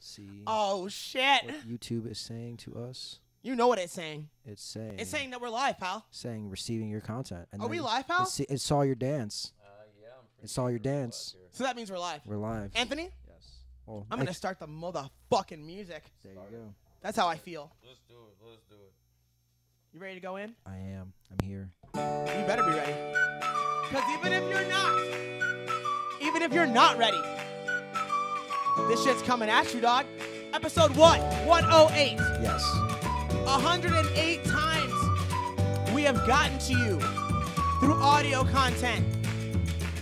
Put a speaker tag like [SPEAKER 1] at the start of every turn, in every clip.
[SPEAKER 1] see.
[SPEAKER 2] Oh shit!
[SPEAKER 1] What YouTube is saying to us.
[SPEAKER 2] You know what it's saying.
[SPEAKER 1] It's saying.
[SPEAKER 2] It's saying that we're live, pal.
[SPEAKER 1] Saying receiving your content. And
[SPEAKER 2] Are we live, pal?
[SPEAKER 1] It saw your dance.
[SPEAKER 3] Yeah, I'm pretty
[SPEAKER 1] It saw your dance.
[SPEAKER 2] So that means we're live.
[SPEAKER 1] We're live.
[SPEAKER 2] Anthony,
[SPEAKER 1] Yes. Well,
[SPEAKER 2] I'm gonna start the motherfucking music.
[SPEAKER 1] There you go.
[SPEAKER 2] That's how I feel.
[SPEAKER 3] Let's do it. Let's do it.
[SPEAKER 2] You ready to go in?
[SPEAKER 1] I am. I'm here.
[SPEAKER 2] You better be ready. Because even if you're not ready, this shit's coming at you, dog. Episode what? 108.
[SPEAKER 1] Yes.
[SPEAKER 2] 108 times we have gotten to you through audio content.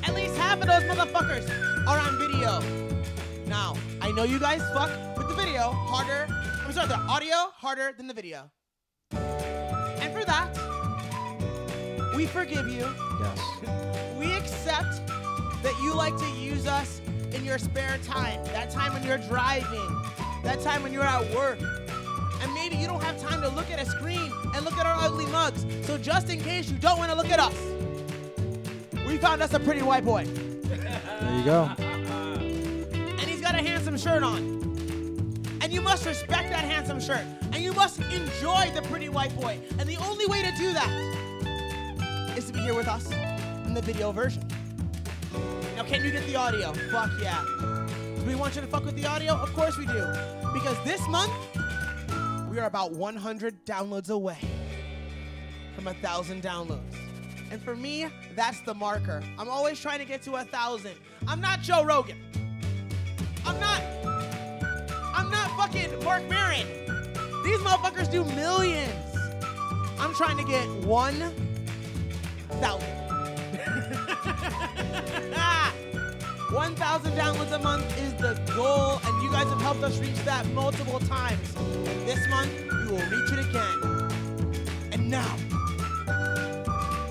[SPEAKER 2] At least half of those motherfuckers are on video. Now, I know you guys fuck with the video harder. I'm sorry, the audio harder than the video. And for that, we forgive you.
[SPEAKER 1] Yes.
[SPEAKER 2] We accept that you like to use us in your spare time. That time when you're driving. That time when you're at work. And maybe you don't have time to look at a screen and look at our ugly mugs. So just in case you don't want to look at us, we found us a pretty white boy.
[SPEAKER 1] There you go.
[SPEAKER 2] And he's got a handsome shirt on. And you must respect that handsome shirt. And you must enjoy the pretty white boy. And the only way to do that is to be here with us in the video version. Now, can you get the audio? Fuck yeah. Do we want you to fuck with the audio? Of course we do. Because this month, we are about 100 downloads away from 1,000 downloads. And for me, that's the marker. I'm always trying to get to 1,000. I'm not Joe Rogan. I'm not fucking Mark Maron. These motherfuckers do millions. I'm trying to get 1,000. 1,000 downloads a month is the goal, and you guys have helped us reach that multiple times. This month, we will reach it again. And now,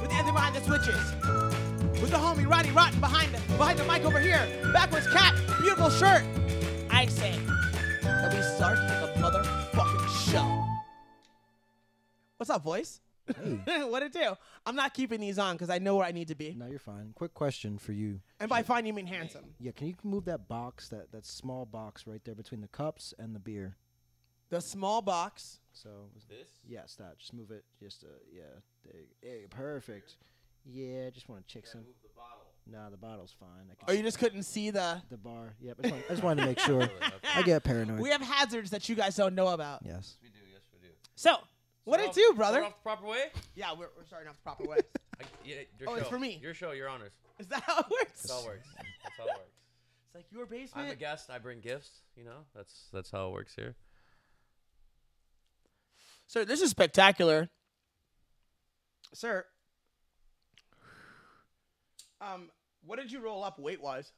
[SPEAKER 2] with Anthony behind the switches, with the homie Ronnie Rotten behind the mic over here, backwards cat, beautiful shirt, I say that we start the motherfucking show. What's up, voice?
[SPEAKER 1] Hey.
[SPEAKER 2] What'd it do? I'm not keeping these on because I know where I need to be.
[SPEAKER 1] No, you're fine. Quick question for you.
[SPEAKER 2] And by fine, you mean handsome.
[SPEAKER 1] Yeah, can you move that box, that small box right there between the cups and the beer?
[SPEAKER 2] The small box.
[SPEAKER 1] So
[SPEAKER 3] This?
[SPEAKER 1] yes, that. Just move it. Just yeah. Hey, perfect. Yeah, just want to check some.
[SPEAKER 3] Move the bottle.
[SPEAKER 1] Nah, the bottle's fine. I can
[SPEAKER 2] Oh, you just couldn't see the
[SPEAKER 1] bar. Yep. I just wanted to make sure. I get paranoid.
[SPEAKER 2] We have hazards that you guys don't know about.
[SPEAKER 1] Yes.
[SPEAKER 3] Yes, we do.
[SPEAKER 2] So, what it do, brother?
[SPEAKER 3] Start off the proper way?
[SPEAKER 2] Yeah, we're starting off the proper way.
[SPEAKER 3] Yeah, your
[SPEAKER 2] Oh,
[SPEAKER 3] show.
[SPEAKER 2] it's for me.
[SPEAKER 3] Your show, your honors.
[SPEAKER 2] Is that how it works?
[SPEAKER 3] That's how it works. That's how it works.
[SPEAKER 2] It's like your basement.
[SPEAKER 3] I'm a guest. I bring gifts. You know, that's how it works here.
[SPEAKER 2] Sir, this is spectacular. Sir, what did you roll up weight-wise?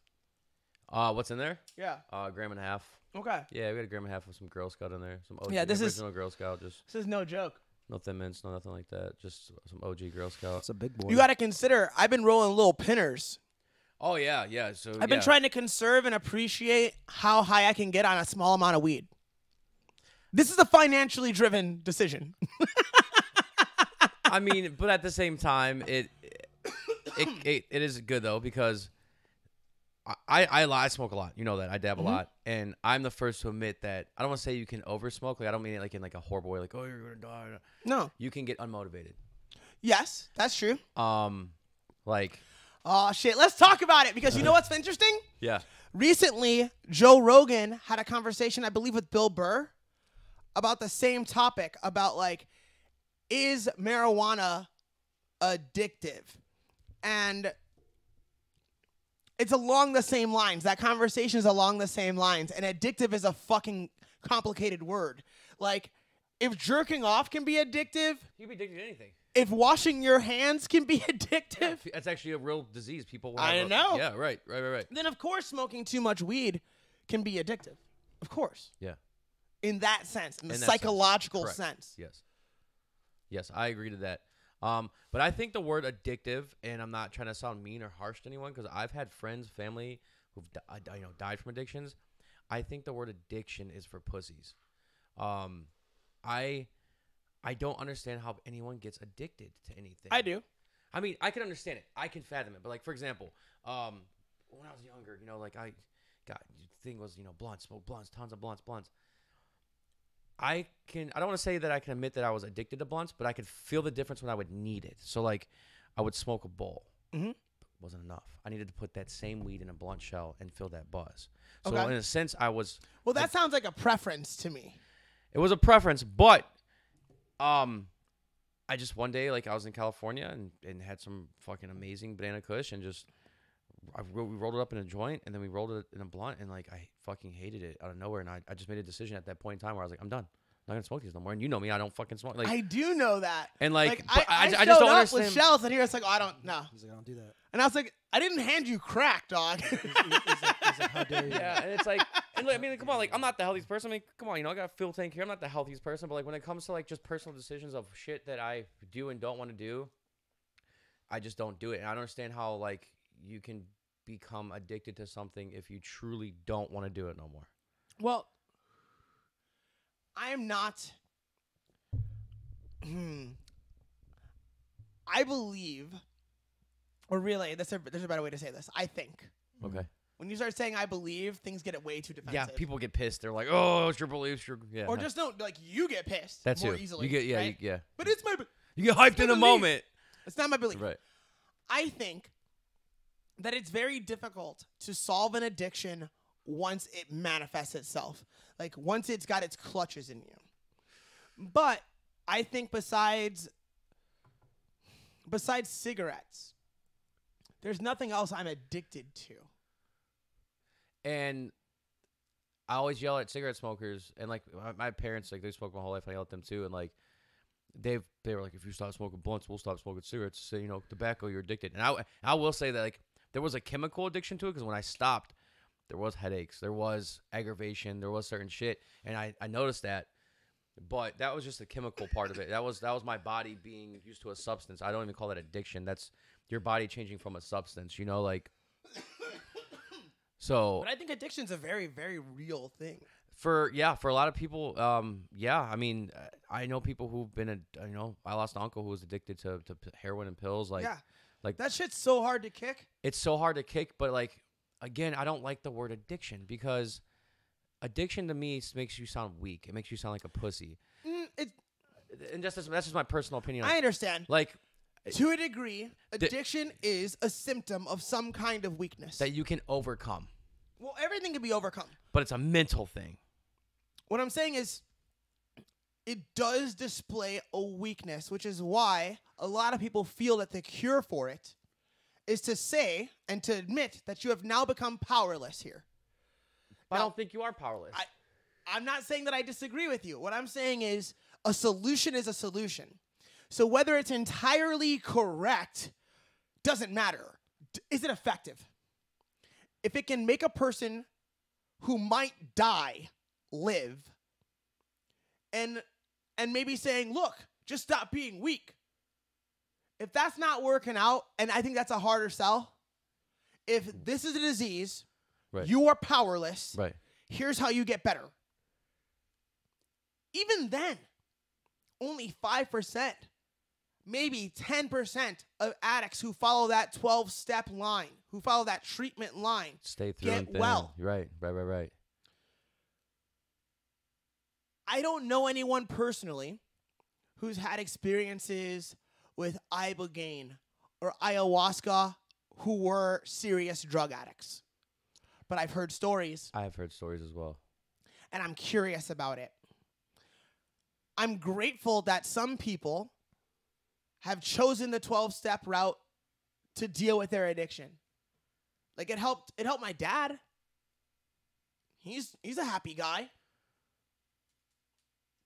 [SPEAKER 3] What's in there?
[SPEAKER 2] Yeah.
[SPEAKER 3] Gram and a half.
[SPEAKER 2] Okay.
[SPEAKER 3] Yeah, we got a gram and a half of some Girl Scout in there. Some OG,
[SPEAKER 2] Yeah, this is-
[SPEAKER 3] original Girl Scout. Just
[SPEAKER 2] This is no joke.
[SPEAKER 3] no Thin Mints, no nothing like that. Just some OG Girl Scout.
[SPEAKER 1] That's a big boy.
[SPEAKER 2] You got to consider, I've been rolling little pinners.
[SPEAKER 3] Oh yeah, yeah. So
[SPEAKER 2] I've been trying to conserve and appreciate how high I can get on a small amount of weed. This is a financially driven decision.
[SPEAKER 3] I mean, but at the same time, it is good though because I smoke a lot. You know that I dab a lot, and I'm the first to admit that I don't want to say you can over smoke. Like I don't mean it like in like a horrible way, like oh you're gonna die.
[SPEAKER 2] No.
[SPEAKER 3] You can get unmotivated.
[SPEAKER 2] Yes, that's true.
[SPEAKER 3] Like
[SPEAKER 2] Oh, shit. Let's talk about it because you know what's interesting?
[SPEAKER 3] yeah.
[SPEAKER 2] Recently, Joe Rogan had a conversation, I believe, with Bill Burr about the same topic about, like, is marijuana addictive? And it's along the same lines. That conversation is along the same lines. And addictive is a fucking complicated word. Like, if jerking off can be addictive,
[SPEAKER 3] You can be addicted to anything.
[SPEAKER 2] if washing your hands can be addictive,
[SPEAKER 3] That's actually a real disease. People.
[SPEAKER 2] I know.
[SPEAKER 3] Yeah. Right.
[SPEAKER 2] then of course smoking too much weed can be addictive. Of course.
[SPEAKER 3] Yeah.
[SPEAKER 2] In that sense, in the
[SPEAKER 3] In that
[SPEAKER 2] psychological
[SPEAKER 3] Correct.
[SPEAKER 2] sense.
[SPEAKER 3] Yes. Yes, I agree to that. But I think the word addictive, and I'm not trying to sound mean or harsh to anyone, because I've had friends, family who've died from addictions. I think the word addiction is for pussies. I don't understand how anyone gets addicted to anything.
[SPEAKER 2] I do.
[SPEAKER 3] I mean, I can understand it. I can fathom it. But like, for example, when I was younger, you know, like I God, the thing was, blunts, smoke blunts, tons of blunts. I don't want to say that I can admit that I was addicted to blunts, but I could feel the difference when I would need it. So like, I would smoke a bowl.
[SPEAKER 2] Mm-hmm.
[SPEAKER 3] Wasn't enough. I needed to put that same weed in a blunt shell and feel that buzz. So
[SPEAKER 2] Okay.
[SPEAKER 3] in a sense, I was.
[SPEAKER 2] Well, that sounds like a preference to me.
[SPEAKER 3] It was a preference, but I just one day, like I was in California and had some fucking amazing banana kush and just we rolled it up in a joint and then we rolled it in a blunt and like I fucking hated it out of nowhere and I just made a decision at that point in time where I was like, I'm done. I'm not gonna smoke these no more. And you know me, I don't fucking smoke. Like
[SPEAKER 2] I do know that.
[SPEAKER 3] And like,
[SPEAKER 2] I
[SPEAKER 3] just
[SPEAKER 2] showed
[SPEAKER 3] don't
[SPEAKER 2] up
[SPEAKER 3] understand.
[SPEAKER 2] with shells, and here it's like, oh, I don't know.
[SPEAKER 1] He's like, I don't do that.
[SPEAKER 2] And I was like, I didn't hand you crack, dog.
[SPEAKER 1] He's like, how dare you?
[SPEAKER 3] Yeah, and it's like, and like, I mean, come on, like I'm not the healthiest person. I mean, come on, I got Phil taken care. I'm not the healthiest person, but like when it comes to like just personal decisions of shit that I do and don't want to do, I just don't do it. And I don't understand how like you can become addicted to something if you truly don't want to do it no more.
[SPEAKER 2] Well, I am not. I believe, or really, there's a better way to say this. I think.
[SPEAKER 3] Okay.
[SPEAKER 2] When you start saying "I believe," things get way too defensive.
[SPEAKER 3] Yeah, people get pissed. They're like, "Oh, it's your beliefs." Yeah.
[SPEAKER 2] Or just don't like you get pissed.
[SPEAKER 3] that's
[SPEAKER 2] more
[SPEAKER 3] it.
[SPEAKER 2] easily.
[SPEAKER 3] You get
[SPEAKER 2] right?
[SPEAKER 3] yeah.
[SPEAKER 2] But it's my.
[SPEAKER 3] You get hyped
[SPEAKER 2] my
[SPEAKER 3] in a
[SPEAKER 2] belief.
[SPEAKER 3] moment.
[SPEAKER 2] It's not my belief.
[SPEAKER 3] Right.
[SPEAKER 2] I think that it's very difficult to solve an addiction once it manifests itself. Like once it's got its clutches in you. But I think besides cigarettes, there's nothing else I'm addicted to.
[SPEAKER 3] And I always yell at cigarette smokers, and like my parents, like they smoked my whole life. I yell at them too, and like they were like, if you stop smoking blunts, we'll stop smoking cigarettes. So tobacco, you're addicted. And I will say that like there was a chemical addiction to it because when I stopped, there was headaches, there was aggravation, there was certain shit, and I noticed that. But that was just the chemical part of it. That was my body being used to a substance. I don't even call that addiction. That's your body changing from a substance. Like. So.
[SPEAKER 2] But I think addiction's a very, very real thing.
[SPEAKER 3] For a lot of people, I mean, I know people who've been, I lost an uncle who was addicted to heroin and pills. Like,
[SPEAKER 2] Yeah.
[SPEAKER 3] like
[SPEAKER 2] That shit's so hard to kick.
[SPEAKER 3] it's so hard to kick. But like, again, I don't like the word addiction because addiction to me makes you sound weak. It makes you sound like a pussy. And that's just my personal opinion.
[SPEAKER 2] I understand.
[SPEAKER 3] Like,
[SPEAKER 2] to a degree, addiction is a symptom of some kind of weakness.
[SPEAKER 3] that you can overcome,
[SPEAKER 2] Well, everything can be overcome.
[SPEAKER 3] but it's a mental thing.
[SPEAKER 2] What I'm saying is it does display a weakness, which is why a lot of people feel that the cure for it is to say and to admit that you have now become powerless here.
[SPEAKER 3] But I
[SPEAKER 2] Now,
[SPEAKER 3] don't think you are powerless.
[SPEAKER 2] I'm not saying that I disagree with you. What I'm saying is a solution is a solution. So whether it's entirely correct doesn't matter. Is it effective? If it can make a person who might die live, and maybe saying, look, just stop being weak. If that's not working out, and I think that's a harder sell, if this is a disease,
[SPEAKER 3] Right.
[SPEAKER 2] you are powerless,
[SPEAKER 3] Right.
[SPEAKER 2] here's how you get better. Even then, only 5%, maybe 10% of addicts who follow that 12-step line, who follow that treatment line,
[SPEAKER 3] Stay through
[SPEAKER 2] get
[SPEAKER 3] and thin.
[SPEAKER 2] well.
[SPEAKER 3] Right.
[SPEAKER 2] I don't know anyone personally who's had experiences with ibogaine or ayahuasca who were serious drug addicts. But I've heard stories,
[SPEAKER 3] I have heard stories as well.
[SPEAKER 2] and I'm curious about it. I'm grateful that some people have chosen the 12-step route to deal with their addiction. Like it helped my dad. He's a happy guy.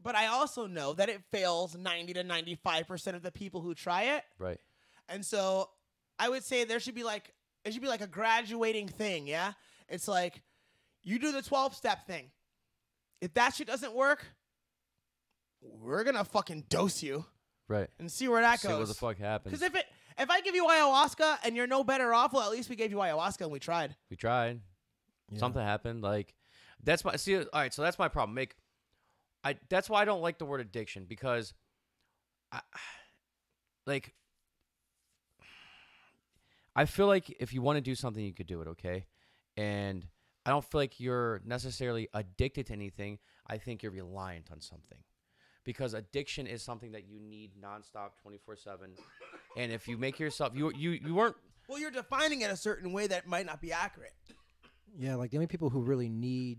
[SPEAKER 2] But I also know that it fails 90 to 95% of the people who try it.
[SPEAKER 3] Right.
[SPEAKER 2] And so I would say it should be like a graduating thing, yeah? It's like you do the 12-step thing. If that shit doesn't work, we're going to fucking dose you
[SPEAKER 3] Right.
[SPEAKER 2] and see where that
[SPEAKER 3] See
[SPEAKER 2] goes.
[SPEAKER 3] what the fuck happens.
[SPEAKER 2] Because if I give you ayahuasca and you're no better off, well, at least we gave you ayahuasca and we tried.
[SPEAKER 3] We tried.
[SPEAKER 1] Yeah.
[SPEAKER 3] Something happened. Like that's my all right, so that's my problem. That's why I don't like the word addiction because I feel like if you want to do something you could do it, okay? And I don't feel like you're necessarily addicted to anything. I think you're reliant on something. Because addiction is something that you need nonstop, 24/7. And if you make yourself, you weren't.
[SPEAKER 2] Well, you're defining it a certain way that might not be accurate.
[SPEAKER 1] Yeah, like the only people who really need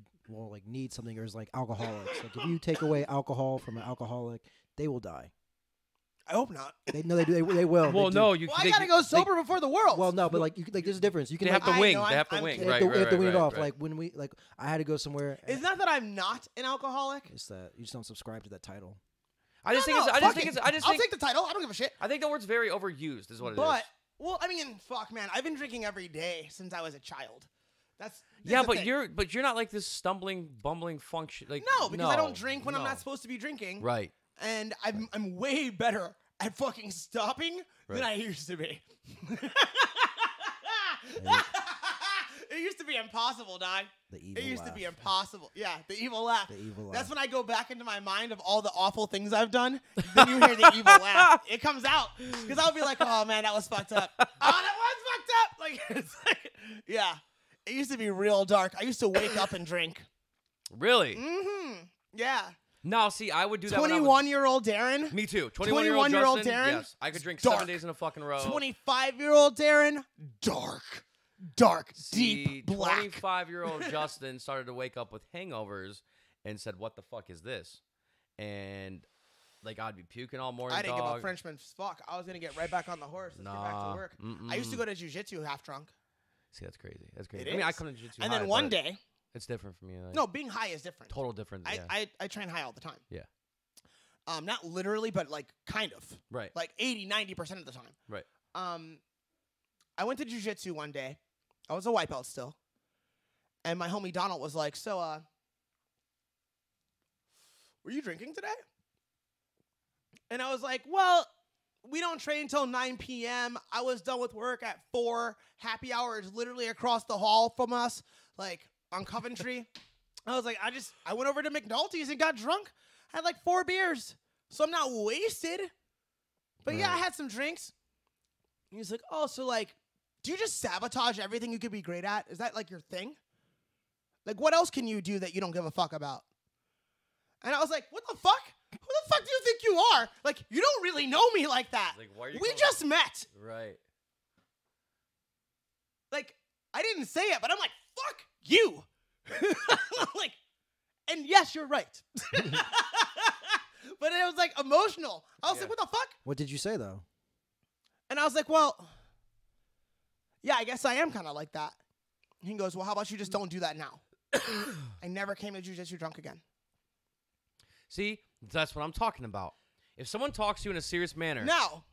[SPEAKER 1] something is like alcoholics. Like if you take away alcohol from an alcoholic, they will die.
[SPEAKER 2] I hope not.
[SPEAKER 1] They do. They will.
[SPEAKER 3] Well,
[SPEAKER 1] they do.
[SPEAKER 3] no,
[SPEAKER 2] I gotta go sober before the world.
[SPEAKER 1] Well, no, but like there's a difference. You can
[SPEAKER 3] They have
[SPEAKER 1] like,
[SPEAKER 3] to wing.
[SPEAKER 2] know,
[SPEAKER 3] They have to
[SPEAKER 2] I'm
[SPEAKER 3] wing.
[SPEAKER 2] kidding.
[SPEAKER 1] they
[SPEAKER 3] Right,
[SPEAKER 1] have to,
[SPEAKER 3] right,
[SPEAKER 1] they have to
[SPEAKER 3] right,
[SPEAKER 1] wing it
[SPEAKER 3] right,
[SPEAKER 1] off.
[SPEAKER 3] right.
[SPEAKER 1] Like when I had to go somewhere.
[SPEAKER 2] It's not that I'm not an alcoholic.
[SPEAKER 1] It's that you just don't subscribe to that title.
[SPEAKER 3] I just think
[SPEAKER 2] I'll take the title. I don't give a shit.
[SPEAKER 3] I think the word's very overused. Is what it is.
[SPEAKER 2] But well, I mean, fuck, man. I've been drinking every day since I was a child. That's
[SPEAKER 3] yeah,
[SPEAKER 2] the
[SPEAKER 3] but
[SPEAKER 2] thing.
[SPEAKER 3] you're not like this stumbling, bumbling function. Like
[SPEAKER 2] No, because I don't drink when I'm
[SPEAKER 3] no.
[SPEAKER 2] not supposed to be drinking.
[SPEAKER 3] Right.
[SPEAKER 2] And I'm way better at fucking stopping than
[SPEAKER 3] Right.
[SPEAKER 2] I used to be. It used to be impossible, dog.
[SPEAKER 1] The evil
[SPEAKER 2] It used to
[SPEAKER 1] laugh.
[SPEAKER 2] be impossible. Yeah, the evil laugh.
[SPEAKER 1] The evil
[SPEAKER 2] That's
[SPEAKER 1] laugh.
[SPEAKER 2] when I go back into my mind of all the awful things I've done. Then you hear the evil laugh. It comes out. Because I'll be like, oh, man, that was fucked up. Oh, that was fucked up. Like, it's like, yeah. It used to be real dark. I used to wake up and drink.
[SPEAKER 3] Really?
[SPEAKER 2] Mm-hmm. Yeah.
[SPEAKER 3] No, see, I would do that.
[SPEAKER 2] 21-year-old Darren.
[SPEAKER 3] Me too. 21-year-old
[SPEAKER 2] 21-year-old
[SPEAKER 3] Justin.
[SPEAKER 2] Darren,
[SPEAKER 3] Yes, I could drink
[SPEAKER 2] dark.
[SPEAKER 3] 7 days in a fucking row.
[SPEAKER 2] 25-year-old Darren. Dark,
[SPEAKER 3] See,
[SPEAKER 2] deep black.
[SPEAKER 3] 25-year-old Justin started to wake up with hangovers and said, "What the fuck is this?" And like I'd be puking all morning.
[SPEAKER 2] I didn't give
[SPEAKER 3] dog.
[SPEAKER 2] a Frenchman's fuck. I was going to get right back on the horse. Let's get back
[SPEAKER 3] Nah,
[SPEAKER 2] to work. I used to go to jiu-jitsu half drunk.
[SPEAKER 3] See, that's crazy. That's crazy.
[SPEAKER 2] It
[SPEAKER 3] I mean, I
[SPEAKER 2] is.
[SPEAKER 3] come to jiu-jitsu
[SPEAKER 2] And
[SPEAKER 3] high,
[SPEAKER 2] then one
[SPEAKER 3] but
[SPEAKER 2] day,
[SPEAKER 3] it's different for me. Like,
[SPEAKER 2] no, being high is different.
[SPEAKER 3] total different. Yeah.
[SPEAKER 2] I train high all the time.
[SPEAKER 3] Yeah.
[SPEAKER 2] Not literally, but like kind of.
[SPEAKER 3] Right.
[SPEAKER 2] Like 80-90% of the time.
[SPEAKER 3] Right.
[SPEAKER 2] I went to jiu-jitsu one day. I was a white belt still. And my homie Donald was like, so, were you drinking today? And I was like, well, we don't train until 9 p.m. I was done with work at 4. Happy hour is literally across the hall from us, like on Coventry. I was like, I went over to McNulty's and got drunk. I had like 4 beers. So I'm not wasted. But yeah, I had some drinks. And he's like, oh, so like, do you just sabotage everything you could be great at? Is that like your thing? Like, what else can you do that you don't give a fuck about? And I was like, what the fuck? Who the fuck do you think you are? Like, you don't really know me like that.
[SPEAKER 3] Like, why are you
[SPEAKER 2] We
[SPEAKER 3] calling-
[SPEAKER 2] just met.
[SPEAKER 3] Right.
[SPEAKER 2] Like, I didn't say it, but I'm like, fuck you. I'm like, and yes, you're right. But it was like emotional. I was like, what the fuck?
[SPEAKER 1] What did you say though?
[SPEAKER 2] And I was like, well, yeah, I guess I am kind of like that. And he goes, well, how about you just don't do that now? I never came to jiu-jitsu drunk again.
[SPEAKER 3] See, that's what I'm talking about. If someone talks to you in a serious manner,
[SPEAKER 2] Now,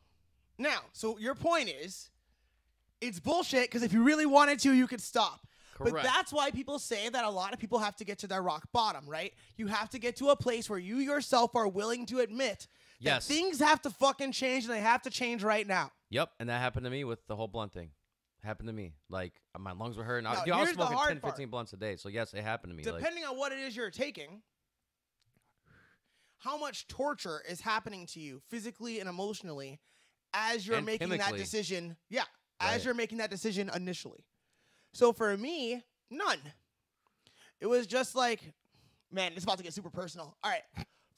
[SPEAKER 2] so your point is, it's bullshit because if you really wanted to, you could stop. But
[SPEAKER 3] Correct.
[SPEAKER 2] that's why people say that a lot of people have to get to their rock bottom, right? You have to get to a place where you yourself are willing to admit
[SPEAKER 3] Yes.
[SPEAKER 2] that things have to fucking change and they have to change right now.
[SPEAKER 3] Yep, and that happened to me with the whole blunt thing. Happened to me. Like, my lungs were hurting. I
[SPEAKER 2] Now,
[SPEAKER 3] was
[SPEAKER 2] here's the
[SPEAKER 3] smoking
[SPEAKER 2] hard
[SPEAKER 3] 10, 15
[SPEAKER 2] part.
[SPEAKER 3] blunts a day. So, yes, it happened to me. Like,
[SPEAKER 2] Depending on what it is you're taking, how much torture is happening to you physically and emotionally as you're
[SPEAKER 3] And
[SPEAKER 2] making that
[SPEAKER 3] chemically.
[SPEAKER 2] decision. Yeah, as
[SPEAKER 3] Right.
[SPEAKER 2] you're making that decision initially. So for me, none. It was just like, man, it's about to get super personal. All right,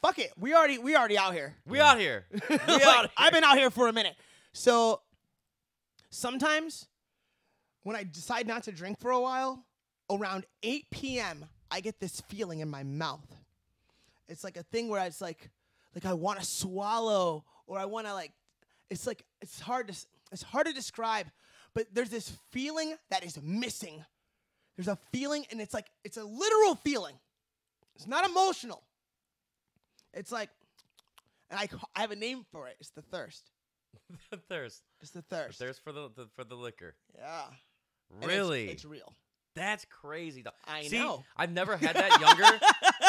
[SPEAKER 2] fuck it. We already out here.
[SPEAKER 3] we out here. We
[SPEAKER 2] Like,
[SPEAKER 3] out here.
[SPEAKER 2] I've been out here for a minute. So sometimes when I decide not to drink for a while, around 8 p.m., I get this feeling in my mouth. It's like a thing where it's like I want to swallow, or I want to like, it's like, it's hard to describe, but there's this feeling that is missing. There's a feeling, and it's like, it's a literal feeling. It's not emotional. It's like, and I have a name for it. It's the thirst.
[SPEAKER 3] The thirst.
[SPEAKER 2] It's the
[SPEAKER 3] The
[SPEAKER 2] thirst.
[SPEAKER 3] thirst for the liquor.
[SPEAKER 2] Yeah. And
[SPEAKER 3] Really?
[SPEAKER 2] It's real.
[SPEAKER 3] That's crazy. Dog.
[SPEAKER 2] I
[SPEAKER 3] See,
[SPEAKER 2] know.
[SPEAKER 3] I've never had that younger.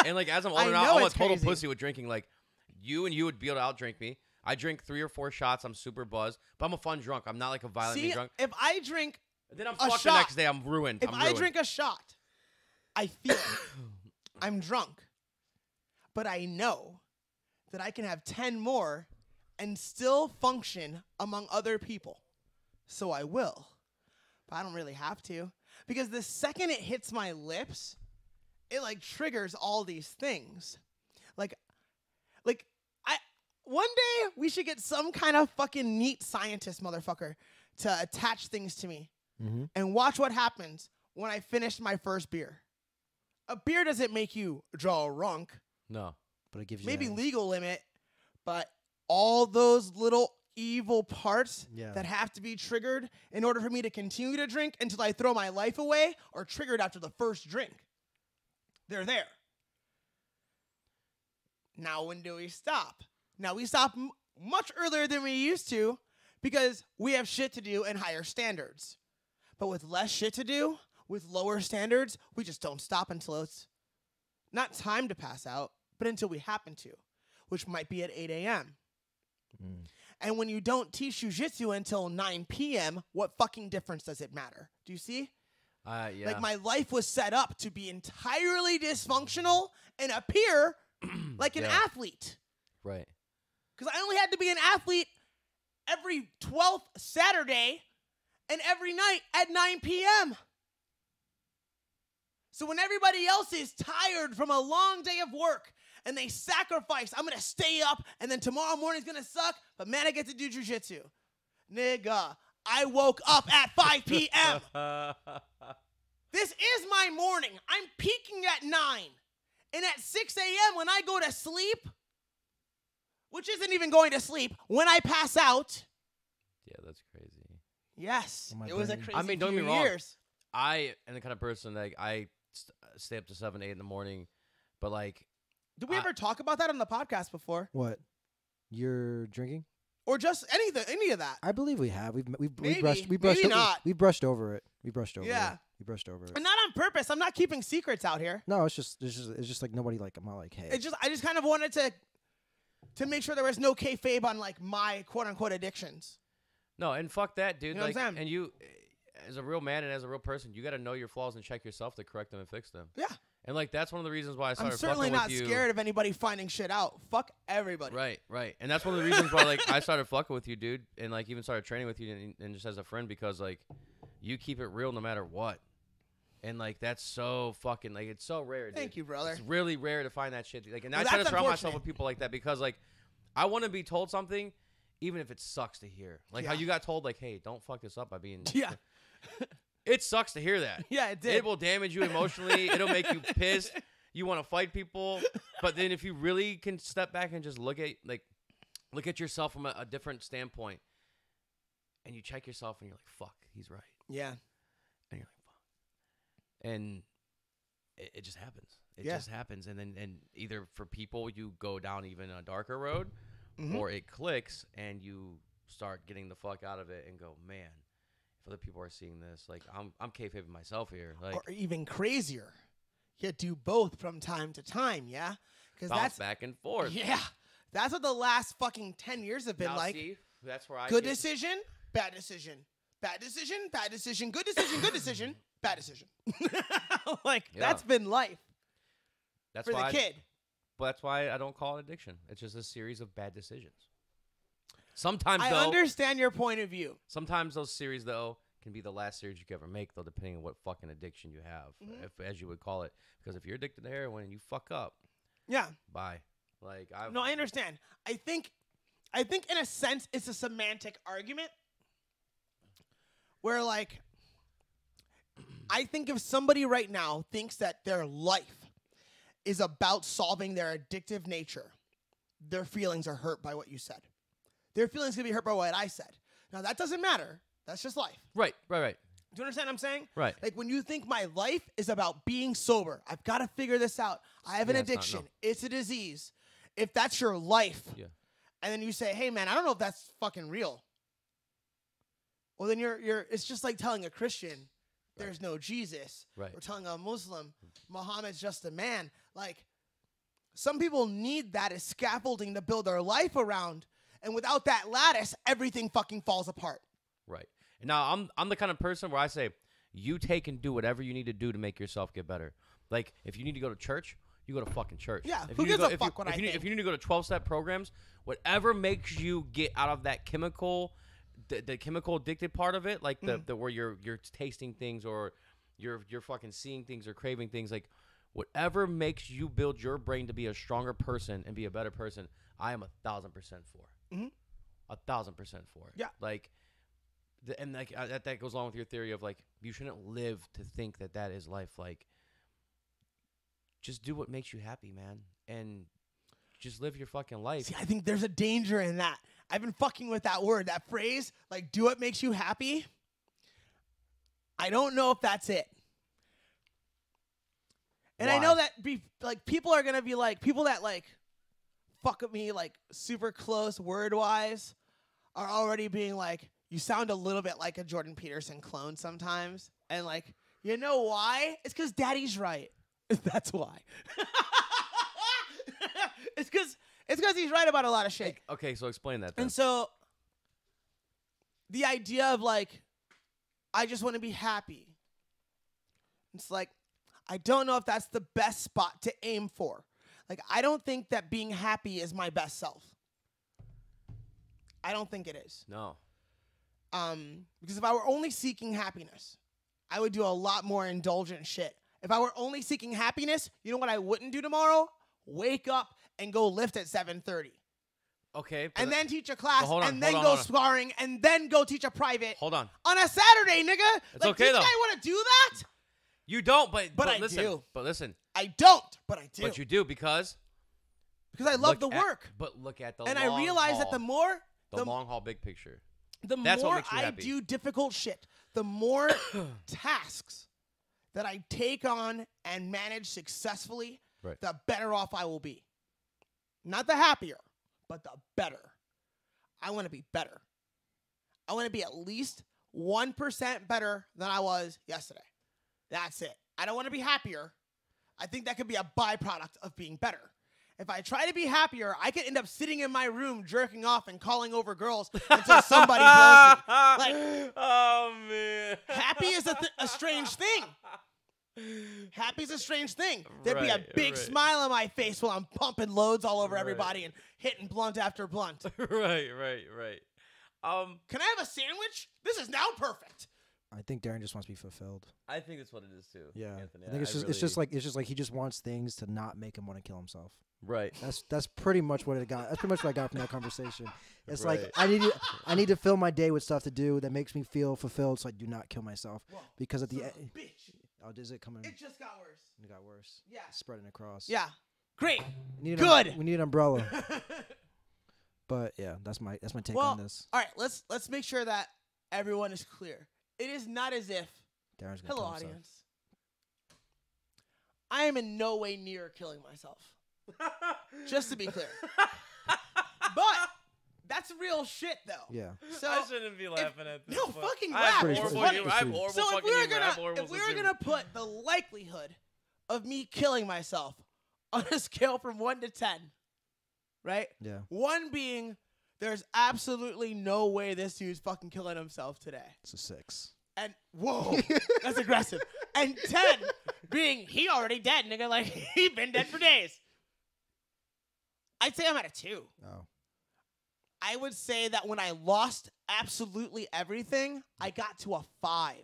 [SPEAKER 3] And like as I'm older
[SPEAKER 2] I
[SPEAKER 3] now,
[SPEAKER 2] know
[SPEAKER 3] I'm a
[SPEAKER 2] it's
[SPEAKER 3] total
[SPEAKER 2] crazy.
[SPEAKER 3] pussy with drinking. Like you would be able to outdrink me. I drink 3 or 4 shots. I'm super buzzed, but I'm a fun drunk. I'm not like a violently
[SPEAKER 2] See,
[SPEAKER 3] drunk.
[SPEAKER 2] if I drink,
[SPEAKER 3] And then I'm
[SPEAKER 2] a
[SPEAKER 3] fucked the
[SPEAKER 2] shot.
[SPEAKER 3] next day. I'm ruined.
[SPEAKER 2] if
[SPEAKER 3] I'm
[SPEAKER 2] I
[SPEAKER 3] ruined.
[SPEAKER 2] drink a shot, I feel it. I'm drunk. But I know that I can have 10 more and still function among other people. So I will. But I don't really have to. Because the second it hits my lips, it like triggers all these things. Like one day we should get some kind of fucking neat scientist motherfucker to attach things to me and watch what happens when I finish my first beer. A beer doesn't make you drunk.
[SPEAKER 3] No.
[SPEAKER 1] But it gives you
[SPEAKER 2] Maybe
[SPEAKER 1] that-
[SPEAKER 2] legal limit, but all those little evil parts
[SPEAKER 1] Yeah.
[SPEAKER 2] that have to be triggered in order for me to continue to drink until I throw my life away are triggered after the first drink. They're there. Now, when do we stop? Now, we stop much earlier than we used to because we have shit to do and higher standards. But with less shit to do, with lower standards, we just don't stop until it's not time to pass out, but until we happen to, which might be at 8 a.m. And when you don't teach jujitsu until 9 p.m., what fucking difference does it matter? Do you see?
[SPEAKER 3] Yeah.
[SPEAKER 2] Like, my life was set up to be entirely dysfunctional and appear like an athlete.
[SPEAKER 3] Right.
[SPEAKER 2] Because I only had to be an athlete every 12th Saturday and every night at 9 p.m. So when everybody else is tired from a long day of work and they sacrifice, I'm going to stay up and then tomorrow morning's going to suck, but man, I get to do jujitsu. Nigga, I woke up at 5 p.m. This is my morning. I'm peaking at 9. And at 6 a.m. when I go to sleep, which isn't even going to sleep, when I pass out.
[SPEAKER 3] Yeah, that's crazy.
[SPEAKER 2] Yes,
[SPEAKER 1] Oh, my
[SPEAKER 2] it was a
[SPEAKER 1] brain.
[SPEAKER 2] crazy
[SPEAKER 3] I mean, don't
[SPEAKER 2] few
[SPEAKER 3] get me wrong.
[SPEAKER 2] years.
[SPEAKER 3] I am the kind of person that I stay up to 7, 8 in the morning, but like,
[SPEAKER 2] Did we ever talk about that on the podcast before?
[SPEAKER 1] What? You're drinking?
[SPEAKER 2] Or just any of that?
[SPEAKER 1] I believe we have. We
[SPEAKER 2] Maybe,
[SPEAKER 1] brushed. We
[SPEAKER 2] maybe
[SPEAKER 1] brushed.
[SPEAKER 2] not.
[SPEAKER 1] We brushed over it. We brushed over
[SPEAKER 2] Yeah.
[SPEAKER 1] it. We brushed over it.
[SPEAKER 2] And not on purpose. I'm not keeping secrets out here.
[SPEAKER 1] No, it's just like nobody like. I'm not like, hey.
[SPEAKER 2] I just kind of wanted to make sure there was no kayfabe on like my quote unquote addictions.
[SPEAKER 3] no, and fuck that, dude.
[SPEAKER 2] You know what
[SPEAKER 3] like,
[SPEAKER 2] I'm saying?
[SPEAKER 3] and you, as a real man and as a real person, you got to know your flaws and check yourself to correct them and fix them.
[SPEAKER 2] Yeah.
[SPEAKER 3] And like, that's one of the reasons why I
[SPEAKER 2] I'm
[SPEAKER 3] started
[SPEAKER 2] certainly
[SPEAKER 3] fucking
[SPEAKER 2] not
[SPEAKER 3] with you.
[SPEAKER 2] scared of anybody finding shit out. Fuck everybody.
[SPEAKER 3] Right, right. And that's one of the reasons why, like, I started fucking with you, dude, and, like, even started training with you and just as a friend because, like, you keep it real no matter what. And, like, that's so fucking, like, it's so rare, dude.
[SPEAKER 2] Thank you, brother.
[SPEAKER 3] It's really rare to find that shit. Like, and
[SPEAKER 2] Well,
[SPEAKER 3] I try to
[SPEAKER 2] that's
[SPEAKER 3] surround myself
[SPEAKER 2] unfortunate.
[SPEAKER 3] with people like that because, like, I want to be told something even if it sucks to hear. Like, how
[SPEAKER 2] Yeah.
[SPEAKER 3] you got told, like, hey, don't fuck this up by being...
[SPEAKER 2] Yeah.
[SPEAKER 3] It sucks to hear that.
[SPEAKER 2] Yeah, it did.
[SPEAKER 3] It will damage you emotionally. It'll make you pissed. You want to fight people, but then if you really can step back and just look at yourself from a different standpoint, and you check yourself, and you're like, "Fuck, he's right,"
[SPEAKER 2] Yeah.
[SPEAKER 3] and you're like, "Fuck," and it just happens. It
[SPEAKER 2] Yeah.
[SPEAKER 3] just happens, and then either for people you go down even a darker road,
[SPEAKER 2] Mhm.
[SPEAKER 3] or it clicks and you start getting the fuck out of it and go, "Man, if other people are seeing this, like I'm kayfabing myself here, like."
[SPEAKER 2] Or even crazier. You do both from time to time, yeah? Because
[SPEAKER 3] Bounce
[SPEAKER 2] that's
[SPEAKER 3] back and forth.
[SPEAKER 2] yeah. That's what the last fucking 10 years have been
[SPEAKER 3] Now,
[SPEAKER 2] like.
[SPEAKER 3] see, that's where I
[SPEAKER 2] Good
[SPEAKER 3] get-
[SPEAKER 2] decision, bad decision. Bad decision, bad decision, good decision, good decision, bad decision. Like,
[SPEAKER 3] Yeah.
[SPEAKER 2] that's been life
[SPEAKER 3] That's
[SPEAKER 2] for
[SPEAKER 3] why
[SPEAKER 2] the kid.
[SPEAKER 3] But that's why I don't call it addiction. It's just a series of bad decisions. Sometimes
[SPEAKER 2] I
[SPEAKER 3] though,
[SPEAKER 2] understand your point of view.
[SPEAKER 3] sometimes those series though can be the last series you could ever make though, depending on what fucking addiction you have, if as you would call it. Because if you're addicted to heroin and you fuck up,
[SPEAKER 2] Yeah.
[SPEAKER 3] bye. Like I
[SPEAKER 2] No, I understand. I think in a sense it's a semantic argument where like I think if somebody right now thinks that their life is about solving their addictive nature, their feelings are hurt by what you said. Their feelings can be hurt by what I said. Now that doesn't matter. That's just life.
[SPEAKER 3] right.
[SPEAKER 2] Do you understand what I'm saying?
[SPEAKER 3] Right.
[SPEAKER 2] Like when you think my life is about being sober, I've got to figure this out. I have an
[SPEAKER 3] Yeah, it's not,
[SPEAKER 2] addiction.
[SPEAKER 3] no.
[SPEAKER 2] It's a disease. If that's your life,
[SPEAKER 3] Yeah.
[SPEAKER 2] and then you say, "Hey, man, I don't know if that's fucking real." Well, then you're. It's just like telling a Christian, "There's no Jesus,"
[SPEAKER 3] Right.
[SPEAKER 2] or telling a Muslim, "Muhammad's just a man." Like, some people need that as scaffolding to build their life around, and without that lattice, everything fucking falls apart.
[SPEAKER 3] Right. And now I'm the kind of person where I say, you take and do whatever you need to do to make yourself get better. Like if you need to go to church, you go to fucking church.
[SPEAKER 2] Yeah,
[SPEAKER 3] If
[SPEAKER 2] who
[SPEAKER 3] you need to
[SPEAKER 2] gives
[SPEAKER 3] go-
[SPEAKER 2] a fuck what I
[SPEAKER 3] if you need-
[SPEAKER 2] think?
[SPEAKER 3] If you need to go to 12-step programs, whatever makes you get out of that chemical, the chemical addicted part of it, like the where you're tasting things or you're fucking seeing things or craving things. Like, whatever makes you build your brain to be a stronger person and be a better person, I am 1,000% for. 1,000% for it.
[SPEAKER 2] Yeah.
[SPEAKER 3] Like, and like that goes along with your theory of like you shouldn't live to think that is life. Like, just do what makes you happy, man, and just live your fucking life.
[SPEAKER 2] See, I think there's a danger in that. I've been fucking with that word, that phrase, like, do what makes you happy. I don't know if that's it. And
[SPEAKER 3] Why?
[SPEAKER 2] I know that people are going to be like, people that like fuck with me like super close word-wise are already being like, you sound a little bit like a Jordan Peterson clone sometimes. And like, you know why? It's because daddy's right. That's why. It's because he's right about a lot of shit.
[SPEAKER 3] Okay, so explain that then.
[SPEAKER 2] And so the idea of like, I just want to be happy. It's like, I don't know if that's the best spot to aim for. Like, I don't think that being happy is my best self. I don't think it is.
[SPEAKER 3] No.
[SPEAKER 2] Because if I were only seeking happiness, I would do a lot more indulgent shit. If I were only seeking happiness, you know what I wouldn't do tomorrow? Wake up and go lift at 7:30.
[SPEAKER 3] Okay.
[SPEAKER 2] And then teach a class,
[SPEAKER 3] hold on,
[SPEAKER 2] and then
[SPEAKER 3] hold
[SPEAKER 2] go
[SPEAKER 3] on.
[SPEAKER 2] sparring, and then go teach a private.
[SPEAKER 3] Hold on.
[SPEAKER 2] On a Saturday, nigga.
[SPEAKER 3] It's
[SPEAKER 2] like,
[SPEAKER 3] okay,
[SPEAKER 2] do you
[SPEAKER 3] though.
[SPEAKER 2] think I want to do that?
[SPEAKER 3] You don't, but
[SPEAKER 2] I
[SPEAKER 3] listen,
[SPEAKER 2] do.
[SPEAKER 3] But listen.
[SPEAKER 2] I don't, but I do.
[SPEAKER 3] But you do because
[SPEAKER 2] I love the
[SPEAKER 3] look at-
[SPEAKER 2] work.
[SPEAKER 3] But look at the
[SPEAKER 2] And
[SPEAKER 3] long
[SPEAKER 2] I realize
[SPEAKER 3] haul,
[SPEAKER 2] that the more
[SPEAKER 3] the long haul big picture.
[SPEAKER 2] the
[SPEAKER 3] That's what
[SPEAKER 2] more
[SPEAKER 3] makes you
[SPEAKER 2] I
[SPEAKER 3] happy.
[SPEAKER 2] do difficult shit, the more tasks that I take on and manage successfully,
[SPEAKER 3] Right.
[SPEAKER 2] the better off I will be. Not the happier, but the better. I want to be better. I want to be at least 1% better than I was yesterday. That's it. I don't want to be happier. I think that could be a byproduct of being better. If I try to be happier, I could end up sitting in my room jerking off and calling over girls until somebody blows me. Like,
[SPEAKER 3] oh man,
[SPEAKER 2] happy is a strange thing. Happy's a strange thing. There'd be a big smile on my face while I'm pumping loads all over everybody and hitting blunt after blunt.
[SPEAKER 3] right.
[SPEAKER 2] Can I have a sandwich? This is now perfect.
[SPEAKER 1] I think Darren just wants to be fulfilled.
[SPEAKER 3] I think that's what it is too.
[SPEAKER 1] Yeah,
[SPEAKER 3] Anthony.
[SPEAKER 1] I think it's just like he just wants things to not make him want to kill himself.
[SPEAKER 3] right.
[SPEAKER 1] That's pretty much what it got. That's pretty much what I got from that conversation. It's
[SPEAKER 3] Right.
[SPEAKER 1] like I need to fill my day with stuff to do that makes me feel fulfilled, so I do not kill myself.
[SPEAKER 2] Whoa.
[SPEAKER 1] Because at the
[SPEAKER 2] Son
[SPEAKER 1] end,
[SPEAKER 2] of a bitch.
[SPEAKER 1] oh, is it coming?
[SPEAKER 2] It just got worse.
[SPEAKER 1] It got worse.
[SPEAKER 2] Yeah.
[SPEAKER 1] Spreading across.
[SPEAKER 2] Yeah. Great.
[SPEAKER 1] We need
[SPEAKER 2] Good.
[SPEAKER 1] we need an umbrella. But yeah, that's my take
[SPEAKER 2] Well,
[SPEAKER 1] on this.
[SPEAKER 2] all right. Let's make sure that everyone is clear. It is not as if.
[SPEAKER 1] Darren's gonna
[SPEAKER 2] Hello,
[SPEAKER 1] kill himself.
[SPEAKER 2] audience. I am in no way near killing myself. Just to be clear. But that's real shit, though.
[SPEAKER 1] Yeah.
[SPEAKER 2] So
[SPEAKER 3] I shouldn't be laughing at this.
[SPEAKER 2] no,
[SPEAKER 3] but
[SPEAKER 2] fucking
[SPEAKER 3] I have
[SPEAKER 2] laugh.
[SPEAKER 1] Pretty
[SPEAKER 3] horrible
[SPEAKER 1] funny.
[SPEAKER 3] humor. I have horrible
[SPEAKER 2] So
[SPEAKER 3] fucking humor. I have horrible
[SPEAKER 2] if we were
[SPEAKER 3] sense of
[SPEAKER 2] gonna put the likelihood of me killing myself on a scale from 1 to 10, right?
[SPEAKER 1] Yeah.
[SPEAKER 2] 1 being there's absolutely no way this dude's fucking killing himself today.
[SPEAKER 1] It's a 6.
[SPEAKER 2] And whoa, that's aggressive. And 10 being he already dead, nigga. Like he been dead for days. I'd say I'm at a 2.
[SPEAKER 1] Oh.
[SPEAKER 2] I would say that when I lost absolutely everything, I got to a 5.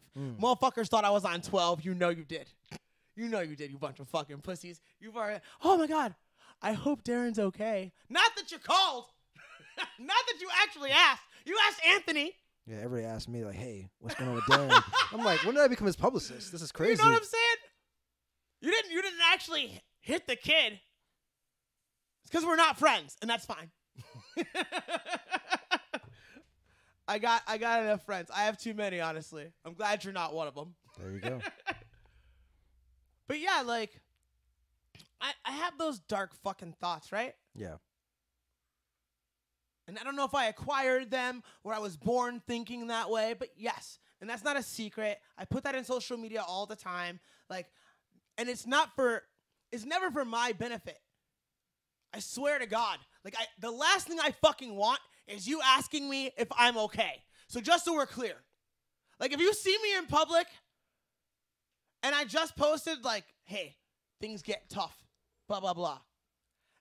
[SPEAKER 2] Motherfuckers thought I was on 12. You know you did. You know you did, you bunch of fucking pussies. You've already, oh my God, I hope Darren's okay. Not that you called. Not that you actually asked. You asked Anthony.
[SPEAKER 1] Yeah, everybody asked me like, "Hey, what's going on with Darren?" I'm like, "When did I become his publicist? This is crazy."
[SPEAKER 2] You know what I'm saying? You didn't actually hit the kid. It's because we're not friends, and that's fine. I got enough friends. I have too many, honestly. I'm glad you're not one of them.
[SPEAKER 1] There you go.
[SPEAKER 2] But yeah, like, I have those dark fucking thoughts, right?
[SPEAKER 1] Yeah.
[SPEAKER 2] And I don't know if I acquired them or I was born thinking that way, but yes. And that's not a secret. I put that in social media all the time. Like, and it's never for my benefit. I swear to God. Like, the last thing I fucking want is you asking me if I'm okay. So just so we're clear. Like, if you see me in public and I just posted, like, hey, things get tough, blah, blah, blah.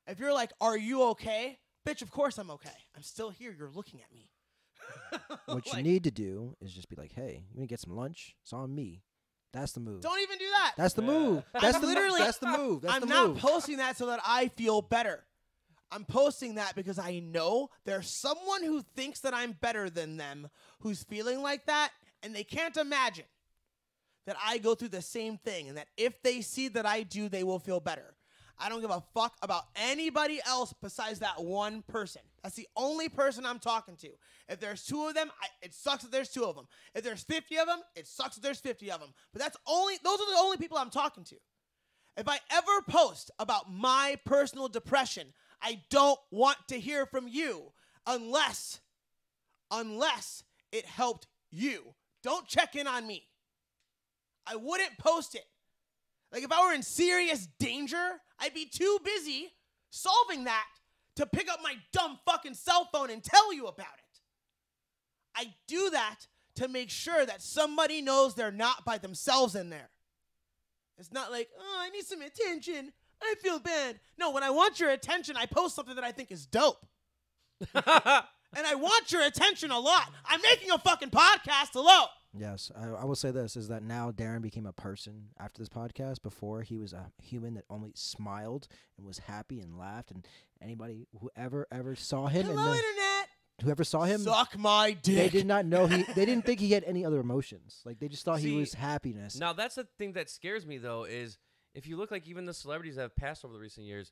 [SPEAKER 2] If you're like, are you okay? Bitch, of course I'm okay. I'm still here. You're looking at me.
[SPEAKER 1] What you need to do is just be like, "Hey, you want to get some lunch? It's on me." That's the move.
[SPEAKER 2] Don't even do that.
[SPEAKER 1] That's the move. That's the
[SPEAKER 2] literally-
[SPEAKER 1] That's the move. That's
[SPEAKER 2] I'm
[SPEAKER 1] the
[SPEAKER 2] not
[SPEAKER 1] move.
[SPEAKER 2] posting that so that I feel better. I'm posting that because I know there's someone who thinks that I'm better than them who's feeling like that, and they can't imagine that I go through the same thing, and that if they see that I do, they will feel better. I don't give a fuck about anybody else besides that one person. That's the only person I'm talking to. If there's 2 of them, it sucks that there's 2 of them. If there's 50 of them, it sucks that there's 50 of them. But those are the only people I'm talking to. If I ever post about my personal depression, I don't want to hear from you unless it helped you. Don't check in on me. I wouldn't post it. Like, if I were in serious danger, I'd be too busy solving that to pick up my dumb fucking cell phone and tell you about it. I do that to make sure that somebody knows they're not by themselves in there. It's not like, oh, I need some attention. I feel bad. No, when I want your attention, I post something that I think is dope. And I want your attention a lot. I'm making a fucking podcast. Hello.
[SPEAKER 1] Yes, I will say this, is that now Darren became a person after this podcast. Before, he was a human that only smiled and was happy and laughed, and anybody whoever ever saw him
[SPEAKER 2] Hello, Internet.
[SPEAKER 1] whoever saw him,
[SPEAKER 2] Suck my dick.
[SPEAKER 1] they did not know they didn't think he had any other emotions. Like, they just thought he
[SPEAKER 3] See,
[SPEAKER 1] was happiness.
[SPEAKER 3] Now, that's the thing that scares me, though, is if you look like even the celebrities that have passed over the recent years,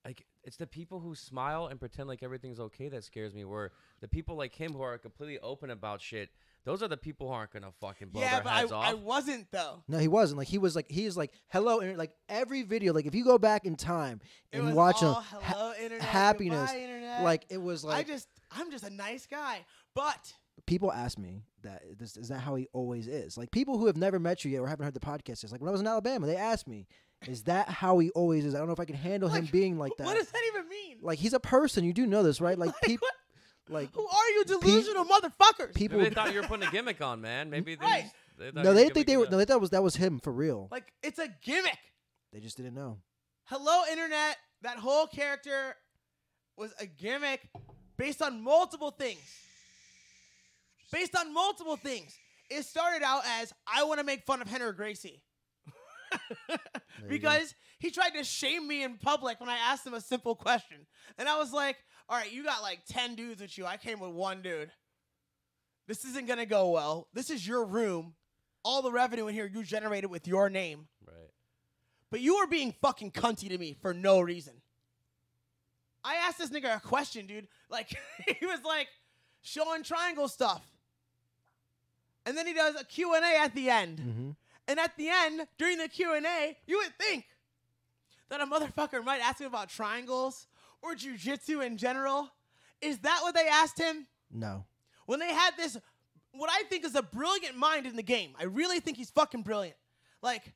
[SPEAKER 3] like, it's the people who smile and pretend like everything's okay that scares me, where the people like him who are completely open about shit, those are the people who aren't going to fucking blow
[SPEAKER 2] Yeah,
[SPEAKER 3] their heads
[SPEAKER 2] but
[SPEAKER 3] off.
[SPEAKER 2] I wasn't, though.
[SPEAKER 1] No, he wasn't. Like, he is like, hello, and like every video, like if you go back in time
[SPEAKER 2] It
[SPEAKER 1] and
[SPEAKER 2] was
[SPEAKER 1] watch
[SPEAKER 2] all,
[SPEAKER 1] him,
[SPEAKER 2] hello, Internet.
[SPEAKER 1] happiness,
[SPEAKER 2] Goodbye, Internet.
[SPEAKER 1] like it was like
[SPEAKER 2] I'm just a nice guy. But
[SPEAKER 1] people ask me that is that how he always is? Like, people who have never met you yet or haven't heard the podcast, it's like when I was in Alabama, they asked me, is that how he always is? I don't know if I can handle him being like that.
[SPEAKER 2] what does that even mean?
[SPEAKER 1] Like, he's a person. You do know this, right? Like, people.
[SPEAKER 2] what?
[SPEAKER 1] Like,
[SPEAKER 2] Who are you, delusional motherfuckers?
[SPEAKER 1] people.
[SPEAKER 3] Maybe they thought you were putting a gimmick on, man. Maybe they,
[SPEAKER 2] Right.
[SPEAKER 3] just, they thought
[SPEAKER 1] No,
[SPEAKER 3] you were
[SPEAKER 1] they didn't think they
[SPEAKER 3] gimmicking
[SPEAKER 1] were.
[SPEAKER 3] up.
[SPEAKER 1] No, they thought that was him for real.
[SPEAKER 2] Like, it's a gimmick.
[SPEAKER 1] They just didn't know.
[SPEAKER 2] Hello, Internet. That whole character was a gimmick based on multiple things. Based on multiple things. It started out as, I want to make fun of Henry Gracie. Because he tried to shame me in public when I asked him a simple question. And I was like, all right, you got like 10 dudes with you. I came with one dude. This isn't going to go well. This is your room. All the revenue in here you generated with your name.
[SPEAKER 3] Right.
[SPEAKER 2] But you were being fucking cunty to me for no reason. I asked this nigga a question, dude. Like, he was like showing triangle stuff. And then he does a Q&A at the end.
[SPEAKER 1] Mm-hmm.
[SPEAKER 2] And at the end, during the Q&A, you would think that a motherfucker might ask him about triangles or jiu-jitsu in general. Is that what they asked him?
[SPEAKER 1] No.
[SPEAKER 2] When they had this, what I think is a brilliant mind in the game. I really think he's fucking brilliant. Like,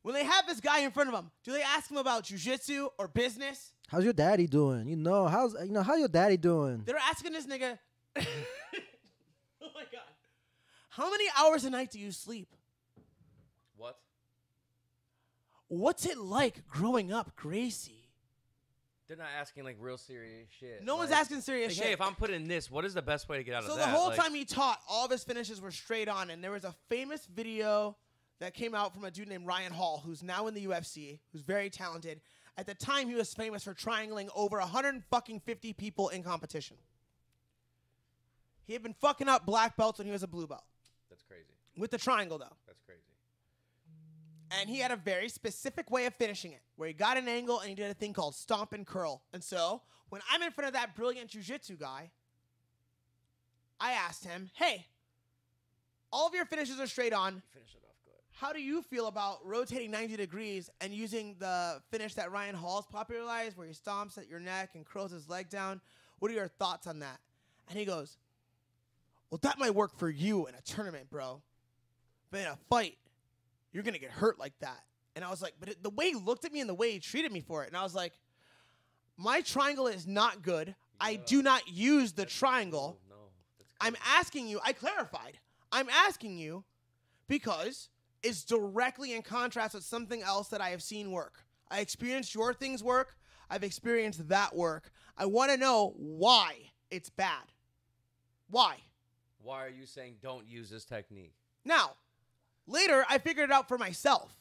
[SPEAKER 2] when they have this guy in front of them, do they ask him about jiu-jitsu or business?
[SPEAKER 1] How's your daddy doing? How's your daddy doing?
[SPEAKER 2] They're asking this nigga, oh my God, how many hours a night do you sleep?
[SPEAKER 3] What?
[SPEAKER 2] What's it like growing up, Gracie?
[SPEAKER 3] They're not asking like real serious shit.
[SPEAKER 2] No one's
[SPEAKER 3] Like,
[SPEAKER 2] asking serious
[SPEAKER 3] like,
[SPEAKER 2] shit.
[SPEAKER 3] Hey, if I'm putting this, what is the best way to get out of
[SPEAKER 2] So
[SPEAKER 3] that?
[SPEAKER 2] the whole
[SPEAKER 3] Like,
[SPEAKER 2] time he taught, all of his finishes were straight on, and there was a famous video that came out from a dude named Ryan Hall, who's now in the UFC, who's very talented. At the time, he was famous for triangling over 150 people in competition. He had been fucking up black belts when he was a blue belt.
[SPEAKER 3] That's crazy.
[SPEAKER 2] With the triangle, though.
[SPEAKER 3] That's crazy.
[SPEAKER 2] And he had a very specific way of finishing it, where he got an angle and he did a thing called stomp and curl. And so, when I'm in front of that brilliant jiu-jitsu guy, I asked him, hey, all of your finishes are straight on.
[SPEAKER 3] You finish it off good.
[SPEAKER 2] How do you feel about rotating 90 degrees and using the finish that Ryan Hall's popularized, where he stomps at your neck and curls his leg down? What are your thoughts on that? And he goes, well, that might work for you in a tournament, bro. But in a fight, you're going to get hurt like that. And I was like, but the way he looked at me and the way he treated me for it, and I was like, my triangle is not good. I do not use the triangle.
[SPEAKER 3] No, that's
[SPEAKER 2] I'm asking you, I clarified. I'm asking you because it's directly in contrast with something else that I have seen work. I experienced your things work. I've experienced that work. I want to know why it's bad. Why?
[SPEAKER 3] Why are you saying don't use this technique?
[SPEAKER 2] Now, Later, I figured it out for myself.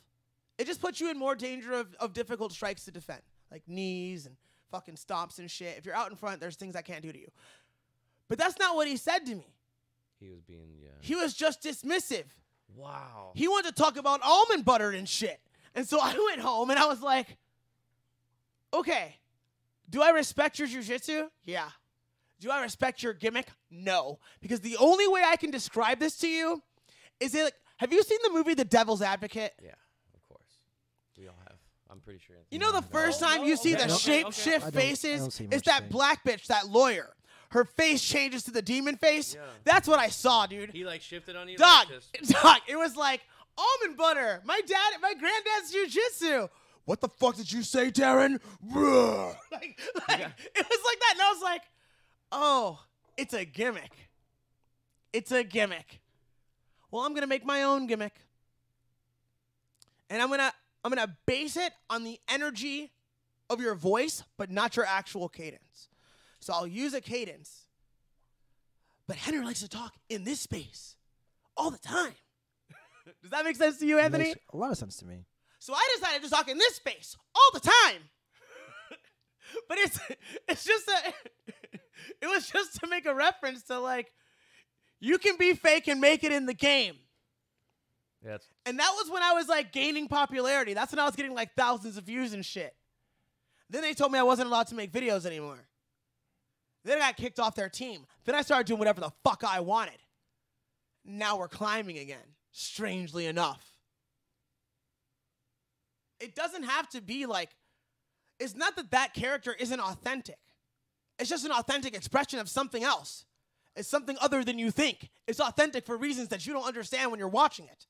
[SPEAKER 2] It just puts you in more danger of difficult strikes to defend, like knees and fucking stomps and shit. If you're out in front, there's things I can't do to you. But that's not what he said to me.
[SPEAKER 3] He was being,
[SPEAKER 2] He was just dismissive.
[SPEAKER 3] Wow.
[SPEAKER 2] He wanted to talk about almond butter and shit. And so I went home and I was like, okay, do I respect your jiu-jitsu? Yeah. Do I respect your gimmick? No. Because the only way I can describe this to you is it, have you seen the movie The Devil's Advocate?
[SPEAKER 3] Yeah, of course. We all have. I'm pretty sure.
[SPEAKER 2] You know the first time you see the shape-shift faces?
[SPEAKER 1] see
[SPEAKER 2] It's
[SPEAKER 1] much
[SPEAKER 2] that
[SPEAKER 1] change.
[SPEAKER 2] black bitch, that lawyer. Her face changes to the demon face.
[SPEAKER 3] Yeah.
[SPEAKER 2] That's what I saw, dude.
[SPEAKER 3] He like shifted on you.
[SPEAKER 2] Dog,
[SPEAKER 3] Like just,
[SPEAKER 2] dog, it was like almond butter. My granddad's jujitsu. What the fuck did you say, Darren? like it was like that, and I was like, oh, it's a gimmick. It's a gimmick. Well, I'm gonna make my own gimmick, and I'm gonna base it on the energy of your voice, but not your actual cadence. So I'll use a cadence. But Henry likes to talk in this space all the time. Does that make sense to you, Anthony?
[SPEAKER 1] Makes a lot of sense to me.
[SPEAKER 2] So I decided to talk in this space all the time. But it's just it was just to make a reference to like, you can be fake and make it in the game.
[SPEAKER 3] yeah,
[SPEAKER 2] And that was when I was like gaining popularity. That's when I was getting like thousands of views and shit. Then they told me I wasn't allowed to make videos anymore. Then I got kicked off their team. Then I started doing whatever the fuck I wanted. Now we're climbing again, strangely enough. It doesn't have to be like, it's not that that character isn't authentic. It's just an authentic expression of something else. It's something other than you think. It's authentic for reasons that you don't understand when you're watching it.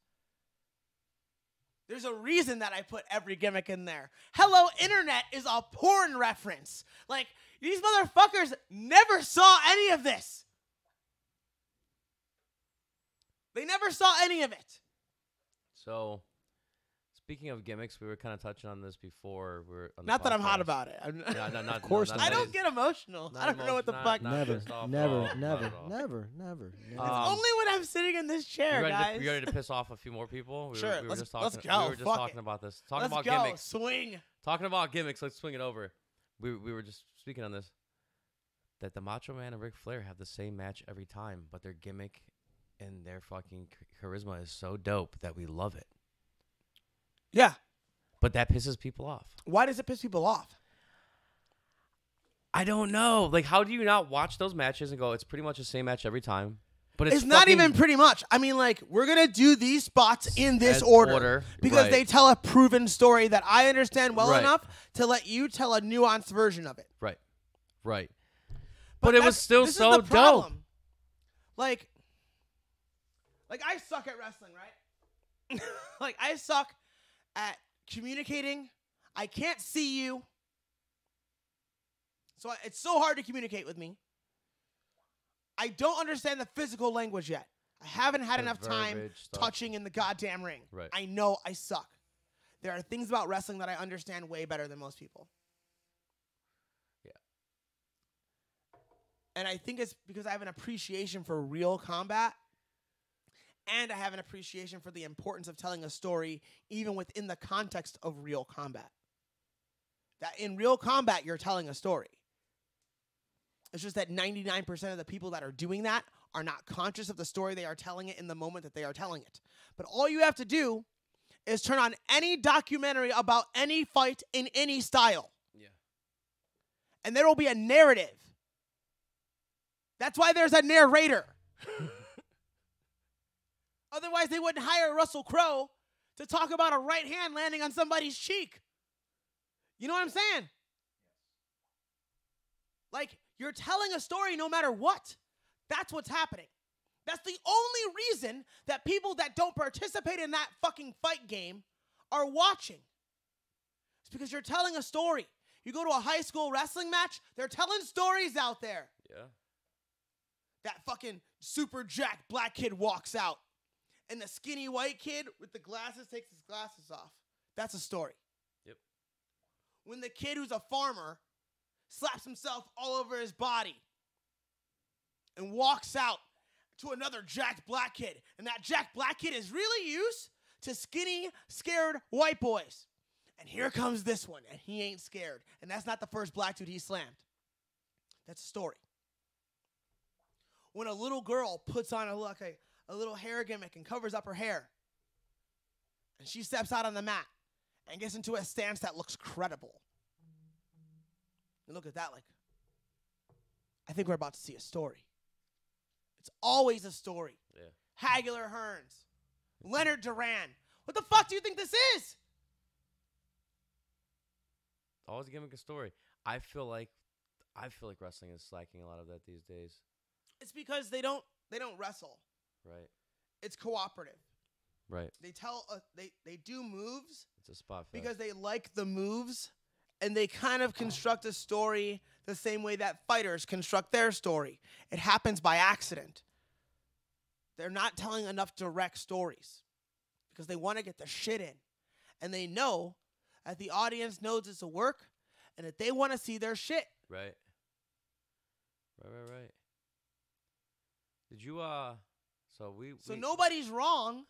[SPEAKER 2] There's a reason that I put every gimmick in there. Hello, Internet is a porn reference. Like, these motherfuckers never saw any of this. They never saw any of it.
[SPEAKER 3] So, speaking of gimmicks, we were kind of touching on this before. We were on the
[SPEAKER 2] Not that I'm hot
[SPEAKER 3] podcast.
[SPEAKER 2] about it.
[SPEAKER 3] Of
[SPEAKER 1] course
[SPEAKER 2] I don't get emotional. I don't know what the fuck.
[SPEAKER 1] Never,
[SPEAKER 3] pissed off at
[SPEAKER 1] never,
[SPEAKER 3] all, not
[SPEAKER 1] never,
[SPEAKER 3] at all.
[SPEAKER 1] never.
[SPEAKER 2] Only when I'm sitting in this chair, guys.
[SPEAKER 3] You ready to piss off a few more people?
[SPEAKER 2] Sure,
[SPEAKER 3] We were
[SPEAKER 2] let's-
[SPEAKER 3] just talking,
[SPEAKER 2] let's go.
[SPEAKER 3] We were just
[SPEAKER 2] Fuck
[SPEAKER 3] talking
[SPEAKER 2] it.
[SPEAKER 3] about this. Talking
[SPEAKER 2] Let's
[SPEAKER 3] about
[SPEAKER 2] go.
[SPEAKER 3] gimmicks.
[SPEAKER 2] Swing.
[SPEAKER 3] Talking about gimmicks. Let's swing it over. We were just speaking on this. That the Macho Man and Ric Flair have the same match every time, but their gimmick and their fucking charisma is so dope that we love it.
[SPEAKER 2] Yeah.
[SPEAKER 3] But that pisses people off.
[SPEAKER 2] Why does it piss people off?
[SPEAKER 3] I don't know. Like, how do you not watch those matches and go, it's pretty much the same match every time? But
[SPEAKER 2] It's not
[SPEAKER 3] fucking-
[SPEAKER 2] even pretty much. I mean, like, we're going to do these spots in this
[SPEAKER 3] As
[SPEAKER 2] order because
[SPEAKER 3] right.
[SPEAKER 2] they tell a proven story that I understand well
[SPEAKER 3] Right.
[SPEAKER 2] enough to let you tell a nuanced version of it.
[SPEAKER 3] Right. But it was still
[SPEAKER 2] this
[SPEAKER 3] so
[SPEAKER 2] is the
[SPEAKER 3] dope.
[SPEAKER 2] problem. Like I suck at wrestling, right? Like, I suck at communicating. I can't see you. So it's so hard to communicate with me. I don't understand the physical language yet. I haven't had
[SPEAKER 3] The
[SPEAKER 2] enough time
[SPEAKER 3] verbiage stuff.
[SPEAKER 2] touching in the goddamn ring.
[SPEAKER 3] Right.
[SPEAKER 2] I know I suck. There are things about wrestling that I understand way better than most people.
[SPEAKER 3] Yeah.
[SPEAKER 2] And I think it's because I have an appreciation for real combat, and I have an appreciation for the importance of telling a story even within the context of real combat. That in real combat, you're telling a story. It's just that 99% of the people that are doing that are not conscious of the story they are telling it in the moment that they are telling it. But all you have to do is turn on any documentary about any fight in any style.
[SPEAKER 3] Yeah.
[SPEAKER 2] And there will be a narrative. That's why there's a narrator. Otherwise, they wouldn't hire Russell Crowe to talk about a right hand landing on somebody's cheek. You know what I'm saying? Like, you're telling a story no matter what. That's what's happening. That's the only reason that people that don't participate in that fucking fight game are watching. It's because you're telling a story. You go to a high school wrestling match, they're telling stories out there.
[SPEAKER 3] Yeah.
[SPEAKER 2] That fucking super jacked black kid walks out, and the skinny white kid with the glasses takes his glasses off. That's a story.
[SPEAKER 3] Yep.
[SPEAKER 2] When the kid who's a farmer slaps himself all over his body and walks out to another jacked black kid, and that jacked black kid is really used to skinny, scared white boys. And here comes this one, and he ain't scared. And that's not the first black dude he slammed. That's a story. When a little girl puts on a little hair gimmick and covers up her hair, and she steps out on the mat and gets into a stance that looks credible. And look at that, like, I think we're about to see a story. It's always a story.
[SPEAKER 3] Yeah.
[SPEAKER 2] Hagular Hearns, Leonard Duran. What the fuck do you think this is?
[SPEAKER 3] Always giving a story. I feel like wrestling is slacking a lot of that these days.
[SPEAKER 2] It's because they don't wrestle.
[SPEAKER 3] Right.
[SPEAKER 2] It's cooperative.
[SPEAKER 3] Right.
[SPEAKER 2] They do moves
[SPEAKER 3] It's a spot fest.
[SPEAKER 2] because they like the moves, and they kind of construct a story the same way that fighters construct their story. It happens by accident. They're not telling enough direct stories because they want to get the shit in. And they know that the audience knows it's a work and that they want to see their shit.
[SPEAKER 3] Right. Right. Did you So
[SPEAKER 2] nobody's wrong.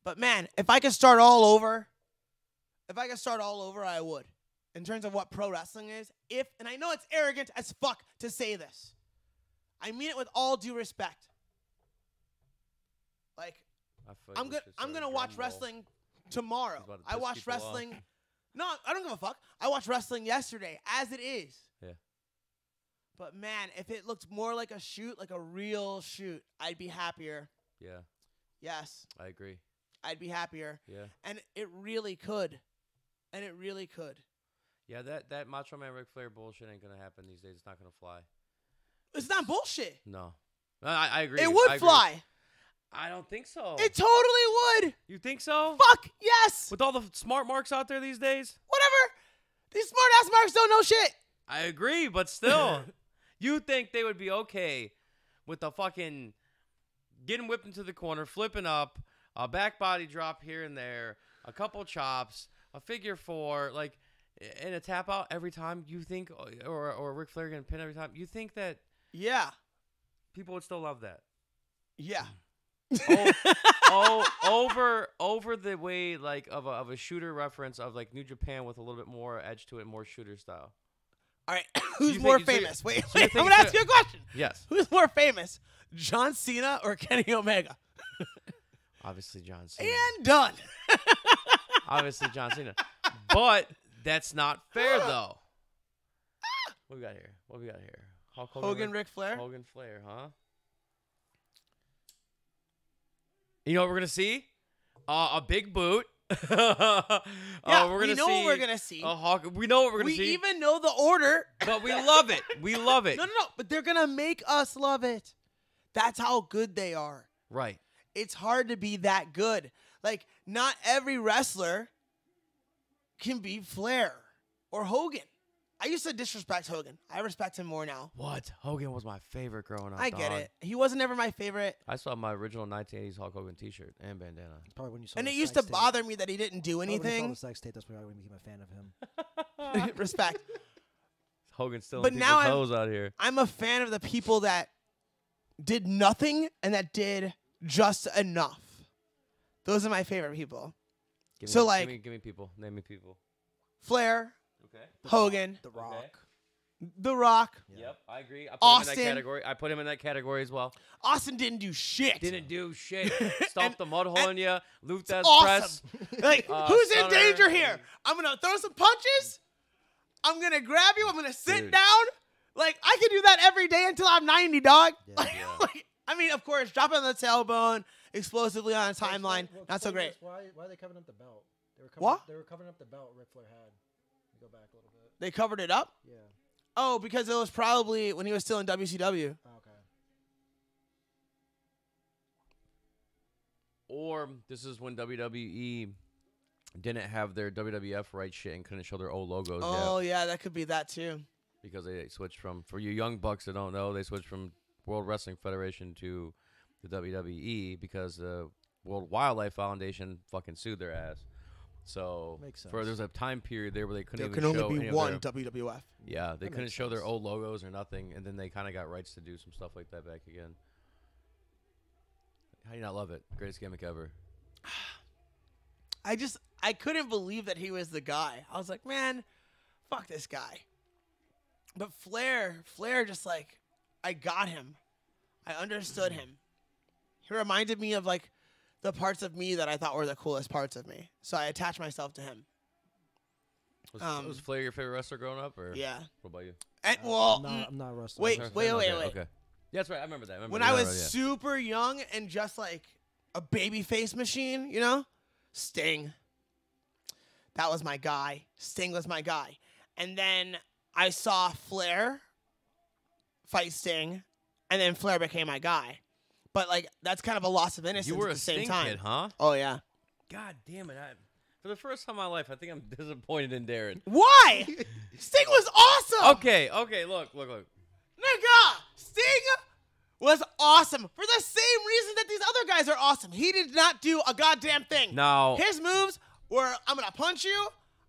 [SPEAKER 2] But man, if I could start all over, I would. In terms of what pro wrestling is, and I know it's arrogant as fuck to say this. I mean it with all due respect. Like, I'm gonna watch wrestling tomorrow. I watched wrestling. No, I don't give a fuck. I watched wrestling yesterday as it is.
[SPEAKER 3] Yeah.
[SPEAKER 2] But man, if it looked more like a shoot, like a real shoot, I'd be happier.
[SPEAKER 3] Yeah.
[SPEAKER 2] Yes.
[SPEAKER 3] I agree.
[SPEAKER 2] I'd be happier.
[SPEAKER 3] Yeah.
[SPEAKER 2] And it really could.
[SPEAKER 3] Yeah, that Macho Man Ric Flair bullshit ain't gonna happen these days. It's not gonna fly.
[SPEAKER 2] It's not bullshit.
[SPEAKER 3] No. I agree.
[SPEAKER 2] It would fly.
[SPEAKER 3] I don't think so.
[SPEAKER 2] It totally would.
[SPEAKER 3] You think so?
[SPEAKER 2] Fuck yes.
[SPEAKER 3] With all the smart marks out there these days?
[SPEAKER 2] Whatever. These smart ass marks don't know shit.
[SPEAKER 3] I agree, but still. You think they would be okay with the fucking getting whipped into the corner, flipping up, a back body drop here and there, a couple chops, a figure four, like, and a tap out every time? You think, or Ric Flair getting pinned every time? You think that people would still love that?
[SPEAKER 2] Yeah.
[SPEAKER 3] Over the way like of a shooter reference of like New Japan with a little bit more edge to it, more shooter style.
[SPEAKER 2] All right, who's more famous? Wait, I'm gonna ask you a question.
[SPEAKER 3] Yes.
[SPEAKER 2] Who's more famous, John Cena or Kenny Omega?
[SPEAKER 3] Obviously John Cena.
[SPEAKER 2] And done.
[SPEAKER 3] Obviously John Cena. But that's not fair though. What we got here? Hulk
[SPEAKER 2] Hogan, Ric Flair.
[SPEAKER 3] Hogan, Flair, huh? You know what we're gonna see? A big boot.
[SPEAKER 2] Yeah, we know what we're gonna see.
[SPEAKER 3] A Hawk. We know what we're gonna see.
[SPEAKER 2] We even know the order.
[SPEAKER 3] But we love it. We love it.
[SPEAKER 2] No. But they're gonna make us love it. That's how good they are.
[SPEAKER 3] Right.
[SPEAKER 2] It's hard to be that good. Like, not every wrestler can be Flair or Hogan. I used to disrespect Hogan. I respect him more now.
[SPEAKER 3] What? Hogan was my favorite growing up.
[SPEAKER 2] I get it. He wasn't ever my favorite.
[SPEAKER 3] I saw my original 1980s Hulk Hogan T-shirt and bandana.
[SPEAKER 1] Probably when you saw
[SPEAKER 2] And
[SPEAKER 1] the
[SPEAKER 2] it used
[SPEAKER 1] sex
[SPEAKER 2] to
[SPEAKER 1] tape.
[SPEAKER 2] bother me that he didn't do
[SPEAKER 1] Probably when you saw
[SPEAKER 2] anything.
[SPEAKER 1] the sex tape, that's probably when you became a fan of him.
[SPEAKER 2] Respect.
[SPEAKER 3] Hogan's still
[SPEAKER 2] But
[SPEAKER 3] in
[SPEAKER 2] now
[SPEAKER 3] people's toes out here.
[SPEAKER 2] I'm a fan of the people that did nothing and that did just enough. Those are my favorite people. Give
[SPEAKER 3] me people. Name me people.
[SPEAKER 2] Flair,
[SPEAKER 3] Okay.
[SPEAKER 2] Hogan,
[SPEAKER 1] The Rock.
[SPEAKER 3] Okay.
[SPEAKER 2] The Rock.
[SPEAKER 1] Yeah.
[SPEAKER 3] Yep, I agree. I put
[SPEAKER 2] Austin.
[SPEAKER 3] him in that category. I put him in that category as well.
[SPEAKER 2] Austin didn't do shit.
[SPEAKER 3] Didn't do shit. Stomped
[SPEAKER 2] And-
[SPEAKER 3] the mud hole in you. Looped that press.
[SPEAKER 2] Awesome. Like, who's in
[SPEAKER 3] Stunner.
[SPEAKER 2] danger here? I'm going to throw some punches. I'm going to grab you. I'm going to sit
[SPEAKER 3] Dude.
[SPEAKER 2] down. Like, I can do that every day until I'm 90, dog.
[SPEAKER 1] Yeah.
[SPEAKER 2] Like, I mean, of course, dropping on the tailbone explosively on a timeline, not so great.
[SPEAKER 1] Why are they covering up the belt?
[SPEAKER 2] What?
[SPEAKER 1] They were covering up the belt Ric Flair had. Go back a little bit.
[SPEAKER 2] They covered it up?
[SPEAKER 1] Yeah.
[SPEAKER 2] Oh, because it was probably when he was still in WCW.
[SPEAKER 1] Oh, okay.
[SPEAKER 3] Or this is when WWE didn't have their WWF right shit and couldn't show their old logos
[SPEAKER 2] Oh,
[SPEAKER 3] yet.
[SPEAKER 2] yeah, that could be that too.
[SPEAKER 3] Because they switched from, for you young bucks that don't know, they switched from World Wrestling Federation to the WWE because the World Wildlife Foundation fucking sued their ass. So
[SPEAKER 1] Makes sense.
[SPEAKER 3] there's a time period there where they couldn't
[SPEAKER 2] There
[SPEAKER 3] even
[SPEAKER 2] can
[SPEAKER 3] show
[SPEAKER 2] only
[SPEAKER 3] any
[SPEAKER 2] be
[SPEAKER 3] of
[SPEAKER 2] one
[SPEAKER 3] their,
[SPEAKER 2] WWF.
[SPEAKER 3] yeah, they
[SPEAKER 1] That
[SPEAKER 3] couldn't
[SPEAKER 1] makes
[SPEAKER 3] show their
[SPEAKER 1] sense.
[SPEAKER 3] old logos or nothing, and then they kind of got rights to do some stuff like that back again. How do you not love it? Greatest gimmick ever.
[SPEAKER 2] I couldn't believe that he was the guy. I was like, man, fuck this guy. But Flair just like, I got him. I understood him. He reminded me of like the parts of me that I thought were the coolest parts of me. So I attached myself to him.
[SPEAKER 3] Was Flair your favorite wrestler growing up? Or
[SPEAKER 2] Yeah.
[SPEAKER 3] What about you?
[SPEAKER 2] And, well,
[SPEAKER 1] I'm not wrestling.
[SPEAKER 2] wait.
[SPEAKER 3] Okay. Yeah, that's right. I remember that.
[SPEAKER 2] When I was super young and just like a baby face machine, you know, Sting. That was my guy. Sting was my guy. And then I saw Flair fight Sting, and then Flair became my guy. But like that's kind of a loss of innocence
[SPEAKER 3] You were
[SPEAKER 2] at
[SPEAKER 3] a
[SPEAKER 2] the same
[SPEAKER 3] Sting
[SPEAKER 2] time.
[SPEAKER 3] kid, huh?
[SPEAKER 2] Oh yeah.
[SPEAKER 3] God damn it! For the first time in my life, I think I'm disappointed in Darren.
[SPEAKER 2] Why? Sting was awesome.
[SPEAKER 3] Okay. Look.
[SPEAKER 2] Nigga, Sting was awesome for the same reason that these other guys are awesome. He did not do a goddamn thing.
[SPEAKER 3] No.
[SPEAKER 2] His moves were, I'm gonna punch you.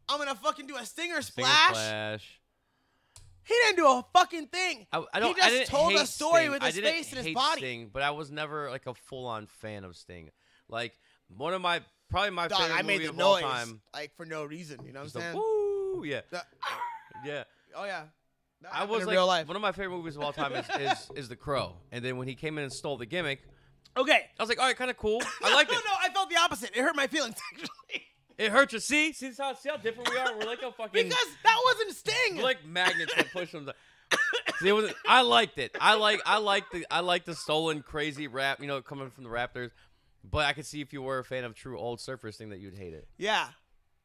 [SPEAKER 2] I'm gonna fucking do a stinger
[SPEAKER 3] Stinger
[SPEAKER 2] splash.
[SPEAKER 3] splash.
[SPEAKER 2] He didn't do a fucking thing.
[SPEAKER 3] I don't,
[SPEAKER 2] he
[SPEAKER 3] I
[SPEAKER 2] just
[SPEAKER 3] didn't
[SPEAKER 2] told
[SPEAKER 3] hate
[SPEAKER 2] a story
[SPEAKER 3] Sting.
[SPEAKER 2] with
[SPEAKER 3] I
[SPEAKER 2] his
[SPEAKER 3] didn't
[SPEAKER 2] face and his
[SPEAKER 3] hate
[SPEAKER 2] body.
[SPEAKER 3] Sting, but I was never like a full-on fan of Sting. Like one of my favorite
[SPEAKER 2] I made
[SPEAKER 3] movie
[SPEAKER 2] the
[SPEAKER 3] of all
[SPEAKER 2] noise
[SPEAKER 3] time.
[SPEAKER 2] like for no reason. You know what
[SPEAKER 3] was
[SPEAKER 2] I'm
[SPEAKER 3] the
[SPEAKER 2] saying?
[SPEAKER 3] woo, yeah,
[SPEAKER 2] Yeah. Oh yeah. That
[SPEAKER 3] I
[SPEAKER 2] happened
[SPEAKER 3] was
[SPEAKER 2] in
[SPEAKER 3] like
[SPEAKER 2] real life.
[SPEAKER 3] one of my favorite movies of all time is The Crow. And then when he came in and stole the gimmick,
[SPEAKER 2] Okay.
[SPEAKER 3] I was like, all right, kind of cool. I liked it.
[SPEAKER 2] No, I felt the opposite. It hurt my feelings actually.
[SPEAKER 3] It hurt you. See how different we are. We're like a fucking
[SPEAKER 2] Because that wasn't Sting.
[SPEAKER 3] we're like magnets that push them. See, I liked it. I like the stolen crazy rap, you know, coming from the Raptors. But I could see if you were a fan of true old Surfers thing that you'd hate it.
[SPEAKER 2] Yeah.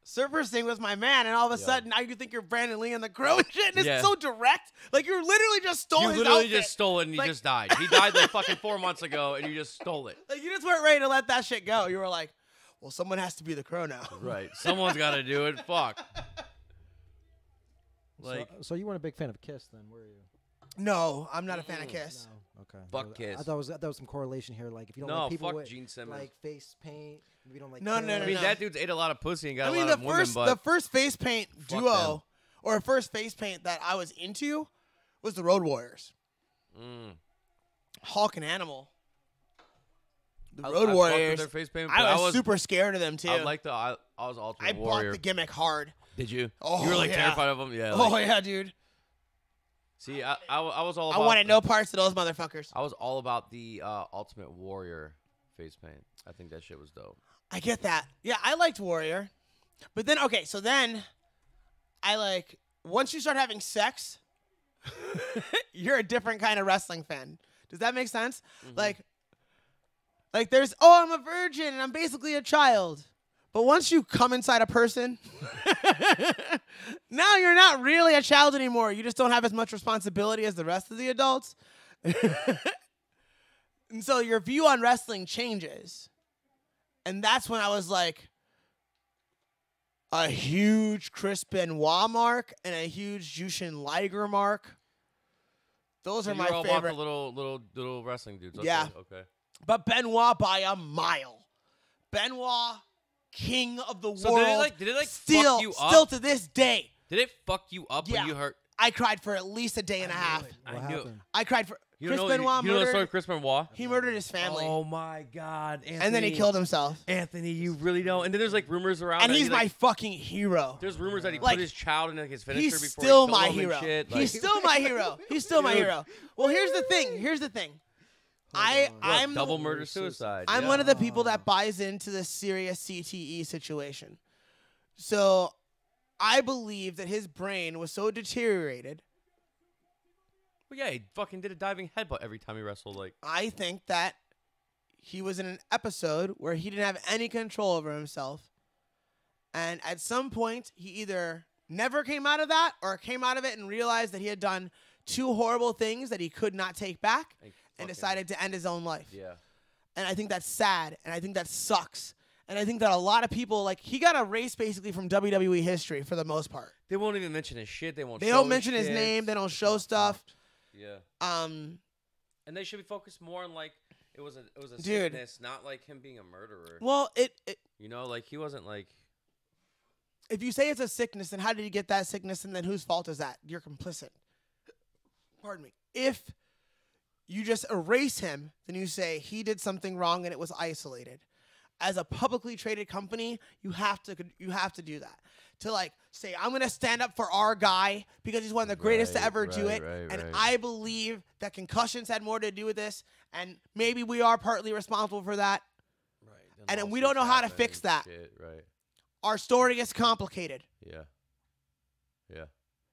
[SPEAKER 2] Surfer Sting was my man, and all of a sudden now you think you're Brandon Lee and the Crow and shit, and it's so direct. Like you literally just stole his
[SPEAKER 3] literally
[SPEAKER 2] outfit.
[SPEAKER 3] just stole it and he just died. He died like fucking 4 months ago and you just stole it.
[SPEAKER 2] Like you just weren't ready to let that shit go. You were like, well, someone has to be the Crow now.
[SPEAKER 3] Right. Someone's got to do it. Fuck. Like,
[SPEAKER 1] so you weren't a big fan of Kiss then, were you?
[SPEAKER 2] No, I'm not a fan of Kiss.
[SPEAKER 1] No. Okay.
[SPEAKER 3] Fuck Kiss.
[SPEAKER 1] I thought there was some correlation here. Like if you don't
[SPEAKER 3] no,
[SPEAKER 1] like people
[SPEAKER 3] fuck
[SPEAKER 1] with
[SPEAKER 3] Gene Simmons.
[SPEAKER 1] like face paint, if you don't like
[SPEAKER 2] No,
[SPEAKER 1] Kiss,
[SPEAKER 2] no, no,
[SPEAKER 3] I mean,
[SPEAKER 2] no.
[SPEAKER 3] that dude's ate a lot of pussy and got
[SPEAKER 2] I mean,
[SPEAKER 3] a lot of women, but
[SPEAKER 2] the first face paint
[SPEAKER 3] Fuck
[SPEAKER 2] duo
[SPEAKER 3] them.
[SPEAKER 2] or first face paint that I was into was the Road Warriors. Hulk and Animal. The
[SPEAKER 3] I
[SPEAKER 2] Road
[SPEAKER 3] fucked with
[SPEAKER 2] Warriors.
[SPEAKER 3] their face paint,
[SPEAKER 2] I
[SPEAKER 3] but
[SPEAKER 2] was super scared of them too.
[SPEAKER 3] I was Ultimate
[SPEAKER 2] I
[SPEAKER 3] Warrior.
[SPEAKER 2] bought the gimmick hard.
[SPEAKER 3] Did you?
[SPEAKER 2] Oh,
[SPEAKER 3] You were like
[SPEAKER 2] yeah.
[SPEAKER 3] terrified of them? Yeah.
[SPEAKER 2] Oh
[SPEAKER 3] like-
[SPEAKER 2] yeah, dude.
[SPEAKER 3] See, I was all
[SPEAKER 2] I
[SPEAKER 3] about
[SPEAKER 2] wanted no parts of those motherfuckers.
[SPEAKER 3] I was all about the Ultimate Warrior face paint. I think that shit was dope.
[SPEAKER 2] I get that. Yeah, I liked Warrior. But then, okay, so then I like, once you start having sex, you're a different kind of wrestling fan. Does that make sense? Like there's, oh, I'm a virgin and I'm basically a child. But once you come inside a person, now you're not really a child anymore. You just don't have as much responsibility as the rest of the adults. And so your view on wrestling changes. And that's when I was like, a huge Chris Benoit mark and a huge Jushin Liger mark. Those
[SPEAKER 3] So
[SPEAKER 2] are
[SPEAKER 3] you
[SPEAKER 2] my
[SPEAKER 3] were all about
[SPEAKER 2] favorite.
[SPEAKER 3] the little wrestling dudes. Okay,
[SPEAKER 2] Yeah.
[SPEAKER 3] Okay.
[SPEAKER 2] But Benoit by a mile. Benoit, king of the
[SPEAKER 3] So
[SPEAKER 2] world.
[SPEAKER 3] did it like
[SPEAKER 2] still,
[SPEAKER 3] fuck you up?
[SPEAKER 2] Still to this day.
[SPEAKER 3] Did it fuck you up
[SPEAKER 2] Yeah.
[SPEAKER 3] when you hurt?
[SPEAKER 2] I cried for at least a day and a half.
[SPEAKER 1] What
[SPEAKER 3] I knew it.
[SPEAKER 1] happened?
[SPEAKER 2] I cried for
[SPEAKER 3] You
[SPEAKER 2] Chris
[SPEAKER 3] know,
[SPEAKER 2] Benoit
[SPEAKER 3] you know the story
[SPEAKER 2] murdered.
[SPEAKER 3] of Chris Benoit?
[SPEAKER 2] He murdered his family.
[SPEAKER 3] Oh my God, Anthony.
[SPEAKER 2] And then he killed himself.
[SPEAKER 3] Anthony, you really don't. And then there's like rumors around.
[SPEAKER 2] And
[SPEAKER 3] that
[SPEAKER 2] he's
[SPEAKER 3] he,
[SPEAKER 2] my
[SPEAKER 3] like,
[SPEAKER 2] fucking hero.
[SPEAKER 3] There's rumors that he
[SPEAKER 2] Like,
[SPEAKER 3] put his child in like his finisher
[SPEAKER 2] He's
[SPEAKER 3] before
[SPEAKER 2] still
[SPEAKER 3] he
[SPEAKER 2] my
[SPEAKER 3] killed him
[SPEAKER 2] hero.
[SPEAKER 3] and shit.
[SPEAKER 2] He's still my hero. He's still my
[SPEAKER 3] Dude.
[SPEAKER 2] hero. Well, here's the thing. I'm
[SPEAKER 3] double murder suicide.
[SPEAKER 2] I'm
[SPEAKER 3] yeah.
[SPEAKER 2] one of the people that buys into the serious CTE situation. So I believe that his brain was so deteriorated.
[SPEAKER 3] Well, yeah, he fucking did a diving headbutt every time he wrestled. Like,
[SPEAKER 2] I think that he was in an episode where he didn't have any control over himself. And at some point, he either never came out of that or came out of it and realized that he had done two horrible things that he could not take back
[SPEAKER 3] like,
[SPEAKER 2] and
[SPEAKER 3] fucking-
[SPEAKER 2] decided to end his own life.
[SPEAKER 3] Yeah.
[SPEAKER 2] And I think that's sad, and I think that sucks. And I think that a lot of people, like, he got erased basically from WWE history for the most part.
[SPEAKER 3] They won't even mention his shit. They
[SPEAKER 2] They don't mention his name. They don't show stuff.
[SPEAKER 3] Yeah.
[SPEAKER 2] Um,
[SPEAKER 3] And they should be focused more on like it was a
[SPEAKER 2] Dude.
[SPEAKER 3] sickness, not like him being a murderer.
[SPEAKER 2] well,
[SPEAKER 3] You know, like he wasn't like
[SPEAKER 2] if you say it's a sickness, then how did he get that sickness, and then whose fault is that? You're complicit. Pardon me. If you just erase him, then you say he did something wrong and it was isolated. as a publicly traded company, you have to do that. To like say, I'm gonna stand up for our guy because he's one of the greatest to ever do it, and I believe that concussions had more to do with this, and maybe we are partly responsible for that.
[SPEAKER 3] Right.
[SPEAKER 2] And then we don't know how to fix that.
[SPEAKER 3] Shit, right.
[SPEAKER 2] Our story gets complicated.
[SPEAKER 3] Yeah. Yeah.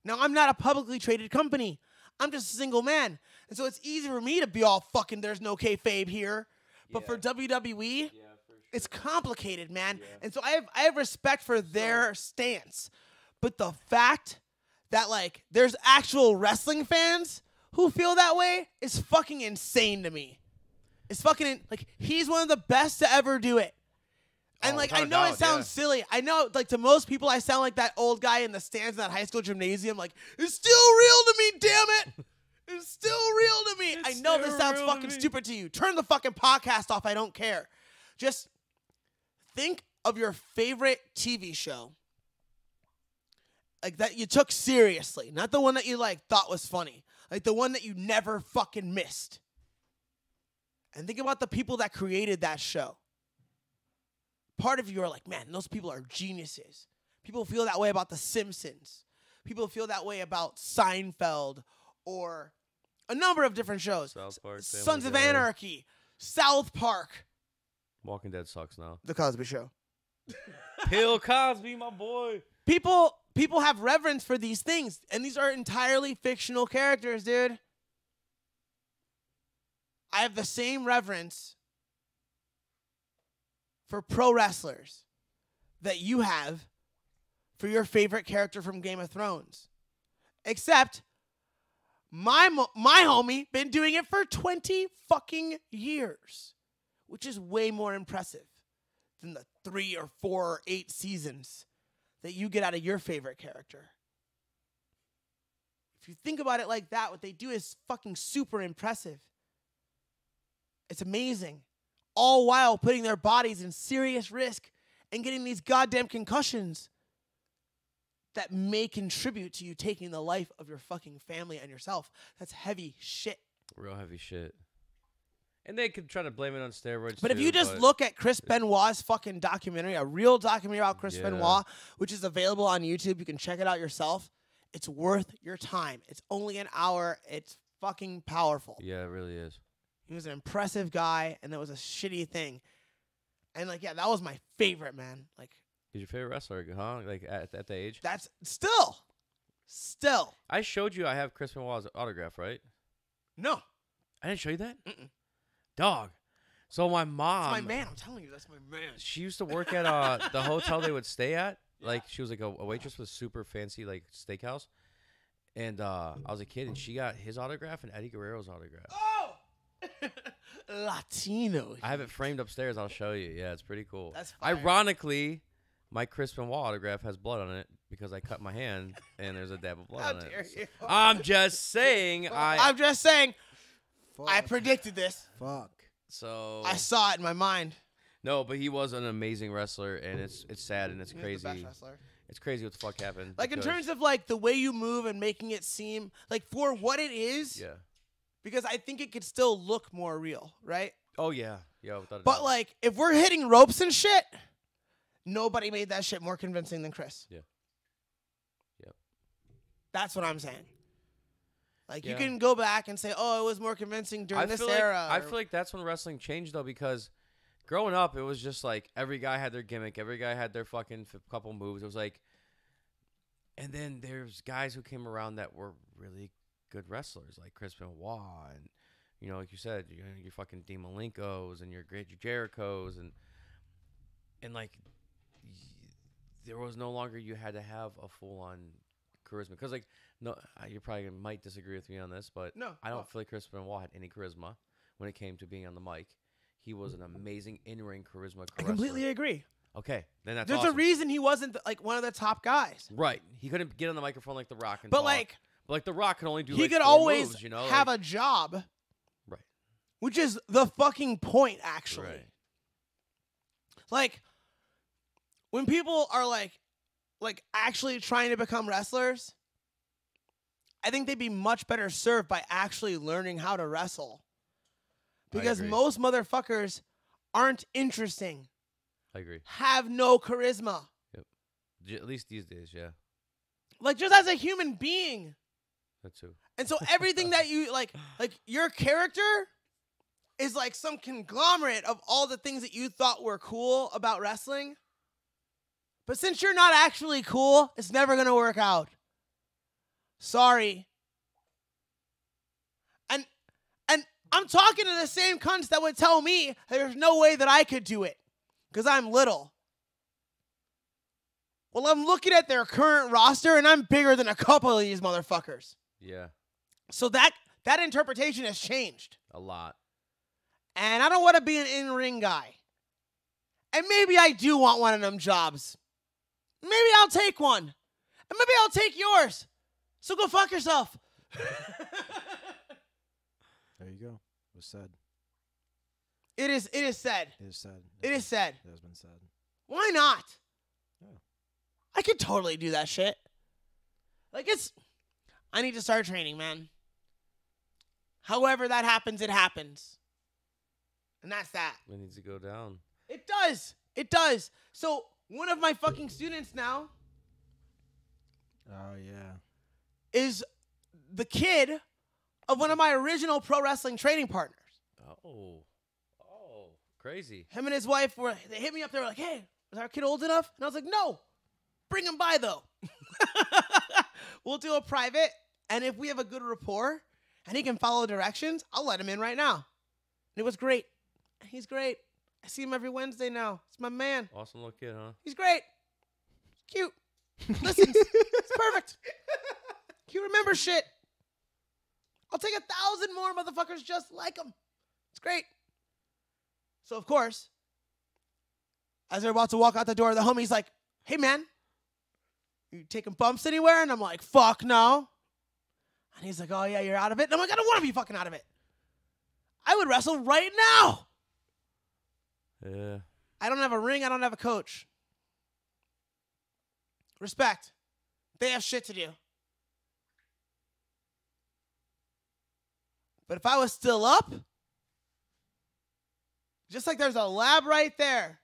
[SPEAKER 2] Now, I'm not a publicly traded company. I'm just a single man. And so it's easy for me to be all fucking there's no kayfabe here. But for WWE, it's complicated, man. Yeah. And so I have respect for their stance. But the fact that, like, there's actual wrestling fans who feel that way is fucking insane to me. It's fucking, like, he's one of the best to ever do it. And, like, I know it sounds silly. I know, like, to most people, I sound like that old guy in the stands in that high school gymnasium. Like, it's still real to me, damn it. It's still real to me. I know this sounds fucking stupid to you. Turn the fucking podcast off. I don't care. Just think of your favorite TV show. Like, that you took seriously. Not the one that you, like, thought was funny. Like, the one that you never fucking missed. And think about the people that created that show. Part of you are like, man, those people are geniuses. People feel that way about The Simpsons. People feel that way about Seinfeld or a number of different shows.
[SPEAKER 3] South Park,
[SPEAKER 2] Sons of Anarchy, South Park.
[SPEAKER 3] Walking Dead sucks now.
[SPEAKER 2] The Cosby Show.
[SPEAKER 3] Bill Cosby, my boy.
[SPEAKER 2] People have reverence for these things, and these are entirely fictional characters, dude. I have the same reverence for pro wrestlers that you have for your favorite character from Game of Thrones. Except my homie been doing it for 20 fucking years, which is way more impressive than the 3 or 4 or 8 seasons that you get out of your favorite character. If you think about it like that, what they do is fucking super impressive. It's amazing. All while putting their bodies in serious risk and getting these goddamn concussions that may contribute to you taking the life of your fucking family and yourself. That's heavy shit.
[SPEAKER 3] Real heavy shit. And they could try to blame it on steroids.
[SPEAKER 2] But if you just look at Chris Benoit's fucking documentary, a real documentary about Chris Benoit, which is available on YouTube, you can check it out yourself. It's worth your time. It's only an hour. It's fucking powerful.
[SPEAKER 3] Yeah, it really is.
[SPEAKER 2] He was an impressive guy, and that was a shitty thing. And, like, yeah, that was my favorite, man. Like,
[SPEAKER 3] he's your favorite wrestler, huh? Like, at the age?
[SPEAKER 2] That's still.
[SPEAKER 3] I showed you I have Chris Benoit's autograph, right?
[SPEAKER 2] No.
[SPEAKER 3] I didn't show you that?
[SPEAKER 2] Mm-mm.
[SPEAKER 3] Dog. So my mom.
[SPEAKER 2] That's my man. I'm telling you, that's my man.
[SPEAKER 3] She used to work at the hotel they would stay at. Yeah. Like, she was like a waitress with super fancy, like, steakhouse. And I was a kid, and she got his autograph and Eddie Guerrero's autograph.
[SPEAKER 2] Oh! Latino.
[SPEAKER 3] I have it framed upstairs. I'll show you. Yeah, it's pretty cool.
[SPEAKER 2] That's fire.
[SPEAKER 3] Ironically, my Chris Benoit autograph has blood on it because I cut my hand and there's a dab of blood
[SPEAKER 2] How
[SPEAKER 3] on
[SPEAKER 2] dare
[SPEAKER 3] it.
[SPEAKER 2] you.
[SPEAKER 3] I'm just saying.
[SPEAKER 2] I'm just saying.
[SPEAKER 1] Fuck.
[SPEAKER 2] I predicted this.
[SPEAKER 1] Fuck.
[SPEAKER 3] So
[SPEAKER 2] I saw it in my mind.
[SPEAKER 3] no, but he was an amazing wrestler, and it's sad and it's
[SPEAKER 2] He was
[SPEAKER 3] crazy.
[SPEAKER 2] the best wrestler.
[SPEAKER 3] It's crazy what the fuck happened.
[SPEAKER 2] Like, in
[SPEAKER 3] because-
[SPEAKER 2] terms of, like, the way you move and making it seem, like, for what it is.
[SPEAKER 3] Yeah.
[SPEAKER 2] Because I think it could still look more real, right?
[SPEAKER 3] Oh yeah. Yeah. Without a
[SPEAKER 2] But,
[SPEAKER 3] doubt.
[SPEAKER 2] like, if we're hitting ropes and shit, nobody made that shit more convincing than Chris.
[SPEAKER 3] Yeah. Yep.
[SPEAKER 2] That's what I'm saying. Like, you
[SPEAKER 3] Yeah.
[SPEAKER 2] can go back and say, oh, it was more convincing during this
[SPEAKER 3] feel
[SPEAKER 2] era.
[SPEAKER 3] I feel like that's when wrestling changed though, because growing up it was just like every guy had their gimmick, every guy had their fucking couple moves. It was like, and then there's guys who came around that were really good wrestlers, like Chris Benoit, and you know, like you said, your fucking Dean Malenkos and your great Jerichos, and like there was no longer you had to have a full on charisma, because like no, you probably might disagree with me on this, but
[SPEAKER 2] No.
[SPEAKER 3] I don't feel like Chris Benoit had any charisma when it came to being on the mic. He was an amazing in-ring charisma.
[SPEAKER 2] I completely agree.
[SPEAKER 3] Okay, then that's
[SPEAKER 2] There's
[SPEAKER 3] awesome.
[SPEAKER 2] a reason he wasn't, like, one of the top guys.
[SPEAKER 3] Right, he couldn't get on the microphone like The Rock and
[SPEAKER 2] But,
[SPEAKER 3] talk.
[SPEAKER 2] like,
[SPEAKER 3] But like The Rock could only do.
[SPEAKER 2] he
[SPEAKER 3] like
[SPEAKER 2] could
[SPEAKER 3] 4
[SPEAKER 2] always
[SPEAKER 3] moves, you know?
[SPEAKER 2] have
[SPEAKER 3] like,
[SPEAKER 2] a job.
[SPEAKER 3] Right.
[SPEAKER 2] Which is the fucking point, actually.
[SPEAKER 3] Right.
[SPEAKER 2] Like, when people are, like actually trying to become wrestlers, I think they'd be much better served by actually learning how to wrestle. Because
[SPEAKER 3] agree.
[SPEAKER 2] most motherfuckers aren't interesting.
[SPEAKER 3] I agree.
[SPEAKER 2] have no charisma.
[SPEAKER 3] At least these days, yeah.
[SPEAKER 2] Like, just as a human being.
[SPEAKER 3] That too.
[SPEAKER 2] And so everything that you, like your character is like some conglomerate of all the things that you thought were cool about wrestling. But since you're not actually cool, it's never going to work out. Sorry. And I'm talking to the same cunts that would tell me there's no way that I could do it because I'm little. Well, I'm looking at their current roster, and I'm bigger than a couple of these motherfuckers.
[SPEAKER 3] Yeah.
[SPEAKER 2] So that interpretation has changed.
[SPEAKER 3] A lot.
[SPEAKER 2] And I don't want to be an in-ring guy. And maybe I do want one of them jobs. Maybe I'll take one. And maybe I'll take yours. So go fuck yourself.
[SPEAKER 1] There you go. It was said.
[SPEAKER 2] It is said.
[SPEAKER 1] It is said.
[SPEAKER 2] It is said.
[SPEAKER 1] It has been said.
[SPEAKER 2] Why not?
[SPEAKER 1] Yeah.
[SPEAKER 2] I could totally do that shit. Like, I need to start training, man. However that happens, it happens. And that's that.
[SPEAKER 3] It needs to go down.
[SPEAKER 2] It does. It does. So, one of my fucking students now
[SPEAKER 1] Oh, yeah.
[SPEAKER 2] is the kid of one of my original pro wrestling training partners.
[SPEAKER 3] Oh, crazy.
[SPEAKER 2] Him and his wife, they hit me up. They were like, hey, is our kid old enough? And I was like, no. Bring him by, though. We'll do a private, and if we have a good rapport and he can follow directions, I'll let him in right now. And it was great. He's great. I see him every Wednesday now. It's my man.
[SPEAKER 3] Awesome little kid, huh?
[SPEAKER 2] He's great. Cute. Listens. It's perfect. He remembers shit. I'll take 1,000 more motherfuckers just like him. It's great. So, of course, as they're about to walk out the door, the homie's like, hey, man, you taking bumps anywhere? And I'm like, fuck no. And he's like, oh, yeah, you're out of it? And I'm like, I don't want to be fucking out of it. I would wrestle right now.
[SPEAKER 3] Yeah.
[SPEAKER 2] I don't have a ring. I don't have a coach. Respect. They have shit to do. But if I was still up, just like there's a lab right there,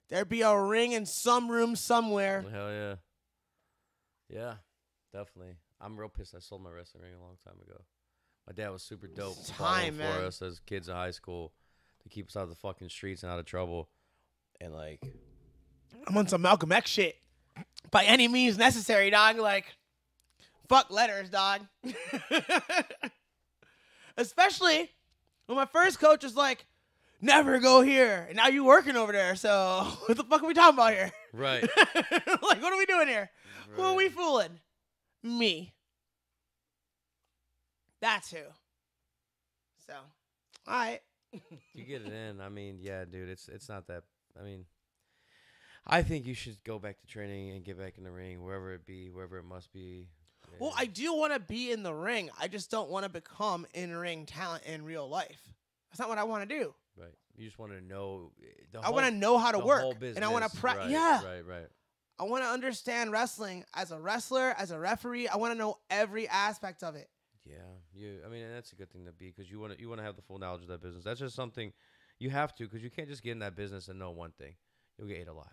[SPEAKER 2] there'd be a ring in some room somewhere.
[SPEAKER 3] Hell yeah. Yeah, definitely. I'm real pissed I sold my wrestling ring a long time ago. My dad was super dope.
[SPEAKER 2] It's time,
[SPEAKER 3] for
[SPEAKER 2] man.
[SPEAKER 3] us as kids in high school to keep us out of the fucking streets and out of trouble. And like,
[SPEAKER 2] I'm on some Malcolm X shit. By any means necessary, dog. Like, fuck letters, dog. Especially when my first coach was like, never go here. And now you working over there. So what the fuck are we talking about here?
[SPEAKER 3] right.
[SPEAKER 2] Like, what are we doing here?
[SPEAKER 3] Right.
[SPEAKER 2] Who are we fooling? Me. That's who. So, all right.
[SPEAKER 3] You get it in. I mean, yeah, dude, it's not that. I mean, I think you should go back to training and get back in the ring, wherever it be, wherever it must be. Yeah.
[SPEAKER 2] Well, I do want to be in the ring. I just don't want to become in-ring talent in real life. That's not what I want to do.
[SPEAKER 3] Right. You just want to know.
[SPEAKER 2] I want to know how to work.
[SPEAKER 3] Whole business.
[SPEAKER 2] And I want to
[SPEAKER 3] Right,
[SPEAKER 2] yeah.
[SPEAKER 3] Right.
[SPEAKER 2] I want to understand wrestling as a wrestler, as a referee. I want to know every aspect of it.
[SPEAKER 3] Yeah, I mean, and that's a good thing to be because you want to have the full knowledge of that business. That's just something you have to because you can't just get in that business and know one thing. You'll get ate alive.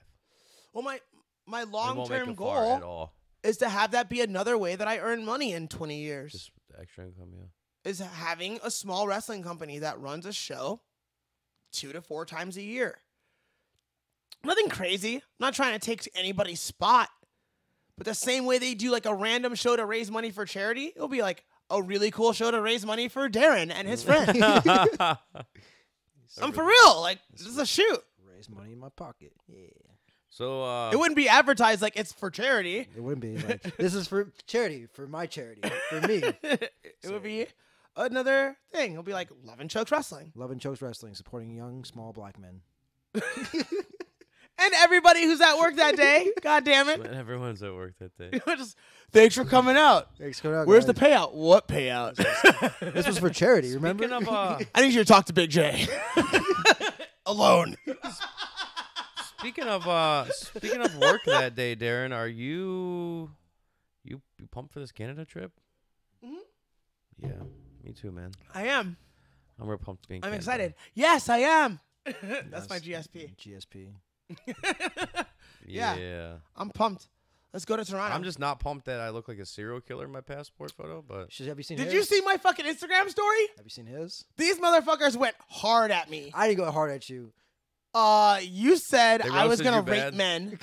[SPEAKER 2] Well, my
[SPEAKER 3] It won't make
[SPEAKER 2] long-term
[SPEAKER 3] it far at
[SPEAKER 2] goal
[SPEAKER 3] all.
[SPEAKER 2] is to have that be another way that I earn money in 20 years.
[SPEAKER 3] Just the extra income, yeah.
[SPEAKER 2] Is having a small wrestling company that runs a show 2 to 4 times a year. Nothing crazy. I'm not trying to take anybody's spot. But the same way they do like a random show to raise money for charity, it'll be like a really cool show to raise money for Darren and his friends. I'm for real. Like, this is a shoot.
[SPEAKER 1] Raise money in my pocket. Yeah.
[SPEAKER 3] So
[SPEAKER 2] It wouldn't be advertised like it's for charity.
[SPEAKER 1] It wouldn't be like, this is for charity, for my charity, for me.
[SPEAKER 2] It would be another thing. It'll be like Love and Chokes Wrestling.
[SPEAKER 1] Love and Chokes Wrestling, supporting young, small black men.
[SPEAKER 2] And everybody who's at work that day. God damn it.
[SPEAKER 3] everyone's at work that day.
[SPEAKER 2] Just, thanks for coming out.
[SPEAKER 1] Thanks for coming out,
[SPEAKER 2] Where's
[SPEAKER 1] guys.
[SPEAKER 2] the payout? What payout?
[SPEAKER 1] This was for charity, remember?
[SPEAKER 3] Speaking of
[SPEAKER 2] I need you to talk to Big J. Alone.
[SPEAKER 3] speaking of work that day, Darren, are you pumped for this Canada trip?
[SPEAKER 2] Mhm.
[SPEAKER 3] Yeah, me too, man.
[SPEAKER 2] I am.
[SPEAKER 3] I'm real pumped to be in
[SPEAKER 2] I'm
[SPEAKER 3] Canada.
[SPEAKER 2] excited. Yes, I am. That's my GSP.
[SPEAKER 1] GSP.
[SPEAKER 2] Yeah. I'm pumped. Let's go to Toronto.
[SPEAKER 3] I'm just not pumped that I look like a serial killer in my passport photo, but
[SPEAKER 1] Have you seen
[SPEAKER 2] Did
[SPEAKER 1] his?
[SPEAKER 2] you see my fucking Instagram story?
[SPEAKER 1] Have you seen his?
[SPEAKER 2] These motherfuckers went hard at me.
[SPEAKER 1] I didn't go hard at you.
[SPEAKER 2] You said
[SPEAKER 3] They
[SPEAKER 2] I was
[SPEAKER 3] roasted
[SPEAKER 2] gonna
[SPEAKER 3] you
[SPEAKER 2] rape
[SPEAKER 3] bad.
[SPEAKER 2] men.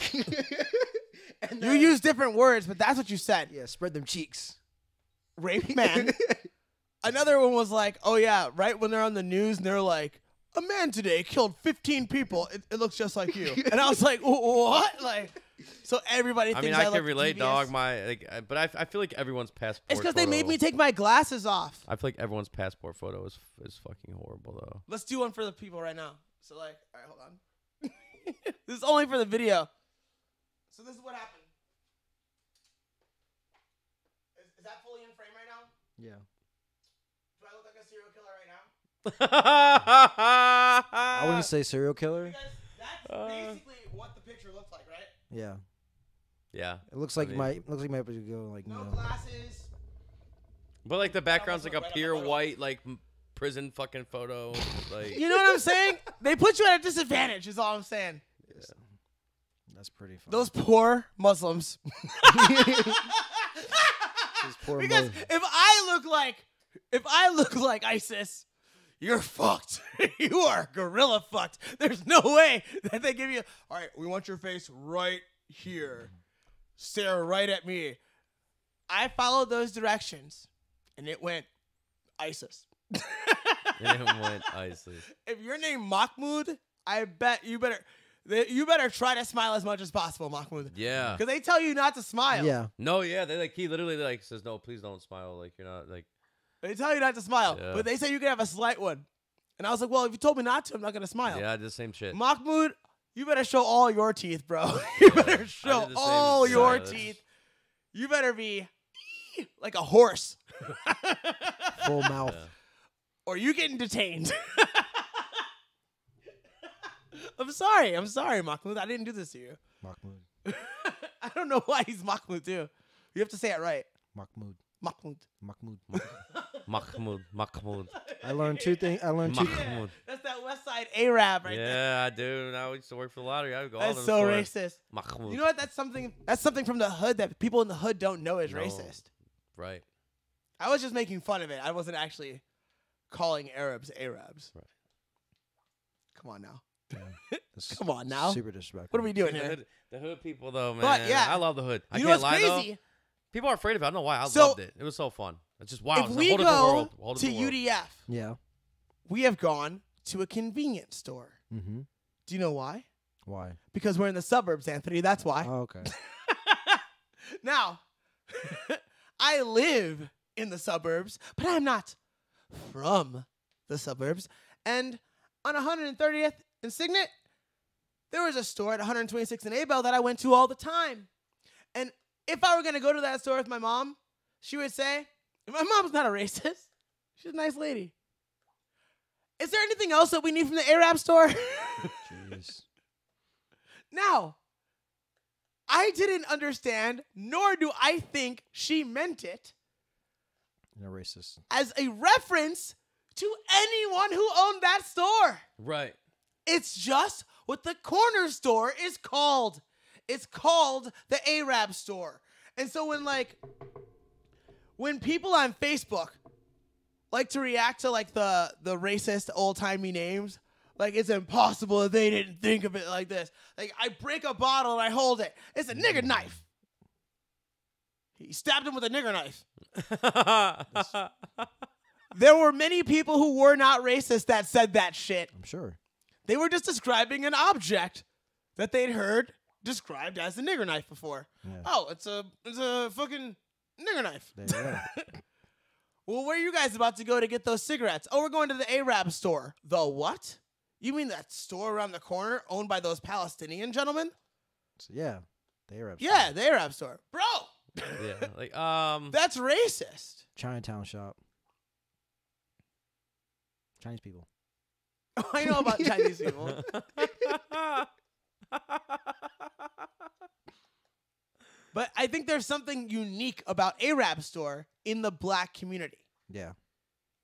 [SPEAKER 1] And
[SPEAKER 2] You used different words, but that's what you said.
[SPEAKER 1] Yeah, spread them cheeks.
[SPEAKER 2] Rape men. Another one was like, oh yeah, right when they're on the news and they're like, a man today killed 15 people. It looks just like you. And I was like, what? Like, so everybody
[SPEAKER 3] I
[SPEAKER 2] thinks
[SPEAKER 3] mean,
[SPEAKER 2] I
[SPEAKER 3] I
[SPEAKER 2] look
[SPEAKER 3] can relate,
[SPEAKER 2] devious.
[SPEAKER 3] dog. But I feel like everyone's passport.
[SPEAKER 2] It's because they made
[SPEAKER 3] photo-
[SPEAKER 2] me take my glasses off.
[SPEAKER 3] I feel like everyone's passport photo is fucking horrible though.
[SPEAKER 2] Let's do one for the people right now. So like, all right, hold on. This is only for the video. So this is what happened. Is that fully in frame right now?
[SPEAKER 1] Yeah.
[SPEAKER 2] Do I look like a serial killer right now?
[SPEAKER 1] I wouldn't say serial killer.
[SPEAKER 2] Because that's basically what the picture looks like, right?
[SPEAKER 1] Yeah.
[SPEAKER 3] Yeah,
[SPEAKER 1] It looks like
[SPEAKER 3] I mean-
[SPEAKER 1] you might have to go like
[SPEAKER 2] No
[SPEAKER 1] no.
[SPEAKER 2] glasses.
[SPEAKER 3] but like the background's like a
[SPEAKER 2] Right up
[SPEAKER 3] pure
[SPEAKER 2] the middle.
[SPEAKER 3] white like prison fucking photo. Like
[SPEAKER 2] You know what I'm saying? They put you at a disadvantage, is all I'm saying.
[SPEAKER 1] That's pretty fun.
[SPEAKER 2] Those poor Muslims.
[SPEAKER 1] These poor
[SPEAKER 2] Because
[SPEAKER 1] Muslims.
[SPEAKER 2] if I look like ISIS, you're fucked. You are gorilla fucked. There's no way that they give you, all right, we want your face right here. Stare right at me. I followed those directions, and it went ISIS.
[SPEAKER 3] it went ISIS.
[SPEAKER 2] If your name Mahmoud, I bet you better try to smile as much as possible, Mahmoud.
[SPEAKER 3] Yeah.
[SPEAKER 2] Because they tell you not to smile.
[SPEAKER 1] Yeah.
[SPEAKER 3] No, yeah, he literally like says no, please don't smile. Like you're not like.
[SPEAKER 2] They tell you not to smile,
[SPEAKER 3] Yeah.
[SPEAKER 2] but they say you can have a slight one. And I was like, well, if you told me not to, I'm not going to smile.
[SPEAKER 3] Yeah, I did the same shit.
[SPEAKER 2] Mahmoud, you better show all your teeth, bro. You better show
[SPEAKER 3] did the same
[SPEAKER 2] all
[SPEAKER 3] shit.
[SPEAKER 2] your
[SPEAKER 3] That's-
[SPEAKER 2] teeth. You better be like a horse.
[SPEAKER 1] Full mouth.
[SPEAKER 3] Yeah.
[SPEAKER 2] Or you getting detained. I'm sorry, Mahmoud. I didn't do this to you.
[SPEAKER 1] Mahmoud.
[SPEAKER 2] I don't know why he's Mahmoud, too. You have to say it right.
[SPEAKER 1] Mahmoud.
[SPEAKER 2] Mahmoud.
[SPEAKER 1] Mahmoud.
[SPEAKER 3] Mahmoud.
[SPEAKER 1] I learned two things. I learned two.
[SPEAKER 3] Mahmoud.
[SPEAKER 2] That's that West Side Arab right there.
[SPEAKER 3] Yeah, I do. I used to work for the lottery. I would go all
[SPEAKER 2] That's
[SPEAKER 3] them
[SPEAKER 2] so
[SPEAKER 3] stores.
[SPEAKER 2] racist.
[SPEAKER 3] Mahmoud.
[SPEAKER 2] You know what? That's something from the hood that people in the hood don't know is
[SPEAKER 3] No.
[SPEAKER 2] racist.
[SPEAKER 3] Right.
[SPEAKER 2] I was just making fun of it. I wasn't actually calling Arabs Arabs.
[SPEAKER 3] Right.
[SPEAKER 2] Come on now.
[SPEAKER 1] That's
[SPEAKER 2] Come on now.
[SPEAKER 1] Super disrespectful.
[SPEAKER 2] What are we doing
[SPEAKER 3] The
[SPEAKER 2] here?
[SPEAKER 3] hood people, though, man.
[SPEAKER 2] But, yeah.
[SPEAKER 3] I love the hood. I
[SPEAKER 2] You know
[SPEAKER 3] can't
[SPEAKER 2] what's
[SPEAKER 3] lie,
[SPEAKER 2] crazy?
[SPEAKER 3] though. People are afraid of it. I don't know why. I
[SPEAKER 2] So,
[SPEAKER 3] loved it. It was so fun. It's just, wow.
[SPEAKER 2] If
[SPEAKER 3] It's a
[SPEAKER 2] we
[SPEAKER 3] whole different
[SPEAKER 2] go
[SPEAKER 3] world. Whole
[SPEAKER 2] to
[SPEAKER 3] different world.
[SPEAKER 2] UDF,
[SPEAKER 1] Yeah.
[SPEAKER 2] we have gone to a convenience store.
[SPEAKER 1] Mm-hmm.
[SPEAKER 2] Do you know why?
[SPEAKER 1] Why?
[SPEAKER 2] Because we're in the suburbs, Anthony. That's why.
[SPEAKER 1] Oh, okay.
[SPEAKER 2] Now, I live in the suburbs, but I'm not from the suburbs. And on 130th and Signet, there was a store at 126th and Abel that I went to all the time. And if I were going to go to that store with my mom, she would say, my mom's not a racist. She's a nice lady. Is there anything else that we need from the Arab store?
[SPEAKER 1] Jeez.
[SPEAKER 2] Now, I didn't understand, nor do I think she meant it
[SPEAKER 1] You're racist.
[SPEAKER 2] as a reference to anyone who owned that store.
[SPEAKER 3] Right.
[SPEAKER 2] It's just what the corner store is called. It's called the Arab store. And so when people on Facebook like to react to like the racist old-timey names, like it's impossible that they didn't think of it like this. Like I break a bottle and I hold it. It's a nigger knife. He stabbed him with a nigger knife. There were many people who were not racist that said that shit.
[SPEAKER 1] I'm sure.
[SPEAKER 2] They were just describing an object that they'd heard described as a nigger knife before.
[SPEAKER 1] Yeah.
[SPEAKER 2] Oh, it's a fucking nigger knife.
[SPEAKER 1] There you go.
[SPEAKER 2] Well, where are you guys about to go to get those cigarettes? Oh, we're going to the Arab store. The what? You mean that store around the corner owned by those Palestinian gentlemen?
[SPEAKER 1] So, yeah. The Arab.
[SPEAKER 2] Yeah,
[SPEAKER 1] store.
[SPEAKER 2] the Arab store. Bro,
[SPEAKER 3] Yeah. Like,
[SPEAKER 2] that's racist.
[SPEAKER 1] Chinatown shop. Chinese people.
[SPEAKER 2] I know about Chinese people. But I think there's something unique about Arab store in the black community
[SPEAKER 1] Yeah.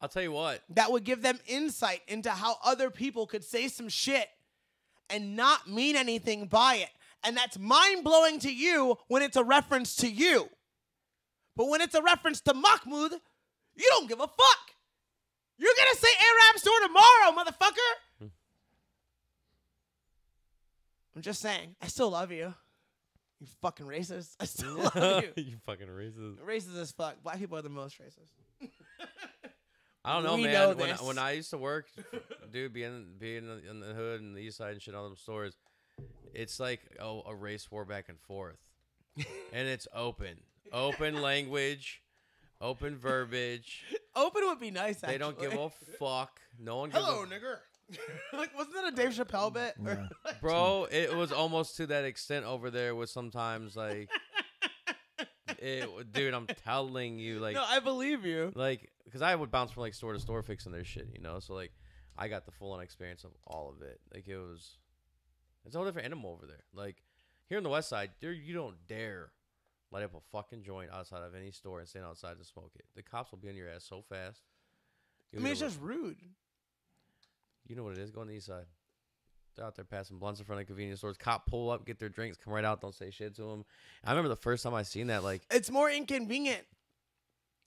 [SPEAKER 3] I'll tell you what.
[SPEAKER 2] that would give them insight into how other people could say some shit and not mean anything by it. And that's mind-blowing to you when it's a reference to you. But when it's a reference to Mahmoud, you don't give a fuck. You're going to say Arab store tomorrow, motherfucker. I'm just saying. I still love you. You fucking racist. I still love you.
[SPEAKER 3] You fucking racist.
[SPEAKER 2] Racist as fuck. Black people are the most racist.
[SPEAKER 3] I don't know,
[SPEAKER 2] We
[SPEAKER 3] man.
[SPEAKER 2] know
[SPEAKER 3] when,
[SPEAKER 2] this.
[SPEAKER 3] when I used to work, dude, being in the hood and the east side and shit, all them stores, it's like a race war back and forth. And it's open. Open language, open verbiage.
[SPEAKER 2] Open would be nice, actually.
[SPEAKER 3] They don't give a fuck. No one gives
[SPEAKER 2] Hello,
[SPEAKER 3] a
[SPEAKER 2] nigger. Like, wasn't that a Dave Chappelle bit?
[SPEAKER 1] Yeah.
[SPEAKER 3] Bro, it was almost to that extent over there with sometimes, like, dude, I'm telling you, like,
[SPEAKER 2] No, I believe you.
[SPEAKER 3] like, because I would bounce from, like, store to store fixing their shit, you know? So, like, I got the full-on experience of all of it. Like, it's a whole different animal over there. Like, here in the west side, you don't dare light up a fucking joint outside of any store and stand outside to smoke it. The cops will be on your ass so fast.
[SPEAKER 2] I mean, it's just rude.
[SPEAKER 3] You know what it is. Go on the east side. They're out there passing blunts in front of convenience stores. Cop pull up, get their drinks, come right out, don't say shit to them. I remember the first time I seen that, like,
[SPEAKER 2] It's more inconvenient.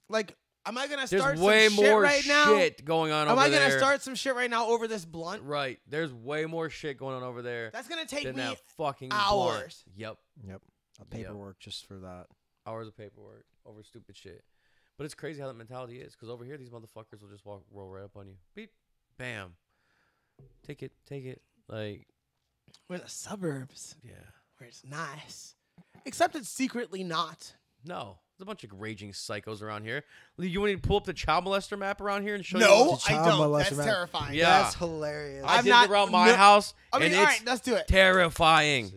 [SPEAKER 2] Like, am I going to
[SPEAKER 3] there's
[SPEAKER 2] start
[SPEAKER 3] way
[SPEAKER 2] some shit
[SPEAKER 3] more
[SPEAKER 2] right now?
[SPEAKER 3] shit going on
[SPEAKER 2] Am
[SPEAKER 3] over
[SPEAKER 2] I
[SPEAKER 3] there.
[SPEAKER 2] going to start some shit right now over this blunt?
[SPEAKER 3] Right. There's way more shit going on over there
[SPEAKER 2] That's going to take
[SPEAKER 3] than
[SPEAKER 2] me
[SPEAKER 3] that fucking
[SPEAKER 2] hours.
[SPEAKER 3] blunt. Yep.
[SPEAKER 1] Yep. Paperwork just for that.
[SPEAKER 3] Hours of paperwork over stupid shit. But it's crazy how that mentality is, because over here, these motherfuckers will just roll right up on you. Beep. Bam. Take it. Like,
[SPEAKER 2] We're in the suburbs
[SPEAKER 3] yeah.
[SPEAKER 2] where it's nice. Except it's secretly not.
[SPEAKER 3] No. There's a bunch of raging psychos around here. You want me to pull up the child molester map around here and show you?
[SPEAKER 2] No,
[SPEAKER 1] The
[SPEAKER 2] I
[SPEAKER 1] child
[SPEAKER 2] don't.
[SPEAKER 1] molester
[SPEAKER 2] That's
[SPEAKER 1] map.
[SPEAKER 2] terrifying.
[SPEAKER 3] Yeah.
[SPEAKER 1] That's hilarious.
[SPEAKER 3] I
[SPEAKER 2] I'm
[SPEAKER 3] did
[SPEAKER 2] not-
[SPEAKER 3] it around my
[SPEAKER 2] no-
[SPEAKER 3] house,
[SPEAKER 2] I mean,
[SPEAKER 3] and
[SPEAKER 2] all
[SPEAKER 3] it's
[SPEAKER 2] right, let's do it.
[SPEAKER 3] terrifying.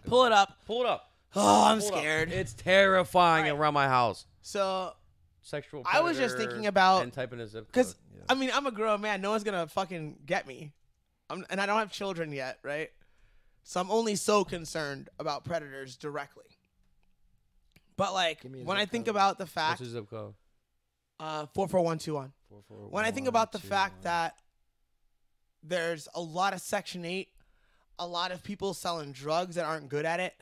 [SPEAKER 2] Pull it up.
[SPEAKER 3] Pull it up.
[SPEAKER 2] Oh, I'm
[SPEAKER 3] Pull it up.
[SPEAKER 2] scared.
[SPEAKER 3] It's terrifying
[SPEAKER 2] All right.
[SPEAKER 3] around my house.
[SPEAKER 2] So,
[SPEAKER 3] Sexual
[SPEAKER 2] I was just
[SPEAKER 3] predator
[SPEAKER 2] thinking about-
[SPEAKER 3] and typing a zip code.
[SPEAKER 2] because, I mean, I'm a grown man. No one's going to fucking get me. And I don't have children yet, right? So I'm only so concerned about predators directly. But, like,
[SPEAKER 1] Give me a
[SPEAKER 2] when
[SPEAKER 1] zip
[SPEAKER 2] I think
[SPEAKER 1] code.
[SPEAKER 2] about the
[SPEAKER 3] What's
[SPEAKER 2] fact,
[SPEAKER 3] your zip code?
[SPEAKER 2] 44121. When I think about the fact that there's a lot of Section 8, a lot of people selling drugs that aren't good at it,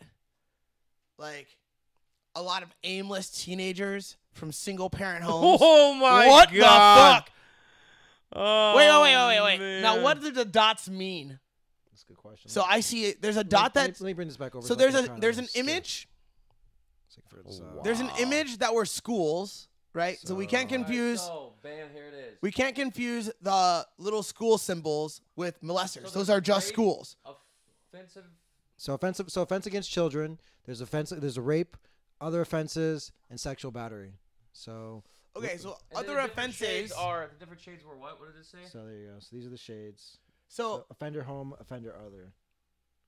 [SPEAKER 2] like a lot of aimless teenagers from single-parent homes.
[SPEAKER 3] Oh my
[SPEAKER 2] what
[SPEAKER 3] god!
[SPEAKER 2] the fuck?
[SPEAKER 3] Oh,
[SPEAKER 2] Wait.
[SPEAKER 3] man.
[SPEAKER 2] Now, what do the dots mean?
[SPEAKER 1] That's a good question.
[SPEAKER 2] So I see it. There's a dot
[SPEAKER 1] let
[SPEAKER 2] that.
[SPEAKER 1] me bring this back over.
[SPEAKER 2] So
[SPEAKER 1] I
[SPEAKER 2] there's
[SPEAKER 1] can
[SPEAKER 2] a
[SPEAKER 1] kinda
[SPEAKER 2] there's an
[SPEAKER 1] skip.
[SPEAKER 2] image.
[SPEAKER 1] So I can figure this out.
[SPEAKER 3] Wow.
[SPEAKER 2] There's an image that were schools, right? So we can't confuse.
[SPEAKER 3] So, bam, here it is.
[SPEAKER 2] We can't confuse the little school symbols with molesters. Those are just schools.
[SPEAKER 3] Offensive.
[SPEAKER 1] So offense against children. There's a rape, other offenses, and sexual battery. So
[SPEAKER 2] Okay, so
[SPEAKER 3] And then
[SPEAKER 2] other
[SPEAKER 3] the different shades
[SPEAKER 2] offenses.
[SPEAKER 3] are the different shades were what? What did it say?
[SPEAKER 1] so there you go. So these are the shades.
[SPEAKER 2] So
[SPEAKER 1] Offender home, offender other,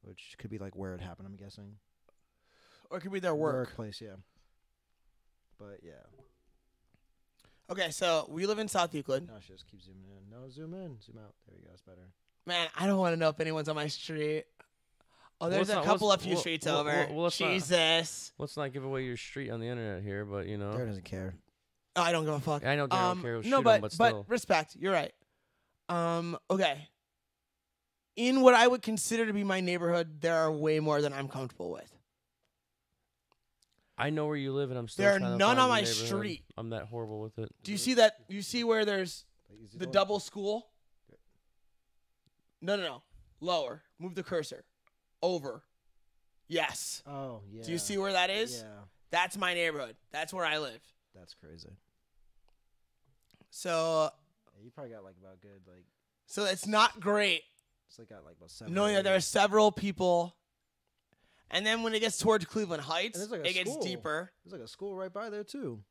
[SPEAKER 1] which could be like where it happened. I'm guessing.
[SPEAKER 2] or it could be their work.
[SPEAKER 1] Workplace, yeah. But yeah.
[SPEAKER 2] Okay, so we live in South Euclid.
[SPEAKER 1] No, just keep zooming in. No, zoom in, zoom out. There you go. It's better.
[SPEAKER 2] Man, I don't want to know if anyone's on my street. Oh, there's
[SPEAKER 3] let's
[SPEAKER 2] a
[SPEAKER 3] not-
[SPEAKER 2] couple
[SPEAKER 3] let's-
[SPEAKER 2] of few
[SPEAKER 3] well,
[SPEAKER 2] streets
[SPEAKER 3] well,
[SPEAKER 2] over.
[SPEAKER 3] well, let's not-
[SPEAKER 2] Jesus.
[SPEAKER 3] Let's not give away your street on the internet here, but you know.
[SPEAKER 1] Darren doesn't care.
[SPEAKER 2] Oh, I don't give a fuck.
[SPEAKER 3] I know Darren don't care. He'll
[SPEAKER 2] No,
[SPEAKER 3] shoot
[SPEAKER 2] but
[SPEAKER 3] him, but still.
[SPEAKER 2] respect. You're right. Okay. In what I would consider to be my neighborhood, there are way more than I'm comfortable with.
[SPEAKER 3] I know where you live, and I'm still
[SPEAKER 2] There are
[SPEAKER 3] trying to
[SPEAKER 2] none
[SPEAKER 3] find
[SPEAKER 2] on
[SPEAKER 3] your
[SPEAKER 2] my
[SPEAKER 3] neighborhood.
[SPEAKER 2] street.
[SPEAKER 3] I'm that horrible with it.
[SPEAKER 2] Do you see that? You see where there's
[SPEAKER 1] Like,
[SPEAKER 2] the double school? No. Lower. Move the cursor. Over. Yes.
[SPEAKER 1] Oh yeah.
[SPEAKER 2] Do you see where that is?
[SPEAKER 1] Yeah.
[SPEAKER 2] That's my neighborhood. That's where I live.
[SPEAKER 1] That's crazy.
[SPEAKER 2] So
[SPEAKER 1] Yeah, you probably got like about good like
[SPEAKER 2] it's not great
[SPEAKER 1] it's like got like about 7.
[SPEAKER 2] knowing that there are several people. And then when it gets towards Cleveland
[SPEAKER 1] And
[SPEAKER 2] Heights,
[SPEAKER 1] there's like a
[SPEAKER 2] it gets
[SPEAKER 1] school.
[SPEAKER 2] deeper.
[SPEAKER 1] There's like a school right by there too.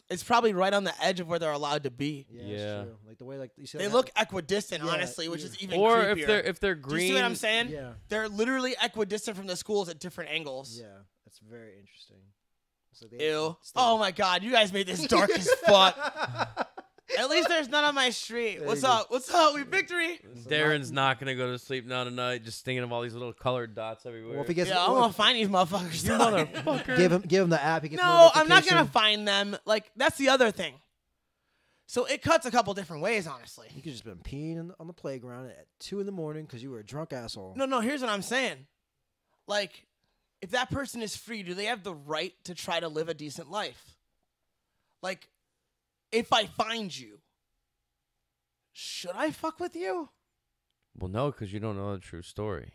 [SPEAKER 2] It's probably right on the edge of where they're allowed to be.
[SPEAKER 1] Yeah.
[SPEAKER 3] Yeah.
[SPEAKER 1] That's true. Like the way like you see
[SPEAKER 2] They
[SPEAKER 1] that-
[SPEAKER 2] look equidistant,
[SPEAKER 1] Yeah,
[SPEAKER 2] honestly, which
[SPEAKER 1] yeah.
[SPEAKER 2] is even
[SPEAKER 3] Or
[SPEAKER 2] creepier.
[SPEAKER 3] if they're
[SPEAKER 2] Do
[SPEAKER 3] green.
[SPEAKER 2] you see what I'm saying?
[SPEAKER 1] Yeah.
[SPEAKER 2] They're literally equidistant from the schools at different angles.
[SPEAKER 1] Yeah. That's very interesting. It's like they-
[SPEAKER 2] Ew.
[SPEAKER 1] it's the-
[SPEAKER 2] Oh my god, you guys made this dark as fuck. At least there's none on my street.
[SPEAKER 1] There
[SPEAKER 2] What's
[SPEAKER 1] you go.
[SPEAKER 2] up? What's up? We victory?
[SPEAKER 3] Darren's not gonna go to sleep now tonight, just thinking of all these little colored dots everywhere.
[SPEAKER 1] Well, if he gets
[SPEAKER 2] Yeah, I'm gonna find these motherfuckers.
[SPEAKER 3] you motherfucker.
[SPEAKER 1] give him the app. He gets
[SPEAKER 2] No, I'm not gonna
[SPEAKER 1] notification.
[SPEAKER 2] find them. Like, that's the other thing. So it cuts a couple different ways, honestly.
[SPEAKER 1] You could just been peeing on the playground at 2 a.m. because you were a drunk asshole.
[SPEAKER 2] No, here's what I'm saying. Like, if that person is free, do they have the right to try to live a decent life? Like, if I find you, should I fuck with you?
[SPEAKER 3] Well, no, because you don't know the true story.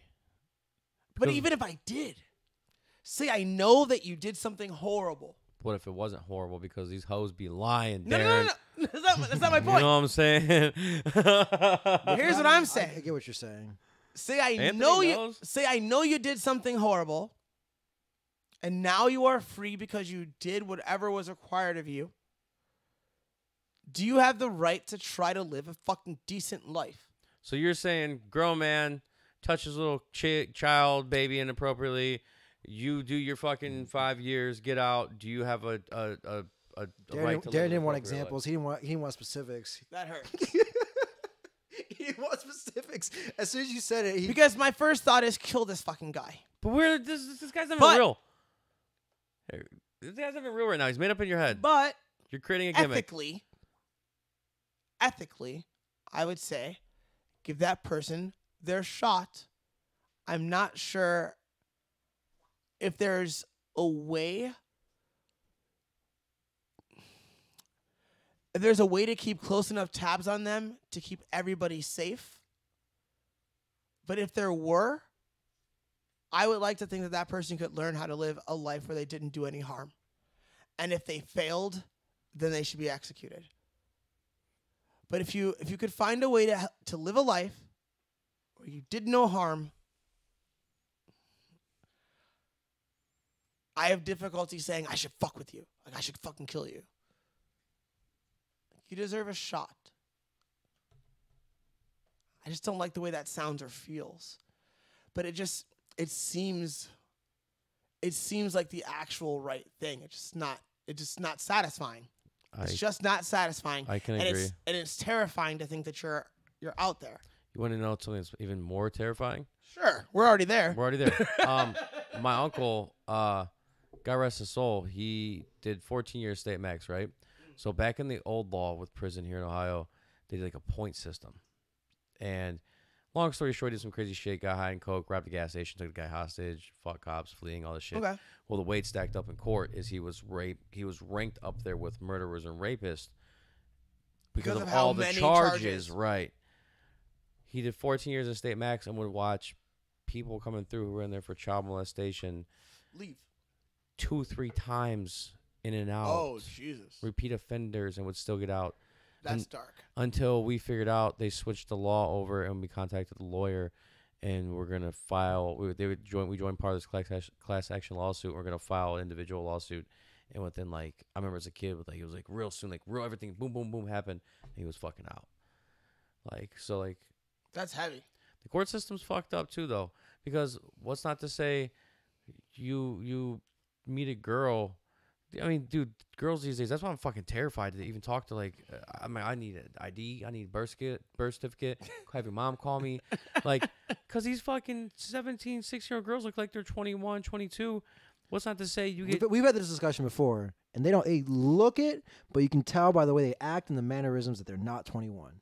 [SPEAKER 2] But even if I did, say I know that you did something horrible.
[SPEAKER 3] What if it wasn't horrible? Because these hoes be lying,
[SPEAKER 2] No.
[SPEAKER 3] Darren.
[SPEAKER 2] That's not my point.
[SPEAKER 3] You know what I'm saying?
[SPEAKER 2] Here's what I'm saying.
[SPEAKER 1] I get what you're saying.
[SPEAKER 2] Say I
[SPEAKER 3] Anthony
[SPEAKER 2] know
[SPEAKER 3] knows.
[SPEAKER 2] you. Say I know you did something horrible, and now you are free because you did whatever was required of you. Do you have the right to try to live a fucking decent life?
[SPEAKER 3] So you're saying grown man touches little child, baby inappropriately. You do your fucking 5 years, get out. Do you have a right to
[SPEAKER 1] Darren
[SPEAKER 3] live
[SPEAKER 1] didn't
[SPEAKER 3] an
[SPEAKER 1] want
[SPEAKER 3] appropriate
[SPEAKER 1] examples.
[SPEAKER 3] life?
[SPEAKER 1] He didn't want specifics.
[SPEAKER 2] That hurts.
[SPEAKER 1] He didn't want specifics. As soon as you said it,
[SPEAKER 2] Because my first thought is kill this fucking guy.
[SPEAKER 3] But this guy's not
[SPEAKER 2] But-
[SPEAKER 3] even real. This guy's not even real right now. He's made up in your head.
[SPEAKER 2] But
[SPEAKER 3] You're creating a gimmick.
[SPEAKER 2] ethically, I would say, give that person their shot. I'm not sure if there's a way. If there's a way to keep close enough tabs on them to keep everybody safe. But if there were, I would like to think that that person could learn how to live a life where they didn't do any harm. And if they failed, then they should be executed. But if you could find a way to live a life where you did no harm, I have difficulty saying I should fuck with you. Like I should fucking kill you. You deserve a shot. I just don't like the way that sounds or feels. But it seems like the actual right thing. It's just not satisfying. It's just not satisfying.
[SPEAKER 3] I can agree.
[SPEAKER 2] And it's terrifying to think that you're out there.
[SPEAKER 3] You want to know something that's even more terrifying?
[SPEAKER 2] Sure. We're already there.
[SPEAKER 3] We're already there. My uncle, God rest his soul, he did 14 years state max, right? So back in the old law with prison here in Ohio, they did like a point system. And long story short, he did some crazy shit, got high in coke, robbed a gas station, took the guy hostage, fought cops, fleeing, all this shit.
[SPEAKER 2] Okay.
[SPEAKER 3] Well, the weight stacked up in court is he was ranked up there with murderers and rapists because of
[SPEAKER 2] how
[SPEAKER 3] all the
[SPEAKER 2] many
[SPEAKER 3] charges. Right. He did 14 years in state max and would watch people coming through who were in there for child molestation
[SPEAKER 2] Leave.
[SPEAKER 3] 2-3 times in and out.
[SPEAKER 2] Oh, Jesus.
[SPEAKER 3] Repeat offenders and would still get out.
[SPEAKER 2] That's dark.
[SPEAKER 3] Until we figured out they switched the law over and we contacted the lawyer and we're going to file. We joined part of this class action lawsuit. We're going to file an individual lawsuit. And within I remember as a kid, it was like real soon, everything, boom, boom, boom happened. And he was fucking out.
[SPEAKER 2] That's heavy.
[SPEAKER 3] The court system's fucked up too, though, because what's not to say you meet a girl. I mean, dude, girls these days, that's why I'm fucking terrified to even talk to, I need an ID, I need birth certificate, have your mom call me. Because these fucking 17, 16-year-old girls look like they're 21, 22. What's not to say you get...
[SPEAKER 1] We've had this discussion before, and they look it, but you can tell by the way they act and the mannerisms that they're not 21.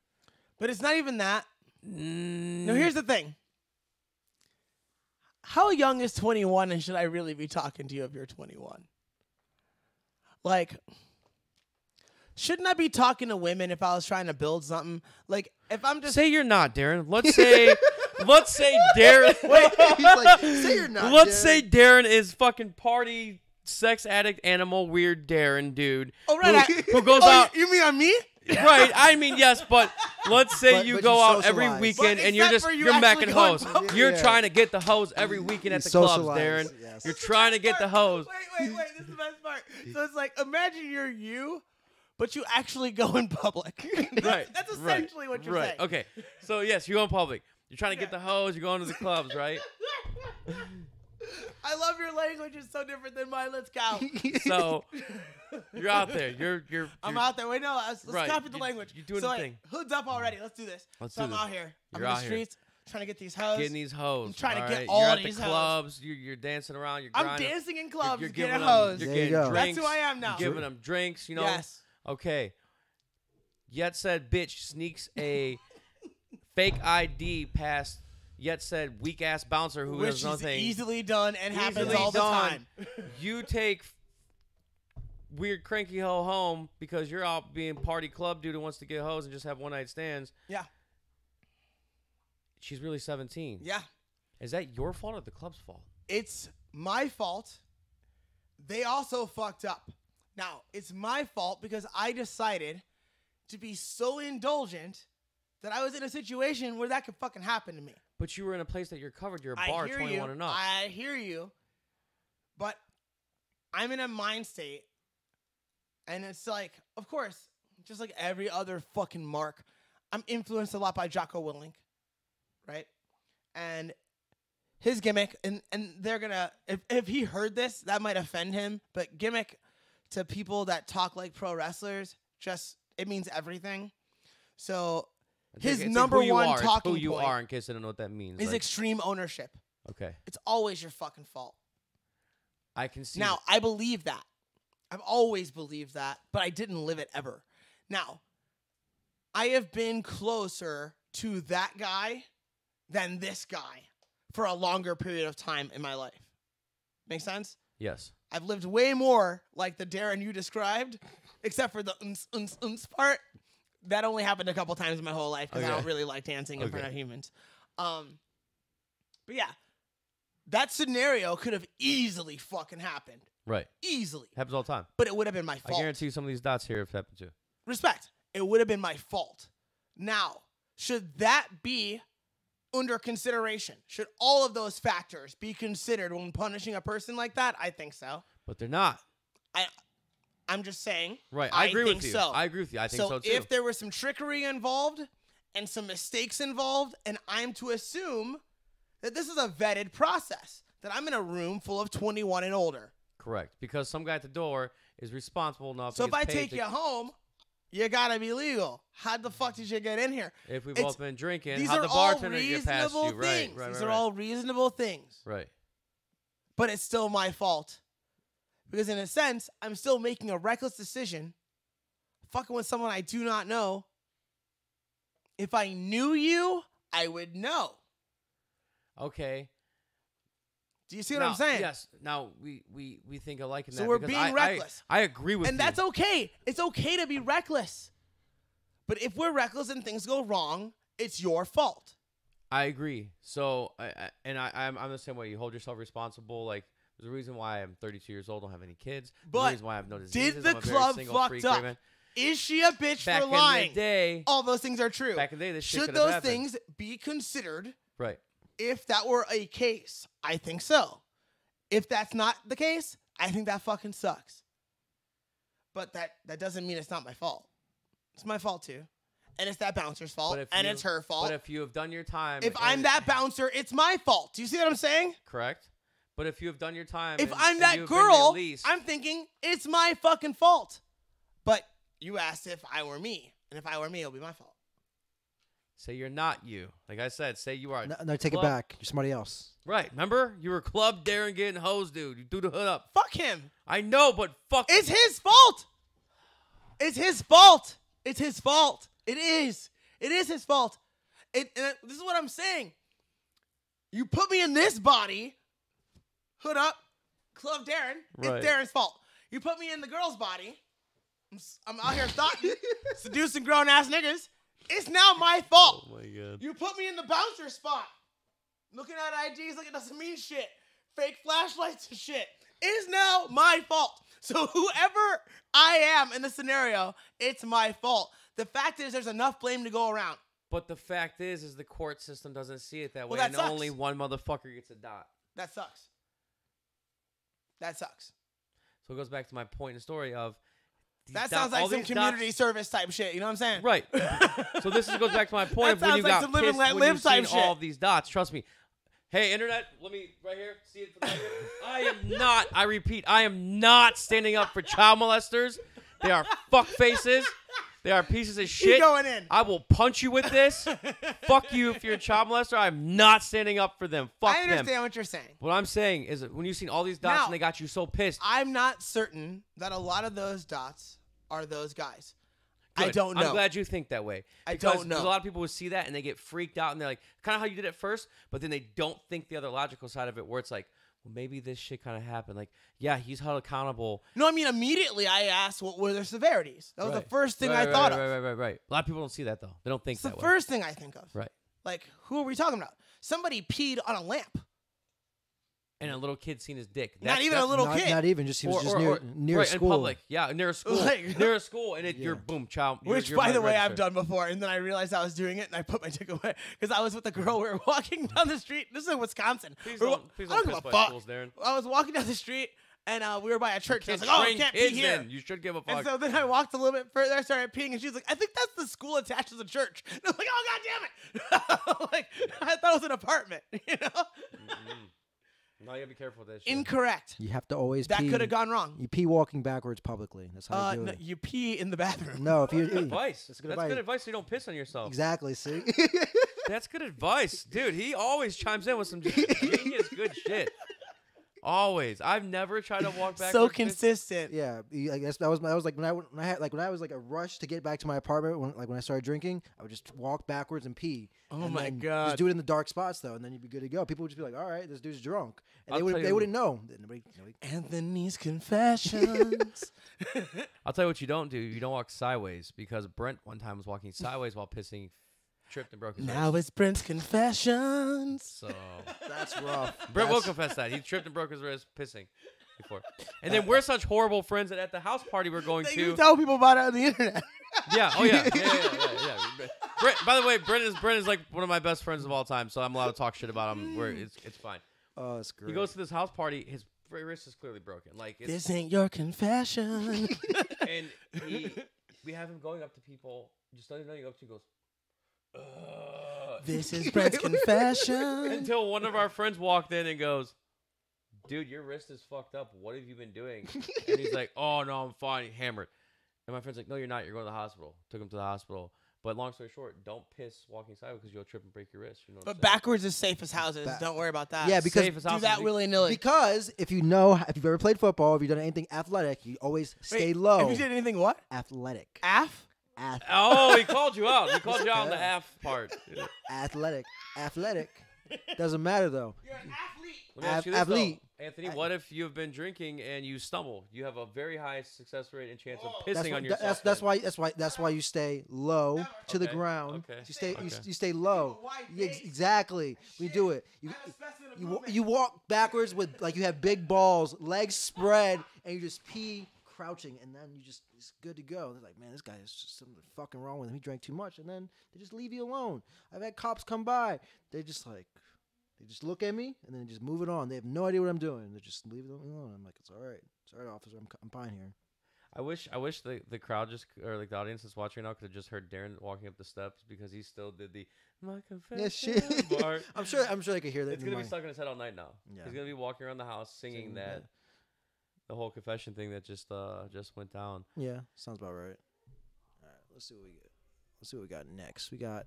[SPEAKER 2] But it's not even that. No, here's the thing. How young is 21 and should I really be talking to you if you're 21? Shouldn't I be talking to women if I was trying to build something? If I'm just...
[SPEAKER 3] Say you're not, Darren. Let's say Darren...
[SPEAKER 1] Wait, he's like, say you're not,
[SPEAKER 3] Let's
[SPEAKER 1] Darren.
[SPEAKER 3] say Darren is fucking party, sex addict, animal, weird Darren, dude.
[SPEAKER 2] Oh, right.
[SPEAKER 3] Who goes out...
[SPEAKER 2] You mean on me?
[SPEAKER 3] Right, I mean, yes, but let's say you
[SPEAKER 1] but
[SPEAKER 3] go
[SPEAKER 1] you
[SPEAKER 3] out every
[SPEAKER 1] socialize.
[SPEAKER 3] weekend
[SPEAKER 2] But
[SPEAKER 3] and you're
[SPEAKER 2] except for you
[SPEAKER 3] you're
[SPEAKER 2] actually
[SPEAKER 3] macking
[SPEAKER 2] going
[SPEAKER 3] hoes.
[SPEAKER 2] public.
[SPEAKER 3] You're
[SPEAKER 1] Yeah.
[SPEAKER 3] trying to get the hoes every weekend at
[SPEAKER 1] You
[SPEAKER 3] the clubs,
[SPEAKER 1] socialize,
[SPEAKER 3] Darren.
[SPEAKER 1] yes.
[SPEAKER 3] You're trying to get the hoes.
[SPEAKER 2] Wait. This is the best part. So it's imagine you're you, but you actually go in public.
[SPEAKER 3] Right.
[SPEAKER 2] That's essentially what you're saying.
[SPEAKER 3] Okay. So yes, you go in public. You're trying to get the hoes. You're going to the clubs, right?
[SPEAKER 2] I love your language. It's so different than mine. Let's go.
[SPEAKER 3] So you're out there. You're
[SPEAKER 2] I'm out there. Wait, no. Let's
[SPEAKER 3] Right.
[SPEAKER 2] copy the
[SPEAKER 3] You-
[SPEAKER 2] language.
[SPEAKER 3] you're doing
[SPEAKER 2] so,
[SPEAKER 3] the thing.
[SPEAKER 2] Hood's up already. Let's do this.
[SPEAKER 3] Let's
[SPEAKER 2] so
[SPEAKER 3] do
[SPEAKER 2] I'm
[SPEAKER 3] this.
[SPEAKER 2] out here.
[SPEAKER 3] You're
[SPEAKER 2] I'm in
[SPEAKER 3] out
[SPEAKER 2] the
[SPEAKER 3] here.
[SPEAKER 2] streets trying to get these hoes.
[SPEAKER 3] getting these hoes.
[SPEAKER 2] I'm trying to get
[SPEAKER 3] right?
[SPEAKER 2] all
[SPEAKER 3] you're at
[SPEAKER 2] these
[SPEAKER 3] the
[SPEAKER 2] hoes.
[SPEAKER 3] clubs. You're dancing around. You're
[SPEAKER 2] I'm
[SPEAKER 3] grinding.
[SPEAKER 2] dancing in clubs,
[SPEAKER 3] You're
[SPEAKER 2] getting
[SPEAKER 3] giving them,
[SPEAKER 2] hoes.
[SPEAKER 3] You're
[SPEAKER 1] There you
[SPEAKER 3] getting
[SPEAKER 1] go.
[SPEAKER 3] drinks.
[SPEAKER 2] That's who I am now.
[SPEAKER 3] You're giving them drinks. You know.
[SPEAKER 2] Yes.
[SPEAKER 3] Okay. Yet said bitch sneaks a fake ID past yet said weak ass bouncer who
[SPEAKER 2] Which
[SPEAKER 3] does
[SPEAKER 2] is
[SPEAKER 3] nothing.
[SPEAKER 2] easily done and happens
[SPEAKER 3] Easily
[SPEAKER 2] all the
[SPEAKER 3] done.
[SPEAKER 2] time.
[SPEAKER 3] You take weird cranky hoe home because you're out being party club dude who wants to get hoes and just have one night stands.
[SPEAKER 2] Yeah.
[SPEAKER 3] She's really 17.
[SPEAKER 2] Yeah.
[SPEAKER 3] Is that your fault or the club's fault?
[SPEAKER 2] It's my fault. They also fucked up. Now, it's my fault because I decided to be so indulgent that I was in a situation where that could fucking happen to me.
[SPEAKER 3] But you were in a place that you're covered. You're a bar, 21 and up.
[SPEAKER 2] I hear you. But I'm in a mind state. And it's like, of course, just like every other fucking mark, I'm influenced a lot by Jocko Willink. Right? And his gimmick, and they're gonna, if he heard this, that might offend him, but gimmick to people that talk like pro wrestlers, just, it means everything. So his number one talking
[SPEAKER 3] point, who you
[SPEAKER 2] point
[SPEAKER 3] are, in case I don't know what that means,
[SPEAKER 2] is
[SPEAKER 3] like,
[SPEAKER 2] extreme ownership.
[SPEAKER 3] Okay.
[SPEAKER 2] It's always your fucking fault.
[SPEAKER 3] I can see.
[SPEAKER 2] Now, I believe that. I've always believed that, but I didn't live it ever. Now, I have been closer to that guy than this guy for a longer period of time in my life. Make sense?
[SPEAKER 3] Yes.
[SPEAKER 2] I've lived way more like the Darren you described, except for the part. That only happened a couple times in my whole life because I don't really like dancing in front of humans. But yeah, that scenario could have easily fucking happened.
[SPEAKER 3] Right.
[SPEAKER 2] Easily.
[SPEAKER 3] Happens all the time.
[SPEAKER 2] But it would have been my fault.
[SPEAKER 3] I guarantee you some of these dots here have happened too.
[SPEAKER 2] Respect. It would have been my fault. Now, should that be under consideration? Should all of those factors be considered when punishing a person like that? I think so.
[SPEAKER 3] But they're not.
[SPEAKER 2] I'm just saying.
[SPEAKER 3] Right. I agree with you.
[SPEAKER 2] So.
[SPEAKER 3] I agree with you. I think so too.
[SPEAKER 2] If there was some trickery involved and some mistakes involved, and I'm to assume that this is a vetted process, that I'm in a room full of 21 and older.
[SPEAKER 3] Correct. Because some guy at the door is responsible enough.
[SPEAKER 2] So if I take you home, you gotta be legal. How the fuck did you get in here?
[SPEAKER 3] If we've all been drinking,
[SPEAKER 2] these
[SPEAKER 3] how
[SPEAKER 2] are
[SPEAKER 3] the
[SPEAKER 2] all
[SPEAKER 3] bartender get past you?
[SPEAKER 2] reasonable things.
[SPEAKER 3] Right.
[SPEAKER 2] These are all reasonable things.
[SPEAKER 3] Right.
[SPEAKER 2] But it's still my fault. Because in a sense, I'm still making a reckless decision, fucking with someone I do not know. If I knew you, I would know.
[SPEAKER 3] Okay.
[SPEAKER 2] Do you see what I'm saying?
[SPEAKER 3] Yes. Now we think alike in that.
[SPEAKER 2] So we're
[SPEAKER 3] because
[SPEAKER 2] being reckless.
[SPEAKER 3] I agree with you.
[SPEAKER 2] And that's okay. It's okay to be reckless. But if we're reckless and things go wrong, it's your fault.
[SPEAKER 3] I agree. So I'm the same way. You hold yourself responsible. Like, there's a reason why I'm 32 years old, don't have any kids. There's
[SPEAKER 2] But
[SPEAKER 3] a reason why I have no diseases.
[SPEAKER 2] did the
[SPEAKER 3] I'm a very
[SPEAKER 2] club
[SPEAKER 3] single,
[SPEAKER 2] fucked
[SPEAKER 3] free
[SPEAKER 2] up?
[SPEAKER 3] man.
[SPEAKER 2] Is she a bitch
[SPEAKER 3] Back
[SPEAKER 2] for lying?
[SPEAKER 3] in the day,
[SPEAKER 2] all those things are true.
[SPEAKER 3] Back in the day, this shit
[SPEAKER 2] Should
[SPEAKER 3] could have
[SPEAKER 2] those
[SPEAKER 3] happened.
[SPEAKER 2] things be considered?
[SPEAKER 3] Right.
[SPEAKER 2] If that were a case, I think so. If that's not the case, I think that fucking sucks. But that doesn't mean it's not my fault. It's my fault too. And it's that bouncer's fault. And it's her fault.
[SPEAKER 3] But if you have done your time.
[SPEAKER 2] If I'm that bouncer, it's my fault. Do you see what I'm saying?
[SPEAKER 3] Correct. But if you have done your time.
[SPEAKER 2] If
[SPEAKER 3] and,
[SPEAKER 2] I'm
[SPEAKER 3] and
[SPEAKER 2] that
[SPEAKER 3] you've
[SPEAKER 2] girl,
[SPEAKER 3] been released,
[SPEAKER 2] I'm thinking it's my fucking fault. But you asked if I were me. And if I were me, it'll be my fault.
[SPEAKER 3] say you're not you. Like I said, say you are.
[SPEAKER 1] No, take it back. You're somebody else.
[SPEAKER 3] Right. Remember? You were Club Darren getting hosed, dude. You threw the hood up.
[SPEAKER 2] Fuck him.
[SPEAKER 3] I know, but fuck.
[SPEAKER 2] It's his fault. It's his fault. It's his fault. It is. It is his fault. This is what I'm saying. You put me in this body, hood up, Club Darren.
[SPEAKER 3] Right.
[SPEAKER 2] It's Darren's fault. You put me in the girl's body. I'm out here seducing grown-ass niggas. It's now my fault.
[SPEAKER 3] Oh, my God.
[SPEAKER 2] You put me in the bouncer spot. Looking at IDs like it doesn't mean shit. Fake flashlights and shit. It is now my fault. So whoever I am in the scenario, it's my fault. The fact is there's enough blame to go around.
[SPEAKER 3] But the fact is the court system doesn't see it that way.
[SPEAKER 2] That
[SPEAKER 3] and
[SPEAKER 2] sucks.
[SPEAKER 3] only one motherfucker gets a dot.
[SPEAKER 2] That sucks. That sucks.
[SPEAKER 3] So it goes back to my point in the story of.
[SPEAKER 2] That sounds like some community service type shit. You know what I'm saying?
[SPEAKER 3] Right. So this goes back to my point of when you
[SPEAKER 2] like
[SPEAKER 3] got
[SPEAKER 2] some live and
[SPEAKER 3] pissed
[SPEAKER 2] let
[SPEAKER 3] when
[SPEAKER 2] live
[SPEAKER 3] you've
[SPEAKER 2] type
[SPEAKER 3] seen all
[SPEAKER 2] shit.
[SPEAKER 3] of these dots. Trust me. Hey, internet, let me, right here, see it from here. I am not, I repeat, I am not standing up for child molesters. They are fuck faces. They are pieces of shit.
[SPEAKER 2] Keep going in.
[SPEAKER 3] I will punch you with this. Fuck you if you're a child molester. I'm not standing up for them. Fuck them.
[SPEAKER 2] I understand what you're saying.
[SPEAKER 3] What I'm saying is that when you've seen all these dots
[SPEAKER 2] Now,
[SPEAKER 3] and they got you so pissed.
[SPEAKER 2] I'm not certain that a lot of those dots are those guys. I
[SPEAKER 3] Good.
[SPEAKER 2] don't know.
[SPEAKER 3] I'm glad you think that way.
[SPEAKER 2] I
[SPEAKER 3] Because
[SPEAKER 2] don't know.
[SPEAKER 3] a lot of people would see that and they get freaked out and they're like, kind of how you did it first, but then they don't think the other logical side of it where it's like, well, maybe this shit kind of happened. Like, yeah, he's held accountable.
[SPEAKER 2] No, I mean, immediately I asked what were their severities. That was
[SPEAKER 3] Right.
[SPEAKER 2] the first thing
[SPEAKER 3] Right,
[SPEAKER 2] I thought of.
[SPEAKER 3] Right. A lot of people don't see that, though. They don't think
[SPEAKER 2] It's the
[SPEAKER 3] that way.
[SPEAKER 2] first thing I think of.
[SPEAKER 3] Right.
[SPEAKER 2] Like, who are we talking about? Somebody peed on a lamp.
[SPEAKER 3] And a little kid seen his dick.
[SPEAKER 2] Not even a little kid.
[SPEAKER 1] Not even. Just he was just near
[SPEAKER 3] right,
[SPEAKER 1] school.
[SPEAKER 3] in public. Yeah, near a school.
[SPEAKER 2] Like-
[SPEAKER 3] near a school, and you're
[SPEAKER 1] Yeah.
[SPEAKER 3] boom, child.
[SPEAKER 2] Which, by the way, I've done before. And then I realized I was doing it, and I put my dick away. Because I was with a girl. We were walking down the street. This is in Wisconsin.
[SPEAKER 3] Please
[SPEAKER 2] We were
[SPEAKER 3] don't, please
[SPEAKER 2] I don't
[SPEAKER 3] don't
[SPEAKER 2] give
[SPEAKER 3] piss
[SPEAKER 2] a
[SPEAKER 3] by
[SPEAKER 2] fuck.
[SPEAKER 3] schools, Darren.
[SPEAKER 2] I was walking down the street, and we were by a church. And I was
[SPEAKER 3] Kids
[SPEAKER 2] like, oh, I
[SPEAKER 3] train
[SPEAKER 2] can't pee
[SPEAKER 3] kids
[SPEAKER 2] here.
[SPEAKER 3] then. You should give a
[SPEAKER 2] And
[SPEAKER 3] fuck.
[SPEAKER 2] so then I walked a little bit further. I started peeing, and she was like, I think that's the school attached to the church. And I was like, oh, God damn it. Like, I thought it was an apartment, you know?
[SPEAKER 3] Now you gotta be careful with that shit.
[SPEAKER 2] Incorrect.
[SPEAKER 1] You have to always
[SPEAKER 2] That
[SPEAKER 1] pee.
[SPEAKER 2] could have gone wrong.
[SPEAKER 1] You pee walking backwards publicly. That's how you do
[SPEAKER 2] No,
[SPEAKER 1] it.
[SPEAKER 2] you pee in the bathroom.
[SPEAKER 1] No, if you
[SPEAKER 3] Good advice.
[SPEAKER 1] That's good
[SPEAKER 3] That's
[SPEAKER 1] advice.
[SPEAKER 3] good advice so you don't piss on yourself.
[SPEAKER 1] Exactly. See.
[SPEAKER 3] That's good advice. Dude, he always chimes in with some just genius good shit. Always. I've never tried to walk back.
[SPEAKER 2] So consistent.
[SPEAKER 1] Yeah, I guess that was like when I was like a rush to get back to my apartment when I started drinking, I would just walk backwards and pee.
[SPEAKER 2] Oh
[SPEAKER 1] and
[SPEAKER 2] my
[SPEAKER 1] then
[SPEAKER 2] God.
[SPEAKER 1] Just do it in the dark spots though, and then you'd be good to go. People would just be like, "All right, this dude's drunk," and
[SPEAKER 3] I'll tell
[SPEAKER 1] they
[SPEAKER 3] you-
[SPEAKER 1] wouldn't know. Nobody.
[SPEAKER 2] Anthony's Confessions.
[SPEAKER 3] I'll tell you what you don't do. You don't walk sideways because Brent one time was walking sideways while pissing, tripped and broke his
[SPEAKER 2] Now
[SPEAKER 3] wrist.
[SPEAKER 2] it's Brent's Confessions.
[SPEAKER 3] So
[SPEAKER 1] That's rough.
[SPEAKER 3] Brent will
[SPEAKER 1] That's-
[SPEAKER 3] confess that he tripped and broke his wrist pissing before. And then we're such horrible friends that at the house party we're going
[SPEAKER 2] You
[SPEAKER 3] to.
[SPEAKER 2] tell people about it on the internet.
[SPEAKER 3] Yeah. Oh yeah. Yeah. Brent, by the way, Brent is like one of my best friends of all time, so I'm allowed to talk shit about him. Where it's fine.
[SPEAKER 1] Oh, that's great.
[SPEAKER 3] He goes to this house party. His wrist is clearly broken. Like it's,
[SPEAKER 2] This ain't your confession.
[SPEAKER 3] and we have him going up to people. Just don't even know you go up to. He goes.
[SPEAKER 2] This is Brent's Confession.
[SPEAKER 3] Until one of our friends walked in and goes, dude, your wrist is fucked up. What have you been doing? And he's like, oh, no, I'm fine. Hammered. And my friend's like, no, you're not. You're going to the hospital. Took him to the hospital. But long story short, don't piss walking sideways because you'll trip and break your wrist. You know what
[SPEAKER 2] But
[SPEAKER 3] I'm saying?
[SPEAKER 2] backwards is safe as houses. Don't worry about that.
[SPEAKER 1] Yeah, because
[SPEAKER 3] Safe as
[SPEAKER 2] do
[SPEAKER 3] houses.
[SPEAKER 2] that willy nilly.
[SPEAKER 1] because if you've ever played football, if you've done anything athletic, you always stay low.
[SPEAKER 2] If you did anything, what?
[SPEAKER 1] Athletic.
[SPEAKER 3] Oh, he called you out. He called you out on the AF part. Yeah.
[SPEAKER 1] Athletic. Doesn't matter though.
[SPEAKER 2] You're an athlete.
[SPEAKER 3] Let me ask you this,
[SPEAKER 1] Athlete.
[SPEAKER 3] though. Anthony, what if you've been drinking and you stumble? You have a very high success rate and chance of pissing on yourself.
[SPEAKER 1] That's why you stay low to the
[SPEAKER 3] Okay,
[SPEAKER 1] ground.
[SPEAKER 3] okay,
[SPEAKER 1] You stay
[SPEAKER 3] okay.
[SPEAKER 1] you stay low.
[SPEAKER 2] You have a wide
[SPEAKER 1] Yeah,
[SPEAKER 2] base.
[SPEAKER 1] exactly. We do it.
[SPEAKER 2] I have specimen of movement.
[SPEAKER 1] You walk backwards with like you have big balls, legs spread, and you just pee crouching, and then it's good to go. They're like, man, this guy is just something fucking wrong with him. He drank too much, and then they just leave you alone. I've had cops come by. They just look at me and then just move it on. They have no idea what I'm doing. They just leave it alone. I'm like, it's all right, officer. I'm fine here.
[SPEAKER 3] I wish the crowd or like the audience that's watching now could have just heard Darren walking up the steps because he still did the my confession
[SPEAKER 1] Yeah, shit.
[SPEAKER 3] part.
[SPEAKER 1] I'm sure they could hear that.
[SPEAKER 3] It's
[SPEAKER 1] in
[SPEAKER 3] gonna be
[SPEAKER 1] my-
[SPEAKER 3] stuck in his head all night now.
[SPEAKER 1] Yeah.
[SPEAKER 3] He's gonna be walking around the house singing
[SPEAKER 1] Singing
[SPEAKER 3] that
[SPEAKER 1] that.
[SPEAKER 3] the whole confession thing that just went down.
[SPEAKER 1] Yeah, sounds about right. All right, let's see what we get. Let's see what we got next. We got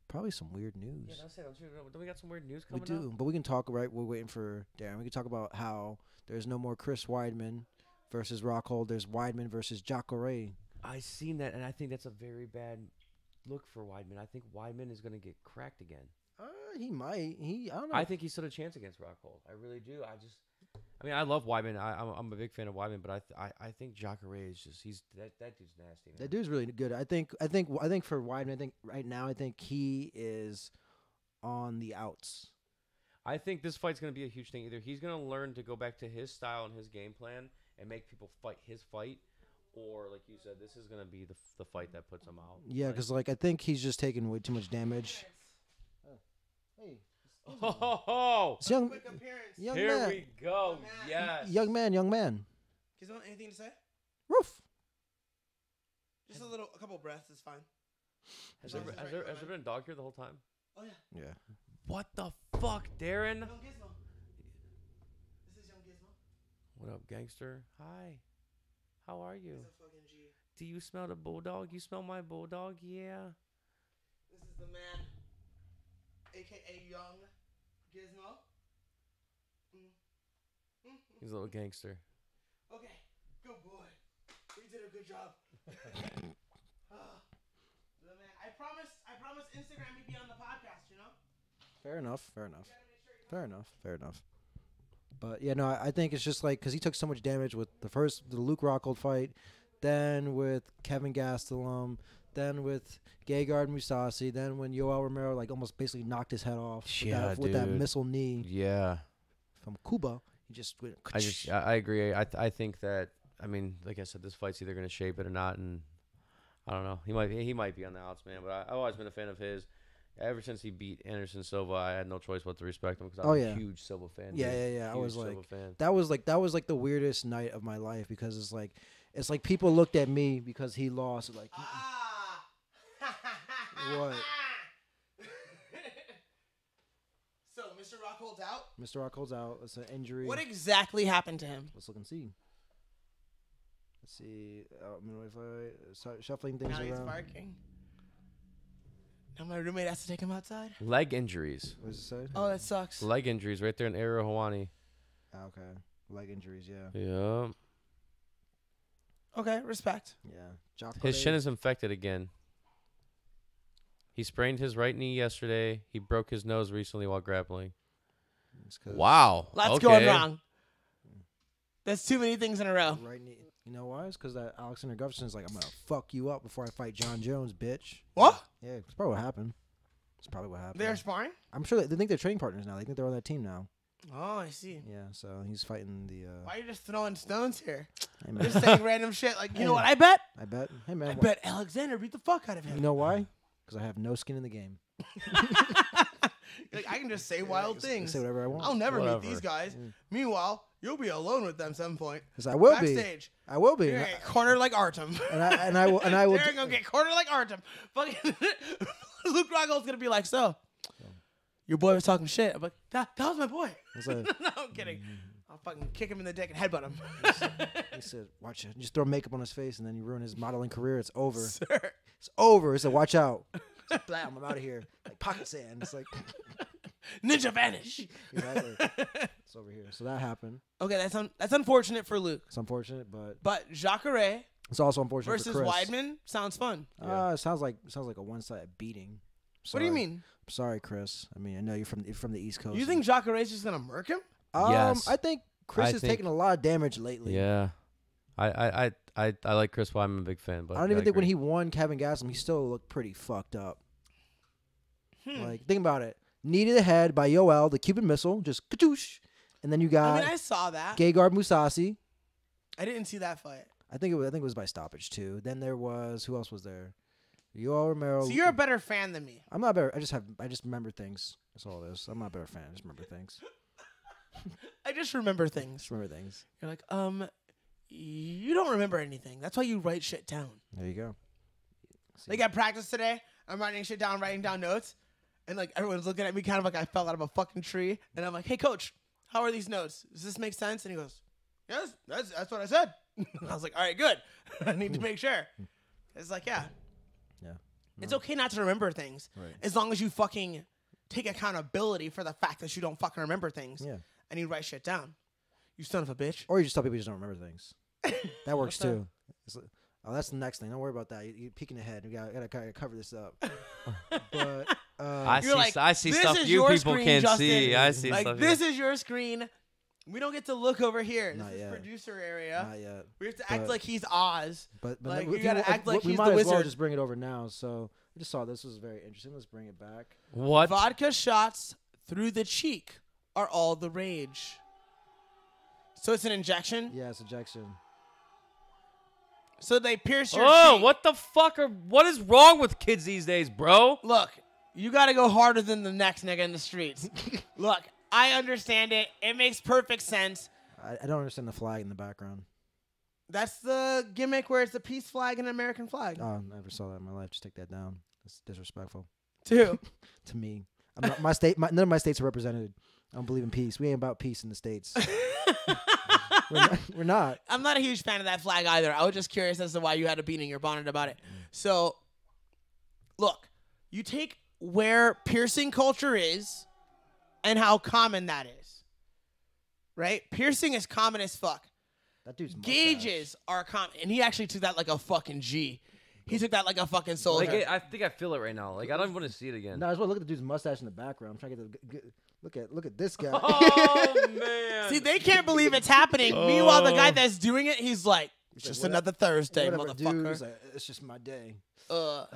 [SPEAKER 1] probably some weird news.
[SPEAKER 3] Yeah, that's it. Don't we got some weird news
[SPEAKER 1] We
[SPEAKER 3] coming
[SPEAKER 1] do,
[SPEAKER 3] up?
[SPEAKER 1] but we can talk. Right, we're waiting for Darren. We can talk about how there's no more Chris Weidman versus Rockhold. There's Weidman versus Jacare.
[SPEAKER 3] I seen that, and I think that's a very bad look for Weidman. I think Weidman is gonna get cracked again.
[SPEAKER 1] He might. I don't know.
[SPEAKER 3] I think he stood a chance against Rockhold. I really do. I mean, I love Weidman. I'm a big fan of Weidman, but I think Jacare is just that dude's nasty. Man.
[SPEAKER 1] that dude's really good. I think for Weidman, I think right now he is on the outs.
[SPEAKER 3] I think this fight's going to be a huge thing. Either he's going to learn to go back to his style and his game plan and make people fight his fight, or like you said, this is going to be the fight that puts him out.
[SPEAKER 1] Yeah, because I think he's just taking way too much damage. Hey,
[SPEAKER 3] Oh,
[SPEAKER 1] this young
[SPEAKER 2] Quick appearance.
[SPEAKER 3] here
[SPEAKER 1] man,
[SPEAKER 3] we go. Yes.
[SPEAKER 1] young man.
[SPEAKER 2] Is there anything to say?
[SPEAKER 1] Roof.
[SPEAKER 2] Just a couple breaths is fine.
[SPEAKER 3] Has there been a dog here the whole time?
[SPEAKER 2] Oh yeah.
[SPEAKER 1] Yeah.
[SPEAKER 3] What the fuck, Darren?
[SPEAKER 2] Young Gizmo. This is Young Gizmo.
[SPEAKER 3] What up, gangster? Hi. How are you?
[SPEAKER 2] He's a fucking G.
[SPEAKER 3] Do you smell the bulldog? You smell my bulldog? Yeah.
[SPEAKER 2] This is the man, aka Young Gizmo.
[SPEAKER 3] He's a little gangster.
[SPEAKER 2] Okay, good boy. You did a good job. promise Instagram me be on the podcast, you know?
[SPEAKER 1] Fair enough. But yeah, no, I think it's just like because he took so much damage with the Luke Rockhold fight, then with Kevin Gastelum, then with Gegard Mousasi, then when Yoel Romero like almost basically knocked his head off with that missile knee.
[SPEAKER 3] Yeah.
[SPEAKER 1] From Cuba, he just went.
[SPEAKER 3] I agree. I think that like I said, this fight's either gonna shape it or not, and I don't know. He might be on the outs, man. But I've always been a fan of his. Ever since he beat Anderson Silva, I had no choice but to respect him because I'm a huge Silva fan.
[SPEAKER 1] Yeah. I was
[SPEAKER 3] Silva fan.
[SPEAKER 1] that was like the weirdest night of my life because it's like people looked at me because he lost. Like what?
[SPEAKER 2] So Mr. Rockhold's out.
[SPEAKER 1] Mr. Rockhold's out. It's an injury.
[SPEAKER 2] What exactly happened to him?
[SPEAKER 1] Let's look and see. Let's see. Shuffling things
[SPEAKER 2] Now
[SPEAKER 1] around.
[SPEAKER 2] he's barking. Now my roommate has to take him outside.
[SPEAKER 3] Leg injuries.
[SPEAKER 1] What does it say?
[SPEAKER 2] Oh, that sucks.
[SPEAKER 3] Leg injuries right there in Area Hawani.
[SPEAKER 1] Okay. Leg injuries, yeah.
[SPEAKER 3] Yeah.
[SPEAKER 2] Okay, respect.
[SPEAKER 1] Yeah.
[SPEAKER 3] His shin is infected again. He sprained his right knee yesterday. He broke his nose recently while grappling. Wow.
[SPEAKER 2] Lots going wrong. That's too many things in a row.
[SPEAKER 1] Right knee. You know why? It's because that Alexander Gustafsson's like, I'm going to fuck you up before I fight John Jones, bitch.
[SPEAKER 2] What?
[SPEAKER 1] Yeah, it's probably what happened.
[SPEAKER 2] They're sparring?
[SPEAKER 1] I'm sure they think they're training partners now. They think they're on that team now.
[SPEAKER 2] Oh, I see.
[SPEAKER 1] Yeah, so he's fighting the...
[SPEAKER 2] Why are you just throwing stones here?
[SPEAKER 1] Hey, man.
[SPEAKER 2] Just saying random shit. Like, you know what I bet?
[SPEAKER 1] I bet. Hey, man.
[SPEAKER 2] I bet Alexander beat the fuck out of him.
[SPEAKER 1] You know why? Because I have no skin in the game.
[SPEAKER 2] Like, I can just say wild things.
[SPEAKER 1] Say whatever I want.
[SPEAKER 2] I'll never meet these guys. Meanwhile, you'll be alone with them at some point.
[SPEAKER 1] Because I will
[SPEAKER 2] Backstage.
[SPEAKER 1] be. I will be.
[SPEAKER 2] You're gonna get cornered like Artem.
[SPEAKER 1] And I will.
[SPEAKER 2] They're gonna get cornered like Artem. Fucking Luke Rockhold's gonna be like, so your boy was talking shit. I'm like, that was my boy. No, I'm kidding. I'll fucking kick him in the dick and headbutt him.
[SPEAKER 1] He said, watch it. Just throw makeup on his face and then you ruin his modeling career. It's over.
[SPEAKER 2] Sir.
[SPEAKER 1] It's over. He said, watch out. Like, blam, I'm out of here. Like pocket sand. It's like
[SPEAKER 2] ninja vanish.
[SPEAKER 1] Exactly. It's over here. So that happened.
[SPEAKER 2] Okay, that's unfortunate for Luke.
[SPEAKER 1] It's unfortunate,
[SPEAKER 2] but Jacare
[SPEAKER 1] it's also unfortunate
[SPEAKER 2] versus
[SPEAKER 1] for Chris.
[SPEAKER 2] Weidman sounds fun.
[SPEAKER 1] It sounds like a one-sided beating.
[SPEAKER 2] What do you mean?
[SPEAKER 1] I'm sorry, Chris. I mean, I know you're from the East Coast.
[SPEAKER 2] You think Jacare's just gonna murk him?
[SPEAKER 3] Yes.
[SPEAKER 1] I think Chris has taken a lot of damage lately.
[SPEAKER 3] Yeah. I like Chris Weidman. I'm a big fan, but
[SPEAKER 1] I don't even think when he won Kevin Gastelum, he still looked pretty fucked up. Like, think about it. Knee to the head by Yoel, the Cuban missile, just katoosh. And then you got
[SPEAKER 2] I saw that.
[SPEAKER 1] Gegard Mousasi.
[SPEAKER 2] I didn't see that fight.
[SPEAKER 1] I think it was by stoppage too. Then there was who else was there? Yoel Romero.
[SPEAKER 2] So you're a better fan than me.
[SPEAKER 1] I'm not better. I just remember things. That's all it is. I'm not a better fan. I just remember things.
[SPEAKER 2] I just remember things.
[SPEAKER 1] Just remember things.
[SPEAKER 2] You're like, you don't remember anything. That's why you write shit down.
[SPEAKER 1] There you go.
[SPEAKER 2] Like at practice today, I'm writing shit down, writing down notes, and like everyone's looking at me kind of like I fell out of a fucking tree, and I'm like, hey coach, how are these notes? Does this make sense? And he goes, yes, that's what I said. I was like, all right, good. I need to make sure. It's like, yeah.
[SPEAKER 1] Yeah.
[SPEAKER 2] It's okay not to remember things, as long as you fucking take accountability for the fact that you don't fucking remember things.
[SPEAKER 1] Yeah.
[SPEAKER 2] And you write shit down. You son of a bitch.
[SPEAKER 1] Or you just tell people you just don't remember things. That works too. That's the next thing. Don't worry about that. You're peeking ahead. We gotta cover this up. But
[SPEAKER 3] I see
[SPEAKER 2] this
[SPEAKER 3] stuff
[SPEAKER 2] is
[SPEAKER 3] you
[SPEAKER 2] your
[SPEAKER 3] people
[SPEAKER 2] screen,
[SPEAKER 3] can't
[SPEAKER 2] Justin.
[SPEAKER 3] see. I see
[SPEAKER 2] like
[SPEAKER 3] stuff.
[SPEAKER 2] this is your screen. We don't get to look over here.
[SPEAKER 1] Not
[SPEAKER 2] This is
[SPEAKER 1] yet.
[SPEAKER 2] producer area.
[SPEAKER 1] Not yet.
[SPEAKER 2] We have to act like he's Oz.
[SPEAKER 1] But
[SPEAKER 2] like
[SPEAKER 1] if
[SPEAKER 2] you gotta act like
[SPEAKER 1] we
[SPEAKER 2] he's
[SPEAKER 1] might
[SPEAKER 2] the
[SPEAKER 1] as well
[SPEAKER 2] wizard.
[SPEAKER 1] just bring it over now. So I just saw this was very interesting. Let's bring it back.
[SPEAKER 3] What?
[SPEAKER 2] Vodka shots through the cheek are all the rage. So it's an injection.
[SPEAKER 1] Yeah, it's injection.
[SPEAKER 2] So they pierce your
[SPEAKER 3] Oh,
[SPEAKER 2] cheek.
[SPEAKER 3] what the fuck what is wrong with kids these days, bro?
[SPEAKER 2] Look, you got to go harder than the next nigga in the streets. Look, I understand it. It makes perfect sense.
[SPEAKER 1] I don't understand the flag in the background.
[SPEAKER 2] That's the gimmick where it's a peace flag and an American flag.
[SPEAKER 1] Oh, I never saw that in my life. Just take that down. That's disrespectful
[SPEAKER 2] Too.
[SPEAKER 1] to me. I'm not, my state. None of my states are represented. I don't believe in peace. We ain't about peace in the states. We're not.
[SPEAKER 2] I'm not a huge fan of that flag either. I was just curious as to why you had a beating your bonnet about it. So, look, you take where piercing culture is and how common that is. Right? Piercing is common as fuck.
[SPEAKER 1] That dude's mustache.
[SPEAKER 2] Gauges are common. And he actually took that like a fucking G. He took that like a fucking soldier.
[SPEAKER 3] Like I think I feel it right now. Like I don't want to see it again.
[SPEAKER 1] No, I just want to look at the dude's mustache in the background. I'm trying to get look at this guy.
[SPEAKER 3] Oh man.
[SPEAKER 2] See, they can't believe it's happening. Meanwhile, the guy that's doing it, he's like, it's just another Thursday,
[SPEAKER 1] whatever, dude.
[SPEAKER 2] motherfucker.
[SPEAKER 1] He's like, it's just my day.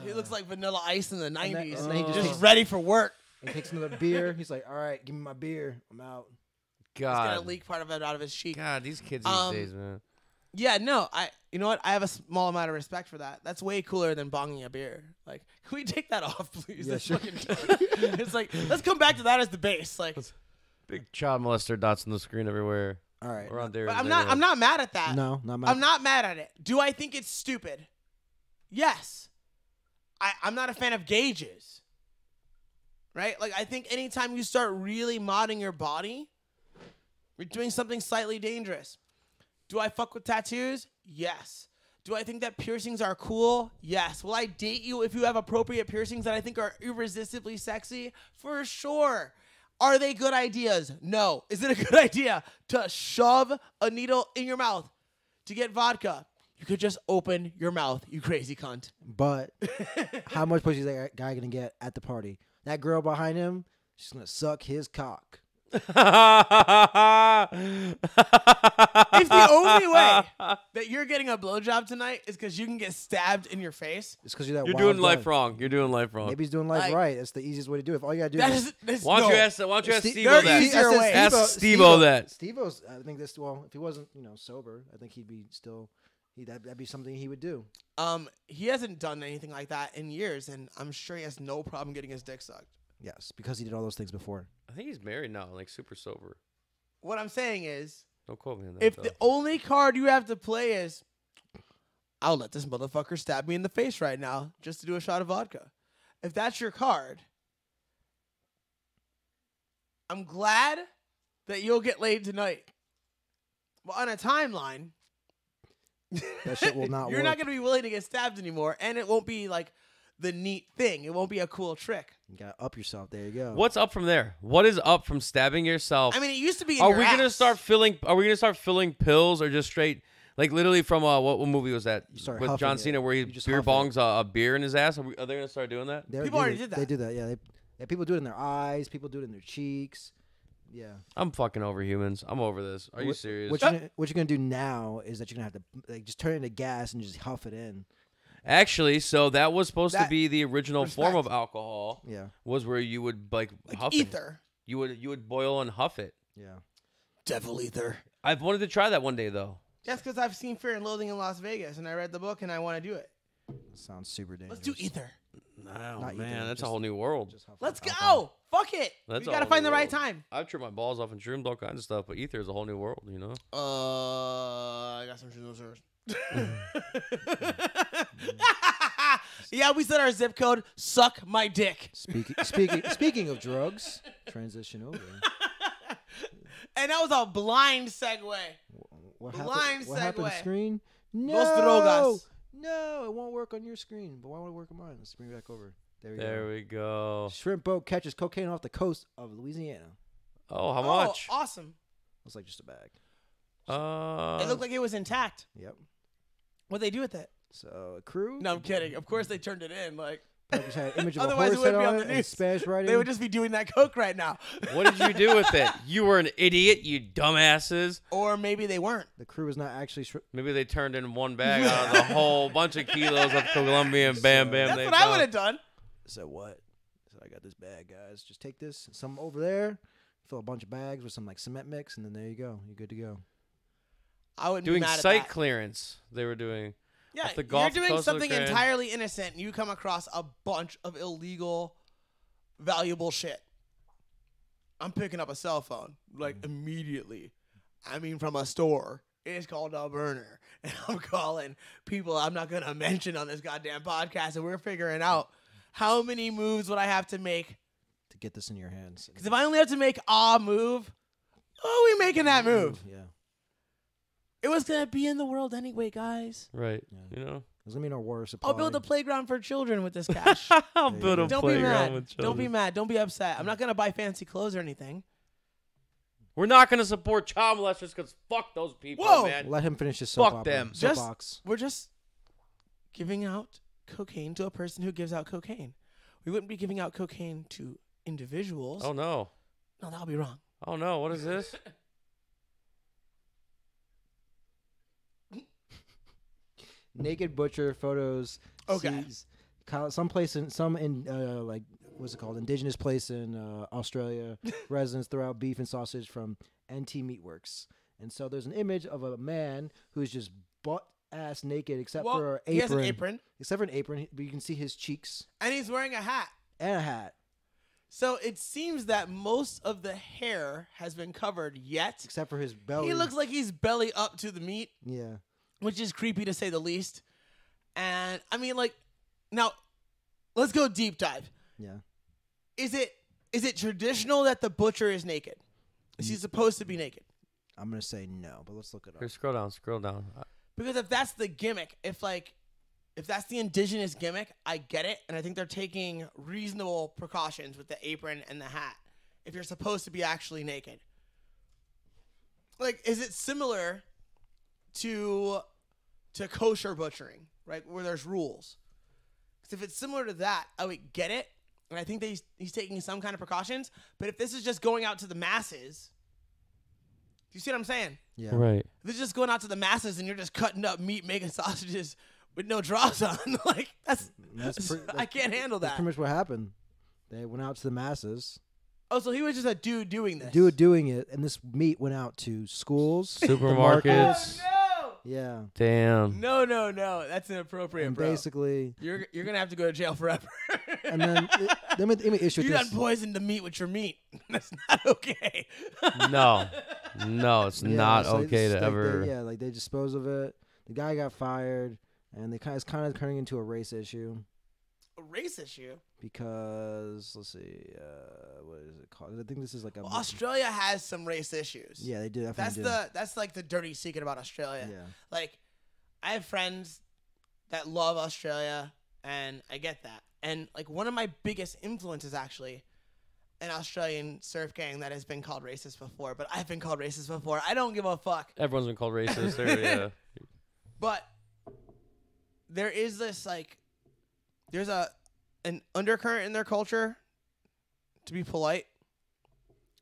[SPEAKER 2] He looks like Vanilla Ice in the 90s.
[SPEAKER 1] And then he just
[SPEAKER 2] just
[SPEAKER 1] takes-
[SPEAKER 2] ready for work.
[SPEAKER 1] He takes another beer. He's like, all right, give me my beer. I'm out.
[SPEAKER 2] He's gonna
[SPEAKER 3] God.
[SPEAKER 2] leak part of it out of his cheek.
[SPEAKER 3] God, these kids these days, man.
[SPEAKER 2] Yeah, no, you know what? I have a small amount of respect for that. That's way cooler than bonging a beer. Like, can we take that off, please?
[SPEAKER 1] Yeah,
[SPEAKER 2] That's
[SPEAKER 1] sure.
[SPEAKER 2] fucking dark. It's like, let's come back to that as the base. Like,
[SPEAKER 3] Big child molester dots on the screen everywhere.
[SPEAKER 1] All right.
[SPEAKER 3] Around there.
[SPEAKER 2] but I'm not mad at that.
[SPEAKER 1] No, not mad.
[SPEAKER 2] I'm not mad at it. Do I think it's stupid? Yes. I'm not a fan of gauges. Right? Like, I think anytime you start really modding your body, you're doing something slightly dangerous. Do I fuck with tattoos? Yes. Do I think that piercings are cool? Yes. Will I date you if you have appropriate piercings that I think are irresistibly sexy? For sure. Are they good ideas? No. Is it a good idea to shove a needle in your mouth to get vodka? You could just open your mouth, you crazy cunt.
[SPEAKER 1] But how much pussy is that guy gonna get at the party? That girl behind him, she's gonna suck his cock.
[SPEAKER 2] If the only way that you're getting a blowjob tonight is because you can get stabbed in your face,
[SPEAKER 1] It's because you're that.
[SPEAKER 3] You're
[SPEAKER 1] wild
[SPEAKER 3] doing life
[SPEAKER 1] guy.
[SPEAKER 3] wrong. You're doing life wrong.
[SPEAKER 1] Maybe he's doing life
[SPEAKER 2] Like-
[SPEAKER 1] right. That's the easiest way to do it. If all you gotta do
[SPEAKER 2] that's
[SPEAKER 3] Why don't
[SPEAKER 2] no.
[SPEAKER 3] you ask
[SPEAKER 1] Steve-
[SPEAKER 3] Steve-O
[SPEAKER 2] there is
[SPEAKER 3] that?
[SPEAKER 2] easier way.
[SPEAKER 3] Ask Steve-O that.
[SPEAKER 1] Steve-O's, I think this. Well, if he wasn't, sober, I think he'd be still. That'd be something he would do.
[SPEAKER 2] He hasn't done anything like that in years, and I'm sure he has no problem getting his dick sucked.
[SPEAKER 1] Yes, because he did all those things before.
[SPEAKER 3] I think he's married now, like super sober.
[SPEAKER 2] What I'm saying is,
[SPEAKER 3] Don't quote me on that.
[SPEAKER 2] if
[SPEAKER 3] though.
[SPEAKER 2] the only card you have to play is, I'll let this motherfucker stab me in the face right now just to do a shot of vodka. If that's your card, I'm glad that you'll get laid tonight. Well, on a timeline,
[SPEAKER 1] That shit will not
[SPEAKER 2] you're
[SPEAKER 1] work.
[SPEAKER 2] not going to be willing to get stabbed anymore, and it won't be like the neat thing. It won't be a cool trick.
[SPEAKER 1] You gotta up yourself. There you go.
[SPEAKER 3] What's up from there? What is up from stabbing yourself?
[SPEAKER 2] I mean, it used to be in
[SPEAKER 3] Are
[SPEAKER 2] your
[SPEAKER 3] we gonna
[SPEAKER 2] ass.
[SPEAKER 3] start filling? Are we gonna start filling pills or just straight? Like literally from what movie was that
[SPEAKER 1] You start
[SPEAKER 3] with
[SPEAKER 1] huffing
[SPEAKER 3] John
[SPEAKER 1] it.
[SPEAKER 3] Cena where he
[SPEAKER 1] You just
[SPEAKER 3] beer
[SPEAKER 1] huff it.
[SPEAKER 3] bongs a beer in his ass? Are they gonna start doing that?
[SPEAKER 2] People already did that.
[SPEAKER 1] They do that. Yeah, people do it in their eyes. People do it in their cheeks. Yeah.
[SPEAKER 3] I'm fucking over humans. I'm over this. Are you serious?
[SPEAKER 1] What you're gonna do now is that you're gonna have to just turn it into gas and just huff it in.
[SPEAKER 3] Actually, so that was supposed to
[SPEAKER 2] That-
[SPEAKER 3] be the original form
[SPEAKER 2] respect.
[SPEAKER 3] of alcohol.
[SPEAKER 1] Yeah.
[SPEAKER 3] Was where you would like huff it.
[SPEAKER 2] ether.
[SPEAKER 3] You would boil and huff it.
[SPEAKER 1] Yeah.
[SPEAKER 2] Devil ether.
[SPEAKER 3] I've wanted to try that one day though.
[SPEAKER 2] That's because I've seen Fear and Loathing in Las Vegas, and I read the book, and I want to do it.
[SPEAKER 1] Sounds super dangerous.
[SPEAKER 2] Let's do ether.
[SPEAKER 3] No
[SPEAKER 1] Not
[SPEAKER 3] man,
[SPEAKER 1] either,
[SPEAKER 3] that's a
[SPEAKER 1] just-
[SPEAKER 3] whole new world.
[SPEAKER 1] Just huff
[SPEAKER 2] Let's
[SPEAKER 1] alcohol.
[SPEAKER 2] go. Fuck it.
[SPEAKER 3] That's
[SPEAKER 2] We
[SPEAKER 3] a
[SPEAKER 2] gotta
[SPEAKER 3] whole
[SPEAKER 2] find
[SPEAKER 3] new
[SPEAKER 2] the right
[SPEAKER 3] world.
[SPEAKER 2] time.
[SPEAKER 3] I've tripped my balls off and shroomed all kinds of stuff, but ether is a whole new world. You know.
[SPEAKER 2] I got some shit first. Yeah, we said our zip code. Suck my dick.
[SPEAKER 1] Speaking of drugs, transition over.
[SPEAKER 2] And that was a blind segue.
[SPEAKER 1] What
[SPEAKER 2] Blind
[SPEAKER 1] happened? What happened?
[SPEAKER 2] segue.
[SPEAKER 1] Screen? No.
[SPEAKER 2] Dos drogas.
[SPEAKER 1] No, it won't work on your screen. But why would it work on mine? Let's bring it back over. There
[SPEAKER 3] There we go.
[SPEAKER 1] Shrimp boat catches cocaine off the coast of Louisiana.
[SPEAKER 3] Oh, how much?
[SPEAKER 2] Awesome.
[SPEAKER 1] Looks like just a bag.
[SPEAKER 2] It looked like it was intact.
[SPEAKER 1] Yep.
[SPEAKER 2] What'd they do with it?
[SPEAKER 1] So a crew.
[SPEAKER 2] No, I'm kidding. Of course they turned it in. Like,
[SPEAKER 1] Just had an image of
[SPEAKER 2] Otherwise
[SPEAKER 1] a
[SPEAKER 2] it
[SPEAKER 1] horse head
[SPEAKER 2] wouldn't be
[SPEAKER 1] on
[SPEAKER 2] on
[SPEAKER 1] it
[SPEAKER 2] the
[SPEAKER 1] and
[SPEAKER 2] news.
[SPEAKER 1] Spanish writing.
[SPEAKER 2] they would just be doing that coke right now.
[SPEAKER 3] What did you do with it? You were an idiot, you dumbasses.
[SPEAKER 2] Or maybe they weren't.
[SPEAKER 1] The crew was not actually.
[SPEAKER 3] Maybe they turned in one bag out of the whole bunch of kilos of Colombian bam bam.
[SPEAKER 2] That's
[SPEAKER 3] they
[SPEAKER 2] what I
[SPEAKER 3] found.
[SPEAKER 2] would have done.
[SPEAKER 1] said what? I said I got this bag, guys. Just take this, some over there, fill a bunch of bags with some like cement mix, and then there you go. You're good to go.
[SPEAKER 2] I wouldn't
[SPEAKER 3] Doing
[SPEAKER 2] be mad
[SPEAKER 3] site
[SPEAKER 2] at that.
[SPEAKER 3] clearance. They were doing.
[SPEAKER 2] Yeah,
[SPEAKER 3] off the
[SPEAKER 2] you're
[SPEAKER 3] Gulf
[SPEAKER 2] doing
[SPEAKER 3] Coast of
[SPEAKER 2] something
[SPEAKER 3] Ukraine.
[SPEAKER 2] entirely innocent, and you come across a bunch of illegal, valuable shit. I'm picking up a cell phone like immediately. I mean, from a store. It's called a burner, and I'm calling people I'm not gonna mention on this goddamn podcast, and we're figuring out how many moves would I have to make.
[SPEAKER 1] To get this in your hands.
[SPEAKER 2] Because if I only have to make a move, oh, we making that move.
[SPEAKER 1] Yeah.
[SPEAKER 2] It was gonna be in the world anyway, guys.
[SPEAKER 3] Right.
[SPEAKER 1] Yeah.
[SPEAKER 3] You know.
[SPEAKER 1] There's gonna be no water supply.
[SPEAKER 2] I'll build a playground for children with this cash.
[SPEAKER 3] I'll build a
[SPEAKER 2] Don't be
[SPEAKER 3] playground
[SPEAKER 2] mad.
[SPEAKER 3] with
[SPEAKER 2] Don't be
[SPEAKER 3] children.
[SPEAKER 2] mad. Don't be upset. I'm not gonna buy fancy clothes or anything.
[SPEAKER 3] We're not going to support child molesters because fuck those people,
[SPEAKER 2] Whoa.
[SPEAKER 3] man.
[SPEAKER 1] Let him finish his
[SPEAKER 3] Fuck
[SPEAKER 1] soap
[SPEAKER 3] them.
[SPEAKER 1] opera.
[SPEAKER 2] Just
[SPEAKER 1] Soapbox.
[SPEAKER 2] we're just giving out cocaine to a person who gives out cocaine. We wouldn't be giving out cocaine to individuals.
[SPEAKER 3] Oh no.
[SPEAKER 2] No, that would be wrong.
[SPEAKER 3] Oh no. What is this?
[SPEAKER 1] Naked butcher photos.
[SPEAKER 2] Okay.
[SPEAKER 1] sees some in like what's it called? Indigenous place in Australia. Residents throw out beef and sausage from NT Meatworks, and so there's an image of a man who's just butt ass naked except for an apron.
[SPEAKER 2] He has an apron.
[SPEAKER 1] Except for an apron, but you can see his cheeks
[SPEAKER 2] And he's wearing a hat.
[SPEAKER 1] and a hat.
[SPEAKER 2] So it seems that most of the hair has been covered yet.
[SPEAKER 1] Except for his belly.
[SPEAKER 2] He looks like he's belly up to the meat,
[SPEAKER 1] Yeah.
[SPEAKER 2] which is creepy to say the least. And I mean, like, now let's go deep dive.
[SPEAKER 1] Yeah.
[SPEAKER 2] Is it traditional that the butcher is naked? Is he supposed to be naked?
[SPEAKER 1] I'm gonna say no, but let's look it up.
[SPEAKER 3] Here, scroll down. Scroll down.
[SPEAKER 2] Because if that's the gimmick, if that's the indigenous gimmick, I get it, and I think they're taking reasonable precautions with the apron and the hat. If you're supposed to be actually naked, like, is it similar to kosher butchering, right, where there's rules? Because if it's similar to that, I would get it, and I think that he's taking some kind of precautions. But if this is just going out to the masses, do you see what I'm saying?
[SPEAKER 1] Yeah.
[SPEAKER 3] Right.
[SPEAKER 2] If this is just going out to the masses and you're just cutting up meat, making sausages with no draws on, like I can't handle
[SPEAKER 1] That's
[SPEAKER 2] that.
[SPEAKER 1] pretty much what happened. They went out to the masses.
[SPEAKER 2] Oh, so he was just a dude doing this.
[SPEAKER 1] Dude doing it, and this meat went out to schools,
[SPEAKER 3] Supermarkets.
[SPEAKER 1] Yeah.
[SPEAKER 3] Damn.
[SPEAKER 2] No, that's inappropriate,
[SPEAKER 1] And
[SPEAKER 2] bro.
[SPEAKER 1] Basically,
[SPEAKER 2] You're gonna have to go to jail forever.
[SPEAKER 1] and then let me issue
[SPEAKER 2] You
[SPEAKER 1] this.
[SPEAKER 2] done poisoned the meat with your meat. That's not okay.
[SPEAKER 3] No. No, it's not
[SPEAKER 1] so
[SPEAKER 3] okay
[SPEAKER 1] it's
[SPEAKER 3] to
[SPEAKER 1] like
[SPEAKER 3] ever.
[SPEAKER 1] they dispose of it. The guy got fired, and it's kind of turning into a race issue
[SPEAKER 2] A race issue.
[SPEAKER 1] because let's see, what is it called? I think this is like a.
[SPEAKER 2] Well, Australia has some race issues.
[SPEAKER 1] Yeah, they do. Definitely
[SPEAKER 2] That's like the dirty secret about Australia.
[SPEAKER 1] Yeah.
[SPEAKER 2] Like, I have friends that love Australia, and I get that. And like one of my biggest influences, actually, an Australian surf gang that has been called racist before, but I've been called racist before. I don't give a fuck.
[SPEAKER 3] Everyone's been called racist. There, yeah.
[SPEAKER 2] But there is this there's an undercurrent in their culture, to be polite,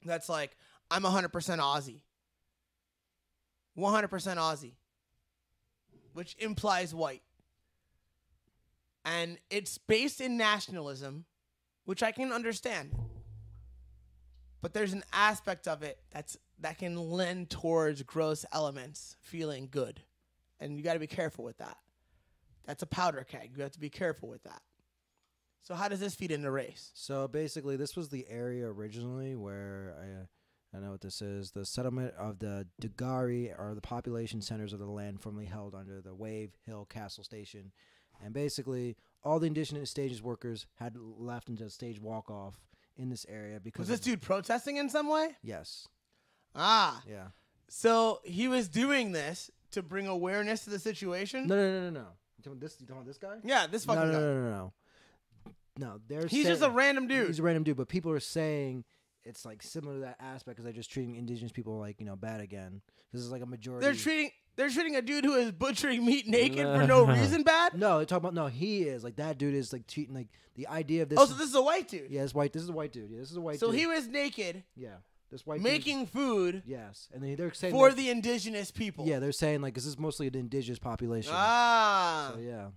[SPEAKER 2] that's like, I'm 100% Aussie. 100% Aussie. Which implies white. And it's based in nationalism, which I can understand. But there's an aspect of it that can lend towards gross elements feeling good. And you got to be careful with that. That's a powder keg. You have to be careful with that. So how does this feed into race?
[SPEAKER 1] So basically, this was the area originally where I know what this is. The settlement of the Dugari are the population centers of the land formerly held under the Wave Hill Castle Station. And basically, all the indigenous stages workers had left into a stage walk-off in this area because...
[SPEAKER 2] Was this dude protesting in some way?
[SPEAKER 1] Yes.
[SPEAKER 2] Ah.
[SPEAKER 1] Yeah.
[SPEAKER 2] So he was doing this to bring awareness to the situation?
[SPEAKER 1] No. You talking about this guy?
[SPEAKER 2] Yeah, this fucking guy.
[SPEAKER 1] No. No,
[SPEAKER 2] He's just a random dude.
[SPEAKER 1] He's a random dude, but people are saying it's like similar to that aspect because they're just treating indigenous people like, bad again. Because it's like a majority.
[SPEAKER 2] They're treating a dude who is butchering meat naked for no reason bad?
[SPEAKER 1] No, they're talking about he is like that dude is like treating like the idea of this.
[SPEAKER 2] Oh, so this is a white dude.
[SPEAKER 1] Yeah, it's white. This is a white dude. Yeah, this is a white.
[SPEAKER 2] So
[SPEAKER 1] dude.
[SPEAKER 2] he was naked.
[SPEAKER 1] Yeah, this white
[SPEAKER 2] making
[SPEAKER 1] dude.
[SPEAKER 2] food.
[SPEAKER 1] Yes, and they're saying
[SPEAKER 2] for the indigenous people.
[SPEAKER 1] Yeah, they're saying like this is mostly an indigenous population.
[SPEAKER 2] Ah.
[SPEAKER 1] So yeah.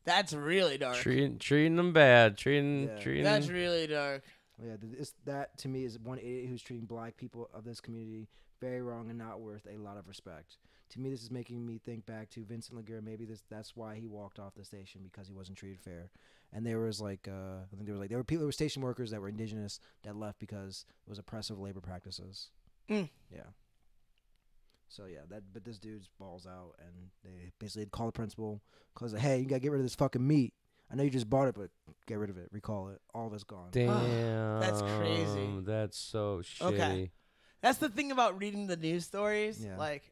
[SPEAKER 2] That's really dark.
[SPEAKER 3] Treating them bad. Treating.
[SPEAKER 2] That's really dark.
[SPEAKER 1] Yeah, that to me is one idiot who's treating black people of this community very wrong and not worth a lot of respect. To me, this is making me think back to Vincent Laguerre. Maybe that's why he walked off the station because he wasn't treated fair. And there was I think there were people, there were station workers that were indigenous that left because it was oppressive labor practices.
[SPEAKER 2] Mm.
[SPEAKER 1] Yeah. So yeah, but this dude's balls out, and they basically call the principal, cause hey, you gotta get rid of this fucking meat. I know you just bought it, but get rid of it, recall it. All of it's gone.
[SPEAKER 3] Damn.
[SPEAKER 2] That's crazy.
[SPEAKER 3] That's so shitty.
[SPEAKER 2] Okay. That's the thing about reading the news stories.
[SPEAKER 1] Yeah.
[SPEAKER 2] Like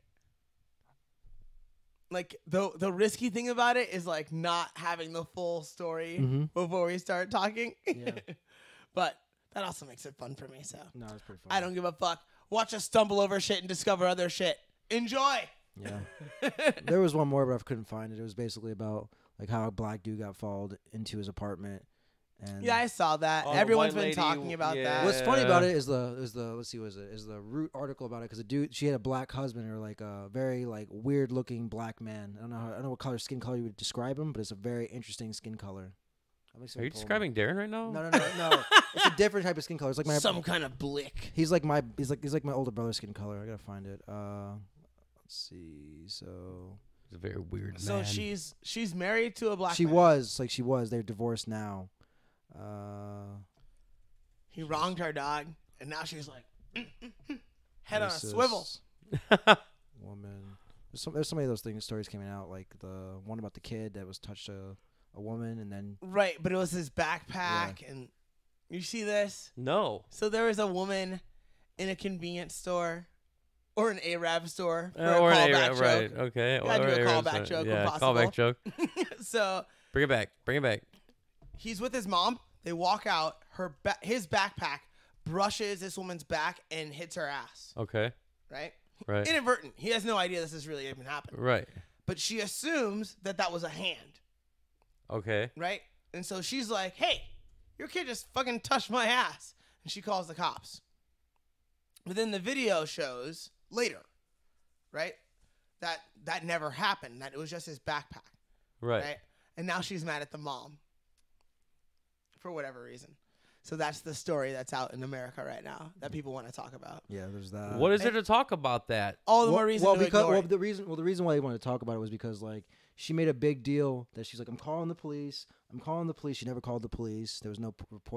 [SPEAKER 2] the risky thing about it is like not having the full story before we start talking.
[SPEAKER 1] Yeah.
[SPEAKER 2] But that also makes it fun for me. So
[SPEAKER 1] No, it's pretty fun.
[SPEAKER 2] I don't give a fuck. Watch us stumble over shit and discover other shit. Enjoy.
[SPEAKER 1] Yeah. There was one more, but I couldn't find it. It was basically about like how a black dude got followed into his apartment. And
[SPEAKER 2] Yeah, I saw that.
[SPEAKER 3] Oh, the
[SPEAKER 2] Everyone's
[SPEAKER 3] white
[SPEAKER 2] been
[SPEAKER 3] lady,
[SPEAKER 2] talking about that.
[SPEAKER 1] what's funny about it is the let's see, what is it? Is the Root article about it? Because the dude, she had a black husband, or like a very like weird looking black man. I don't know what skin color you would describe him, but it's a very interesting skin color.
[SPEAKER 3] Are you describing Darren right now?
[SPEAKER 1] No. It's a different type of skin color. It's like my
[SPEAKER 2] Some kind of blick.
[SPEAKER 1] He's like my older brother's skin color. I gotta find it. Let's see. So
[SPEAKER 3] He's a very weird
[SPEAKER 2] So
[SPEAKER 3] man.
[SPEAKER 2] she's married to a black
[SPEAKER 1] she
[SPEAKER 2] man.
[SPEAKER 1] was. They're divorced now.
[SPEAKER 2] He wronged her, dog, and now she's like head on a
[SPEAKER 1] racist
[SPEAKER 2] swivel.
[SPEAKER 1] Woman. There's so many of those stories coming out, like the one about the kid that was touched a woman, and then
[SPEAKER 2] Right, but it was his backpack, and you see this?
[SPEAKER 3] No.
[SPEAKER 2] So there was a woman in a convenience store or an Arab store for
[SPEAKER 3] Or
[SPEAKER 2] a
[SPEAKER 3] an
[SPEAKER 2] callback
[SPEAKER 3] Arab,
[SPEAKER 2] joke.
[SPEAKER 3] right? Okay.
[SPEAKER 2] Gotta
[SPEAKER 3] Or
[SPEAKER 2] do a
[SPEAKER 3] Arab's
[SPEAKER 2] callback
[SPEAKER 3] right.
[SPEAKER 2] joke when
[SPEAKER 3] Yeah,
[SPEAKER 2] possible.
[SPEAKER 3] callback joke.
[SPEAKER 2] So
[SPEAKER 3] Bring it back. Bring it back.
[SPEAKER 2] he's with his mom. They walk out. His backpack brushes this woman's back and hits her ass.
[SPEAKER 3] Okay.
[SPEAKER 2] Right?
[SPEAKER 3] Right.
[SPEAKER 2] Inadvertent. He has no idea this is really even happening.
[SPEAKER 3] Right.
[SPEAKER 2] But she assumes that was a hand.
[SPEAKER 3] Okay.
[SPEAKER 2] Right? And so she's like, hey, your kid just fucking touched my ass. And she calls the cops. But then the video shows later, right, that never happened, that it was just his backpack.
[SPEAKER 3] Right.
[SPEAKER 2] And now she's mad at the mom for whatever reason. So that's the story that's out in America right now that people want to talk about.
[SPEAKER 1] yeah, there's that.
[SPEAKER 3] What is there to talk about that?
[SPEAKER 2] All the more reason to ignore it.
[SPEAKER 1] the reason why they wanted to talk about it was because like she made a big deal that she's like, I'm calling the police. She never called the police. There was no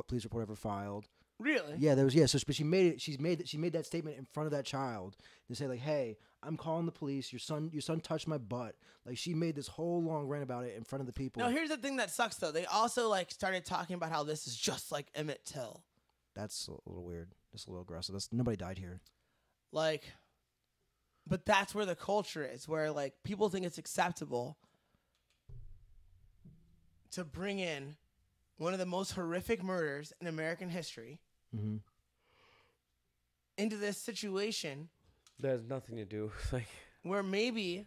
[SPEAKER 1] police report ever filed.
[SPEAKER 2] Really?
[SPEAKER 1] Yeah, there was. Yeah, so but she made that statement in front of that child to say like, hey, I'm calling the police. Your son touched my butt. Like she made this whole long rant about it in front of the people.
[SPEAKER 2] No, here's the thing that sucks though. They also like started talking about how this is just like Emmett Till.
[SPEAKER 1] That's a little weird. That's a little aggressive. Nobody died here.
[SPEAKER 2] Like, but that's where the culture is, where like people think it's acceptable to bring in one of the most horrific murders in American history into this situation
[SPEAKER 3] That has nothing to do. Like.
[SPEAKER 2] where maybe,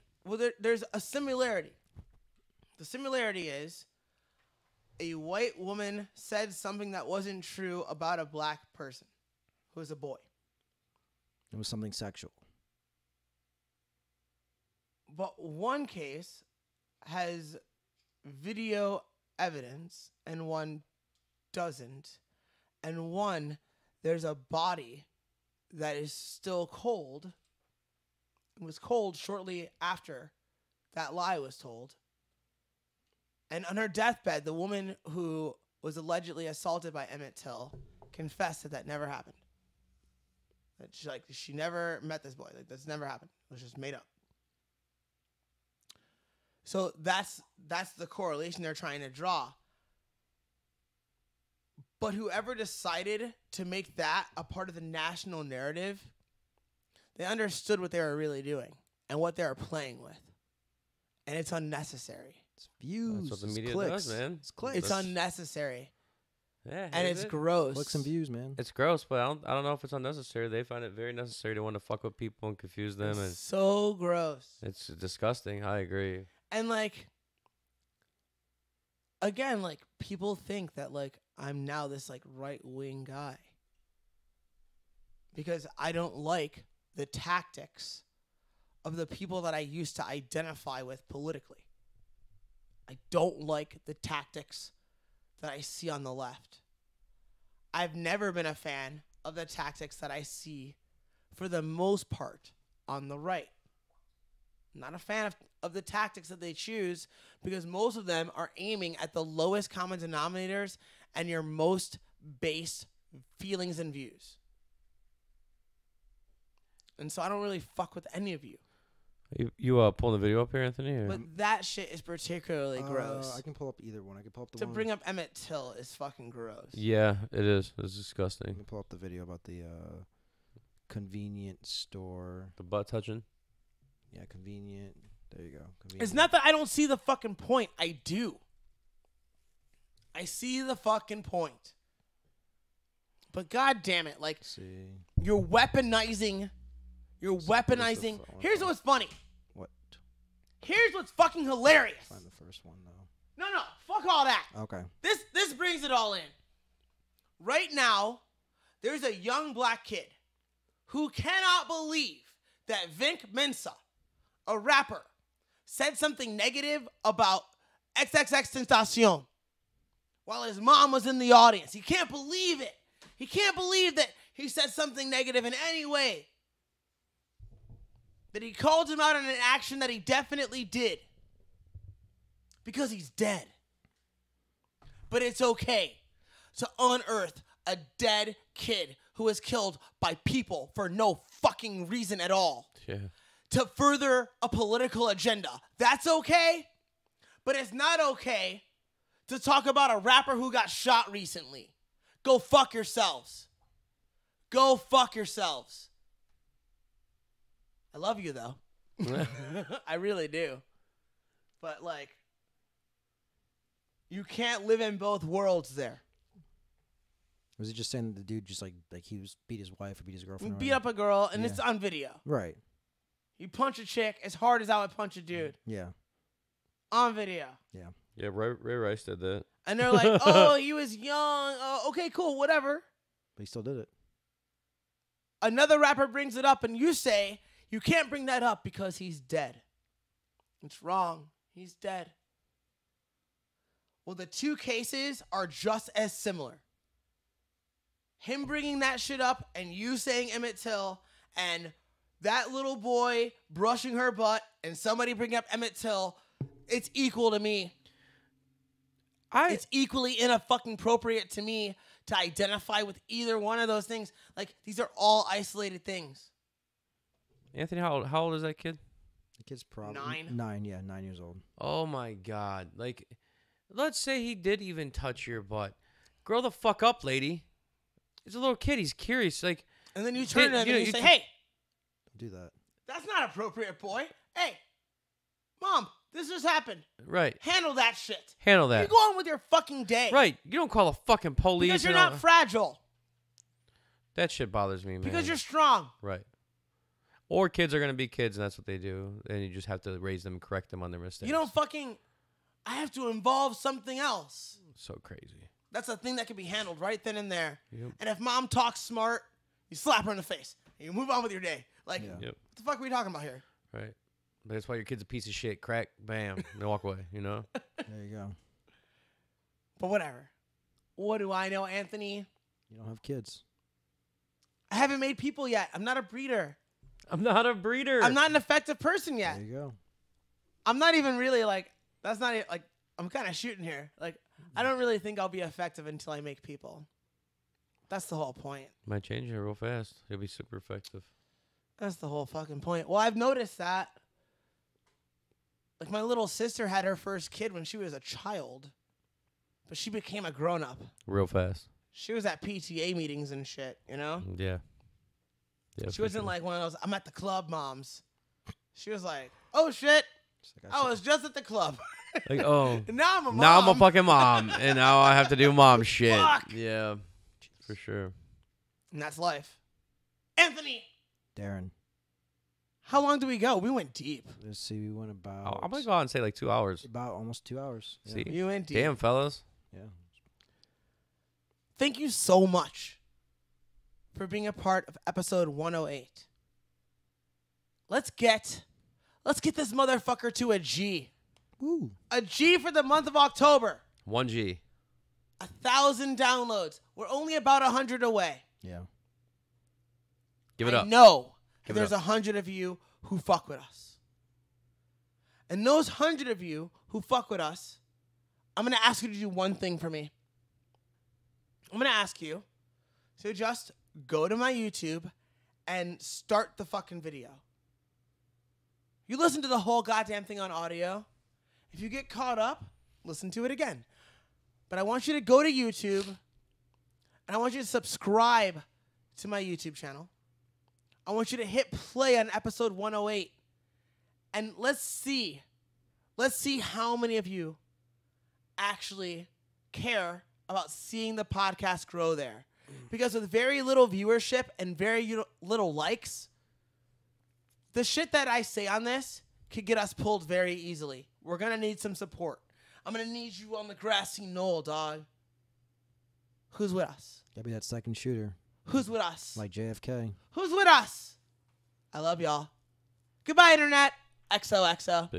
[SPEAKER 2] there's a similarity. The similarity is a white woman said something that wasn't true about a black person who was a boy.
[SPEAKER 1] It was something sexual.
[SPEAKER 2] But one case has video evidence and one doesn't. And one, there's a body that is still cold. It was cold shortly after that lie was told. And on her deathbed, the woman who was allegedly assaulted by Emmett Till confessed that never happened. That she never met this boy. Like, that's never happened. It was just made up. So that's the correlation they're trying to draw. But whoever decided to make that a part of the national narrative, they understood what they were really doing and what they were playing with. And it's unnecessary.
[SPEAKER 1] It's views.
[SPEAKER 3] That's what the
[SPEAKER 1] it's
[SPEAKER 3] media
[SPEAKER 1] clicks.
[SPEAKER 3] does, man.
[SPEAKER 1] It's clicks.
[SPEAKER 2] It's unnecessary.
[SPEAKER 3] Yeah.
[SPEAKER 2] And
[SPEAKER 3] is
[SPEAKER 2] it's
[SPEAKER 3] it?
[SPEAKER 2] gross.
[SPEAKER 1] Clicks and views, man.
[SPEAKER 3] It's gross, but I don't know if it's unnecessary. They find it very necessary to want to fuck with people and confuse them,
[SPEAKER 2] It's
[SPEAKER 3] and
[SPEAKER 2] so gross.
[SPEAKER 3] it's disgusting. I agree.
[SPEAKER 2] And like, again, like people think that like I'm now this like right wing guy because I don't like the tactics of the people that I used to identify with politically. I don't like the tactics that I see on the left. I've never been a fan of the tactics that I see, for the most part, on the right. Not a fan of the tactics that they choose because most of them are aiming at the lowest common denominators and your most base feelings and views. And so I don't really fuck with any of you.
[SPEAKER 3] You pulling the video up here, Anthony? Or?
[SPEAKER 2] But that shit is particularly gross.
[SPEAKER 1] I can pull up either one. I can pull up the
[SPEAKER 2] To
[SPEAKER 1] one.
[SPEAKER 2] bring up Emmett Till is fucking gross.
[SPEAKER 3] Yeah, it is. It's
[SPEAKER 1] I
[SPEAKER 3] disgusting.
[SPEAKER 1] can pull up the video about the convenience store.
[SPEAKER 3] The butt touching.
[SPEAKER 1] Yeah, convenient. There you go. Convenient.
[SPEAKER 2] It's not that I don't see the fucking point. I do. I see the fucking point. But god damn it, like
[SPEAKER 1] Let's see.
[SPEAKER 2] you're weaponizing.
[SPEAKER 1] phone?
[SPEAKER 2] Here's what's funny.
[SPEAKER 1] What?
[SPEAKER 2] Here's what's fucking hilarious.
[SPEAKER 1] Find the first one though.
[SPEAKER 2] No, fuck all that.
[SPEAKER 1] Okay.
[SPEAKER 2] This brings it all in. Right now, there's a young black kid who cannot believe that Vink Mensa, a rapper, said something negative about XXXTentacion while his mom was in the audience. He can't believe it. He can't believe that he said something negative in any way. That he called him out on an action that he definitely did. Because he's dead. But it's okay to unearth a dead kid who was killed by people for no fucking reason at all.
[SPEAKER 3] Yeah.
[SPEAKER 2] To further a political agenda. That's okay. But it's not okay to talk about a rapper who got shot recently. Go fuck yourselves. Go fuck yourselves. I love you, though. I really do. But, like, you can't live in both worlds there.
[SPEAKER 1] Was he just saying that the dude just like he was beat his wife or beat his girlfriend?
[SPEAKER 2] Beat up a girl, and it's on video.
[SPEAKER 1] Right.
[SPEAKER 2] You punch a chick as hard as I would punch a dude.
[SPEAKER 1] Yeah.
[SPEAKER 2] On video.
[SPEAKER 1] Yeah.
[SPEAKER 3] Yeah, Ray Rice did that.
[SPEAKER 2] And they're like, oh, he was young. Okay, cool, whatever.
[SPEAKER 1] But he still did it.
[SPEAKER 2] Another rapper brings it up, and you say, you can't bring that up because he's dead. It's wrong. He's dead. Well, the two cases are just as similar. Him bringing that shit up and you saying Emmett Till and that little boy brushing her butt and somebody bringing up Emmett Till, it's equal to me. It's equally fucking appropriate to me to identify with either one of those things. Like, these are all isolated things.
[SPEAKER 3] Anthony, how old is that kid?
[SPEAKER 1] The kid's probably
[SPEAKER 2] 9.
[SPEAKER 1] 9, yeah, 9 years old.
[SPEAKER 3] Oh my God! Like, let's say he did even touch your butt. Grow the fuck up, lady. He's a little kid. He's curious. Like,
[SPEAKER 2] and then you turn to him and you say, "Hey,
[SPEAKER 1] don't do that.
[SPEAKER 2] That's not appropriate, boy. Hey, mom, this just happened.
[SPEAKER 3] Right.
[SPEAKER 2] Handle that shit.
[SPEAKER 3] Handle that.
[SPEAKER 2] You go on with your fucking day.
[SPEAKER 3] Right. You don't call the fucking police.
[SPEAKER 2] Because you're not fragile.
[SPEAKER 3] That shit bothers me, man.
[SPEAKER 2] Because you're strong.
[SPEAKER 3] Right. Or kids are going to be kids, and that's what they do. And you just have to raise them and correct them on their mistakes.
[SPEAKER 2] You don't fucking... I have to involve something else.
[SPEAKER 3] So crazy.
[SPEAKER 2] That's a thing that can be handled right then and there.
[SPEAKER 3] Yep.
[SPEAKER 2] And if mom talks smart, you slap her in the face. And you move on with your day. Like,
[SPEAKER 3] Yep.
[SPEAKER 2] what the fuck are we talking about here?
[SPEAKER 3] Right. That's why your kid's a piece of shit. Crack, bam, and walk away, you know?
[SPEAKER 1] There you go.
[SPEAKER 2] But whatever. What do I know, Anthony?
[SPEAKER 1] You don't have kids.
[SPEAKER 2] I haven't made people yet. I'm not a breeder.
[SPEAKER 3] I'm not a breeder.
[SPEAKER 2] I'm not an effective person yet.
[SPEAKER 1] There you go.
[SPEAKER 2] I'm not even really like, that's not like, I'm kind of shooting here. Like, I don't really think I'll be effective until I make people. That's the whole point.
[SPEAKER 3] Might change it real fast. You'll be super effective.
[SPEAKER 2] That's the whole fucking point. Well, I've noticed that. Like, my little sister had her first kid when she was a child, but she became a grown-up.
[SPEAKER 3] Real fast.
[SPEAKER 2] She was at PTA meetings and shit, you know?
[SPEAKER 3] Yeah. Yeah.
[SPEAKER 2] She wasn't like one of those, I'm at the club moms. She was like, oh, shit.
[SPEAKER 1] Like
[SPEAKER 2] I was just at the club.
[SPEAKER 3] Like, oh.
[SPEAKER 2] Now I'm a mom.
[SPEAKER 3] Now I'm a fucking mom, and now I have to do mom shit.
[SPEAKER 2] Fuck.
[SPEAKER 3] Yeah. For sure.
[SPEAKER 2] And that's life. Anthony.
[SPEAKER 1] Darren.
[SPEAKER 2] How long do we go? We went deep.
[SPEAKER 1] Let's see. We went about.
[SPEAKER 3] I'm going to go out and say like 2 hours.
[SPEAKER 1] About almost 2 hours. Yeah.
[SPEAKER 3] See?
[SPEAKER 2] You went deep.
[SPEAKER 3] Damn, fellas.
[SPEAKER 1] Yeah.
[SPEAKER 2] Thank you so much for being a part of episode 108. Let's get this motherfucker to a G.
[SPEAKER 1] Woo.
[SPEAKER 2] A G for the month of October.
[SPEAKER 3] 1G.
[SPEAKER 2] 1,000 downloads. We're only about 100 away.
[SPEAKER 1] Yeah.
[SPEAKER 3] Give it
[SPEAKER 2] I
[SPEAKER 3] up.
[SPEAKER 2] know
[SPEAKER 3] Give it
[SPEAKER 2] there's
[SPEAKER 3] up.
[SPEAKER 2] 100 of you who fuck with us. And those 100 of you who fuck with us, I'm going to ask you to do one thing for me. I'm going to ask you to just go to my YouTube and start the fucking video. You listen to the whole goddamn thing on audio. If you get caught up, listen to it again. But I want you to go to YouTube, and I want you to subscribe to my YouTube channel. I want you to hit play on episode 108. And let's see how many of you actually care about seeing the podcast grow there. Because with very little viewership and very little likes, the shit that I say on this could get us pulled very easily. We're going to need some support. I'm gonna need you on the grassy knoll, dog. Who's with us?
[SPEAKER 1] Gotta be that second shooter,
[SPEAKER 2] Who's with us?
[SPEAKER 1] like JFK.
[SPEAKER 2] Who's with us? I love y'all. Goodbye, Internet. XOXO.